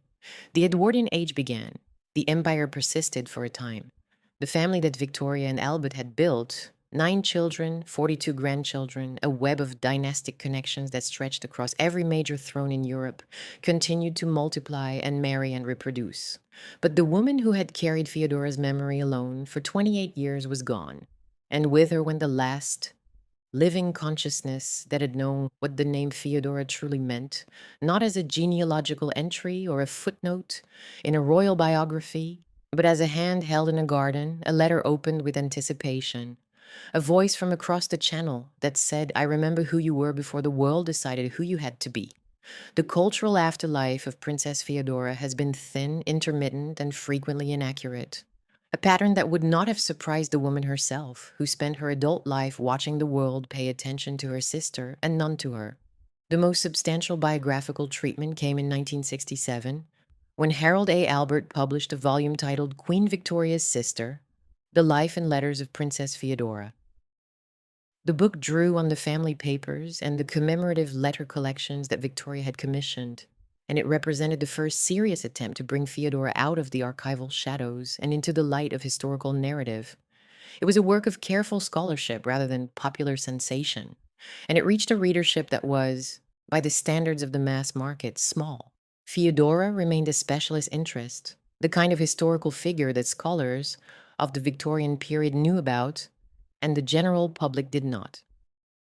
The Edwardian age began. The empire persisted for a time. The family that Victoria and Albert had built, 9 children, 42 grandchildren, a web of dynastic connections that stretched across every major throne in Europe, continued to multiply and marry and reproduce. But the woman who had carried Feodora's memory alone for 28 years was gone, and with her went the last living consciousness that had known what the name Feodora truly meant, not as a genealogical entry or a footnote in a royal biography, but as a hand held in a garden, a letter opened with anticipation, a voice from across the channel that said, "I remember who you were before the world decided who you had to be." The cultural afterlife of Princess Feodora has been thin, intermittent, and frequently inaccurate. A pattern that would not have surprised the woman herself, who spent her adult life watching the world pay attention to her sister and none to her. The most substantial biographical treatment came in 1967, when Harold A. Albert published a volume titled Queen Victoria's Sister: The Life and Letters of Princess Feodora. The book drew on the family papers and the commemorative letter collections that Victoria had commissioned, and it represented the first serious attempt to bring Feodora out of the archival shadows and into the light of historical narrative. It was a work of careful scholarship rather than popular sensation, and it reached a readership that was, by the standards of the mass market, small. Feodora remained a specialist interest, the kind of historical figure that scholars of the Victorian period knew about and the general public did not.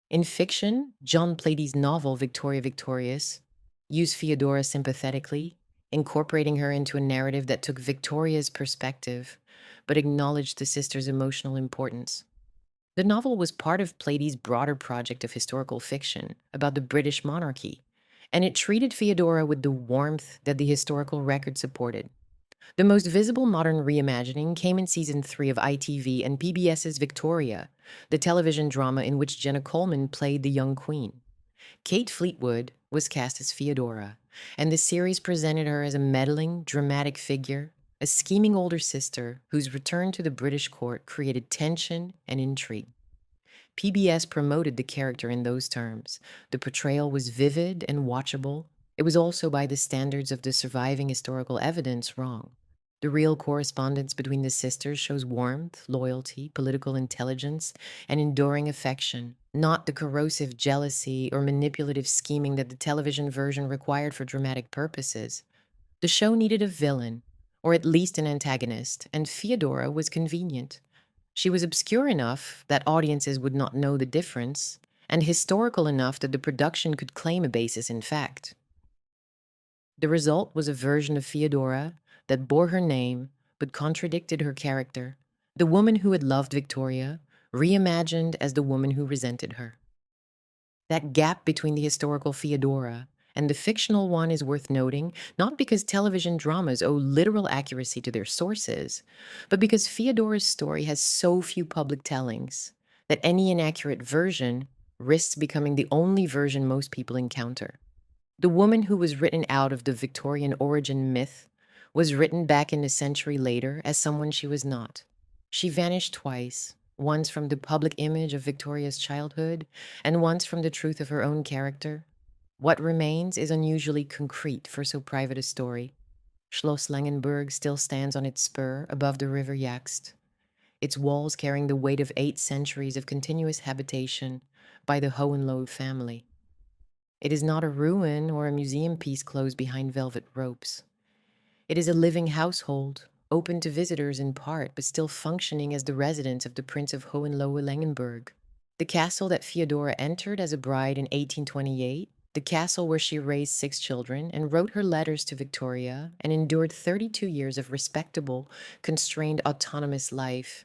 In fiction, John Plady's novel Victoria Victorious used Feodora sympathetically, incorporating her into a narrative that took Victoria's perspective but acknowledged the sister's emotional importance. The novel was part of Plady's broader project of historical fiction about the British monarchy, and it treated Feodora with the warmth that the historical record supported. The most visible modern reimagining came in season 3 of ITV and PBS's Victoria, the television drama in which Jenna Coleman played the young queen. Kate Fleetwood was cast as Feodora, and the series presented her as a meddling, dramatic figure, a scheming older sister whose return to the British court created tension and intrigue. PBS promoted the character in those terms. The portrayal was vivid and watchable. It was also, by the standards of the surviving historical evidence, wrong. The real correspondence between the sisters shows warmth, loyalty, political intelligence, and enduring affection, not the corrosive jealousy or manipulative scheming that the television version required for dramatic purposes. The show needed a villain, or at least an antagonist, and Feodora was convenient. She was obscure enough that audiences would not know the difference, and historical enough that the production could claim a basis in fact. The result was a version of Feodora that bore her name but contradicted her character, the woman who had loved Victoria, reimagined as the woman who resented her. That gap between the historical Feodora and the fictional one is worth noting, not because television dramas owe literal accuracy to their sources, but because Feodora's story has so few public tellings that any inaccurate version risks becoming the only version most people encounter. The woman who was written out of the Victorian origin myth was written back in a century later as someone she was not. She vanished twice, once from the public image of Victoria's childhood and once from the truth of her own character. What remains is unusually concrete for so private a story. Schloss Langenburg still stands on its spur above the river Yaxt, its walls carrying the weight of 8 centuries of continuous habitation by the Hohenlohe family. It is not a ruin or a museum piece closed behind velvet ropes. It is a living household, open to visitors in part, but still functioning as the residence of the Prince of Hohenlohe-Langenburg. The castle that Feodora entered as a bride in 1828, the castle where she raised 6 children and wrote her letters to Victoria and endured 32 years of respectable, constrained, autonomous life,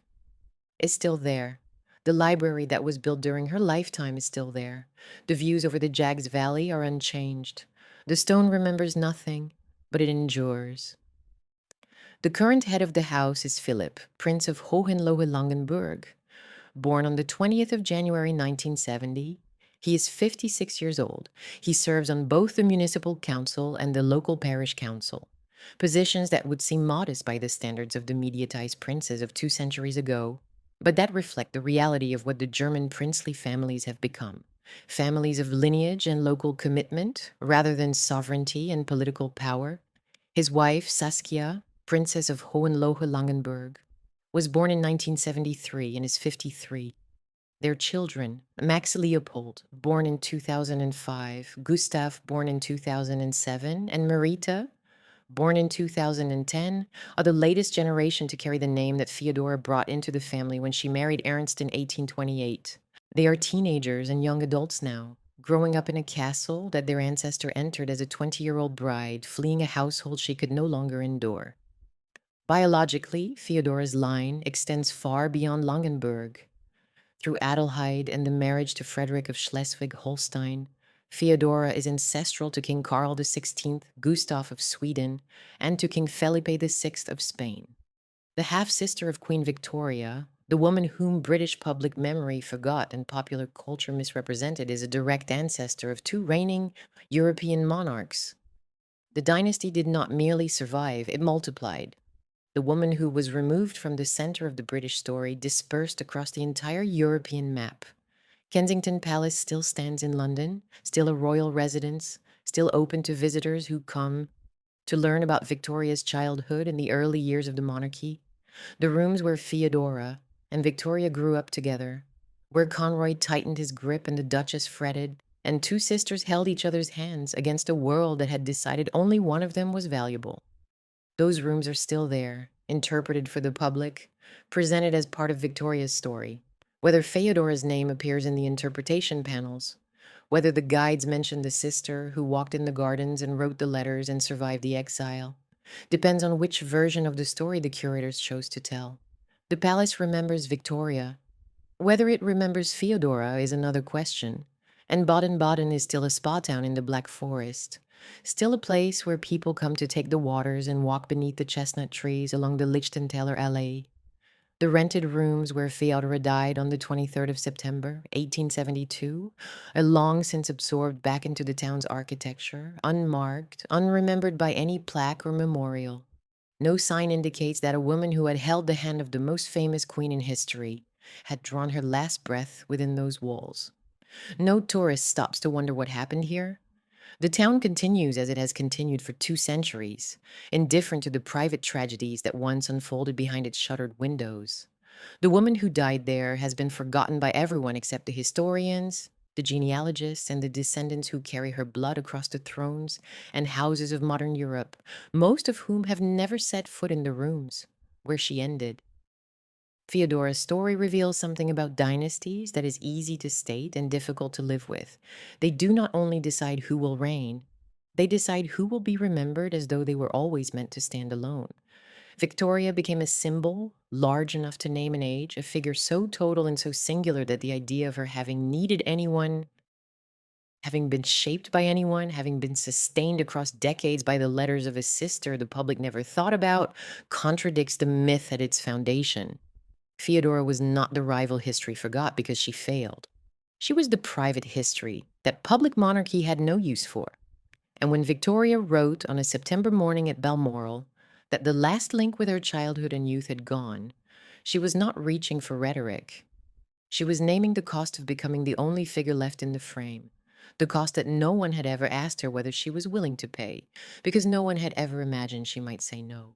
is still there. The library that was built during her lifetime is still there. The views over the Jags Valley are unchanged. The stone remembers nothing, but it endures. The current head of the house is Philip, Prince of Hohenlohe-Langenburg. Born on the 20th of January 1970, He is 56 years old. He serves on both the municipal council and the local parish council, positions that would seem modest by the standards of the mediatized princes of 2 centuries ago, but that reflect the reality of what the German princely families have become. Families of lineage and local commitment, rather than sovereignty and political power. His wife, Saskia, Princess of Hohenlohe-Langenburg, was born in 1973 and is 53. Their children, Max Leopold, born in 2005, Gustav, born in 2007, and Marita, born in 2010, are the latest generation to carry the name that Feodora brought into the family when she married Ernst in 1828. They are teenagers and young adults now, growing up in a castle that their ancestor entered as a 20-year-old bride, fleeing a household she could no longer endure. Biologically, Feodora's line extends far beyond Langenburg. Through Adelheid and the marriage to Frederick of Schleswig-Holstein, Feodora is ancestral to King Carl XVI, Gustav of Sweden, and to King Felipe VI of Spain. The half-sister of Queen Victoria, the woman whom British public memory forgot and popular culture misrepresented, is a direct ancestor of two reigning European monarchs. The dynasty did not merely survive, it multiplied. The woman who was removed from the center of the British story dispersed across the entire European map. Kensington Palace still stands in London, still a royal residence, still open to visitors who come to learn about Victoria's childhood and the early years of the monarchy. The rooms where Feodora and Victoria grew up together, where Conroy tightened his grip and the Duchess fretted, and two sisters held each other's hands against a world that had decided only one of them was valuable. Those rooms are still there, interpreted for the public, presented as part of Victoria's story. Whether Feodora's name appears in the interpretation panels, whether the guides mention the sister who walked in the gardens and wrote the letters and survived the exile, depends on which version of the story the curators chose to tell. The palace remembers Victoria. Whether it remembers Feodora is another question, and Baden-Baden is still a spa town in the Black Forest, still a place where people come to take the waters and walk beneath the chestnut trees along the Lichtenthaler Allee. The rented rooms where Feodora died on the 23rd of September, 1872, are long since absorbed back into the town's architecture, unmarked, unremembered by any plaque or memorial. No sign indicates that a woman who had held the hand of the most famous queen in history had drawn her last breath within those walls. No tourist stops to wonder what happened here. The town continues as it has continued for 2 centuries, indifferent to the private tragedies that once unfolded behind its shuttered windows. The woman who died there has been forgotten by everyone except the historians, the genealogists, and the descendants who carry her blood across the thrones and houses of modern Europe, most of whom have never set foot in the rooms where she ended. Feodora's story reveals something about dynasties that is easy to state and difficult to live with. They do not only decide who will reign, they decide who will be remembered as though they were always meant to stand alone. Victoria became a symbol, large enough to name an age, a figure so total and so singular that the idea of her having needed anyone, having been shaped by anyone, having been sustained across decades by the letters of a sister the public never thought about, contradicts the myth at its foundation. Feodora was not the rival history forgot because she failed. She was the private history that public monarchy had no use for. And when Victoria wrote on a September morning at Balmoral that the last link with her childhood and youth had gone, she was not reaching for rhetoric. She was naming the cost of becoming the only figure left in the frame, the cost that no one had ever asked her whether she was willing to pay, because no one had ever imagined she might say no.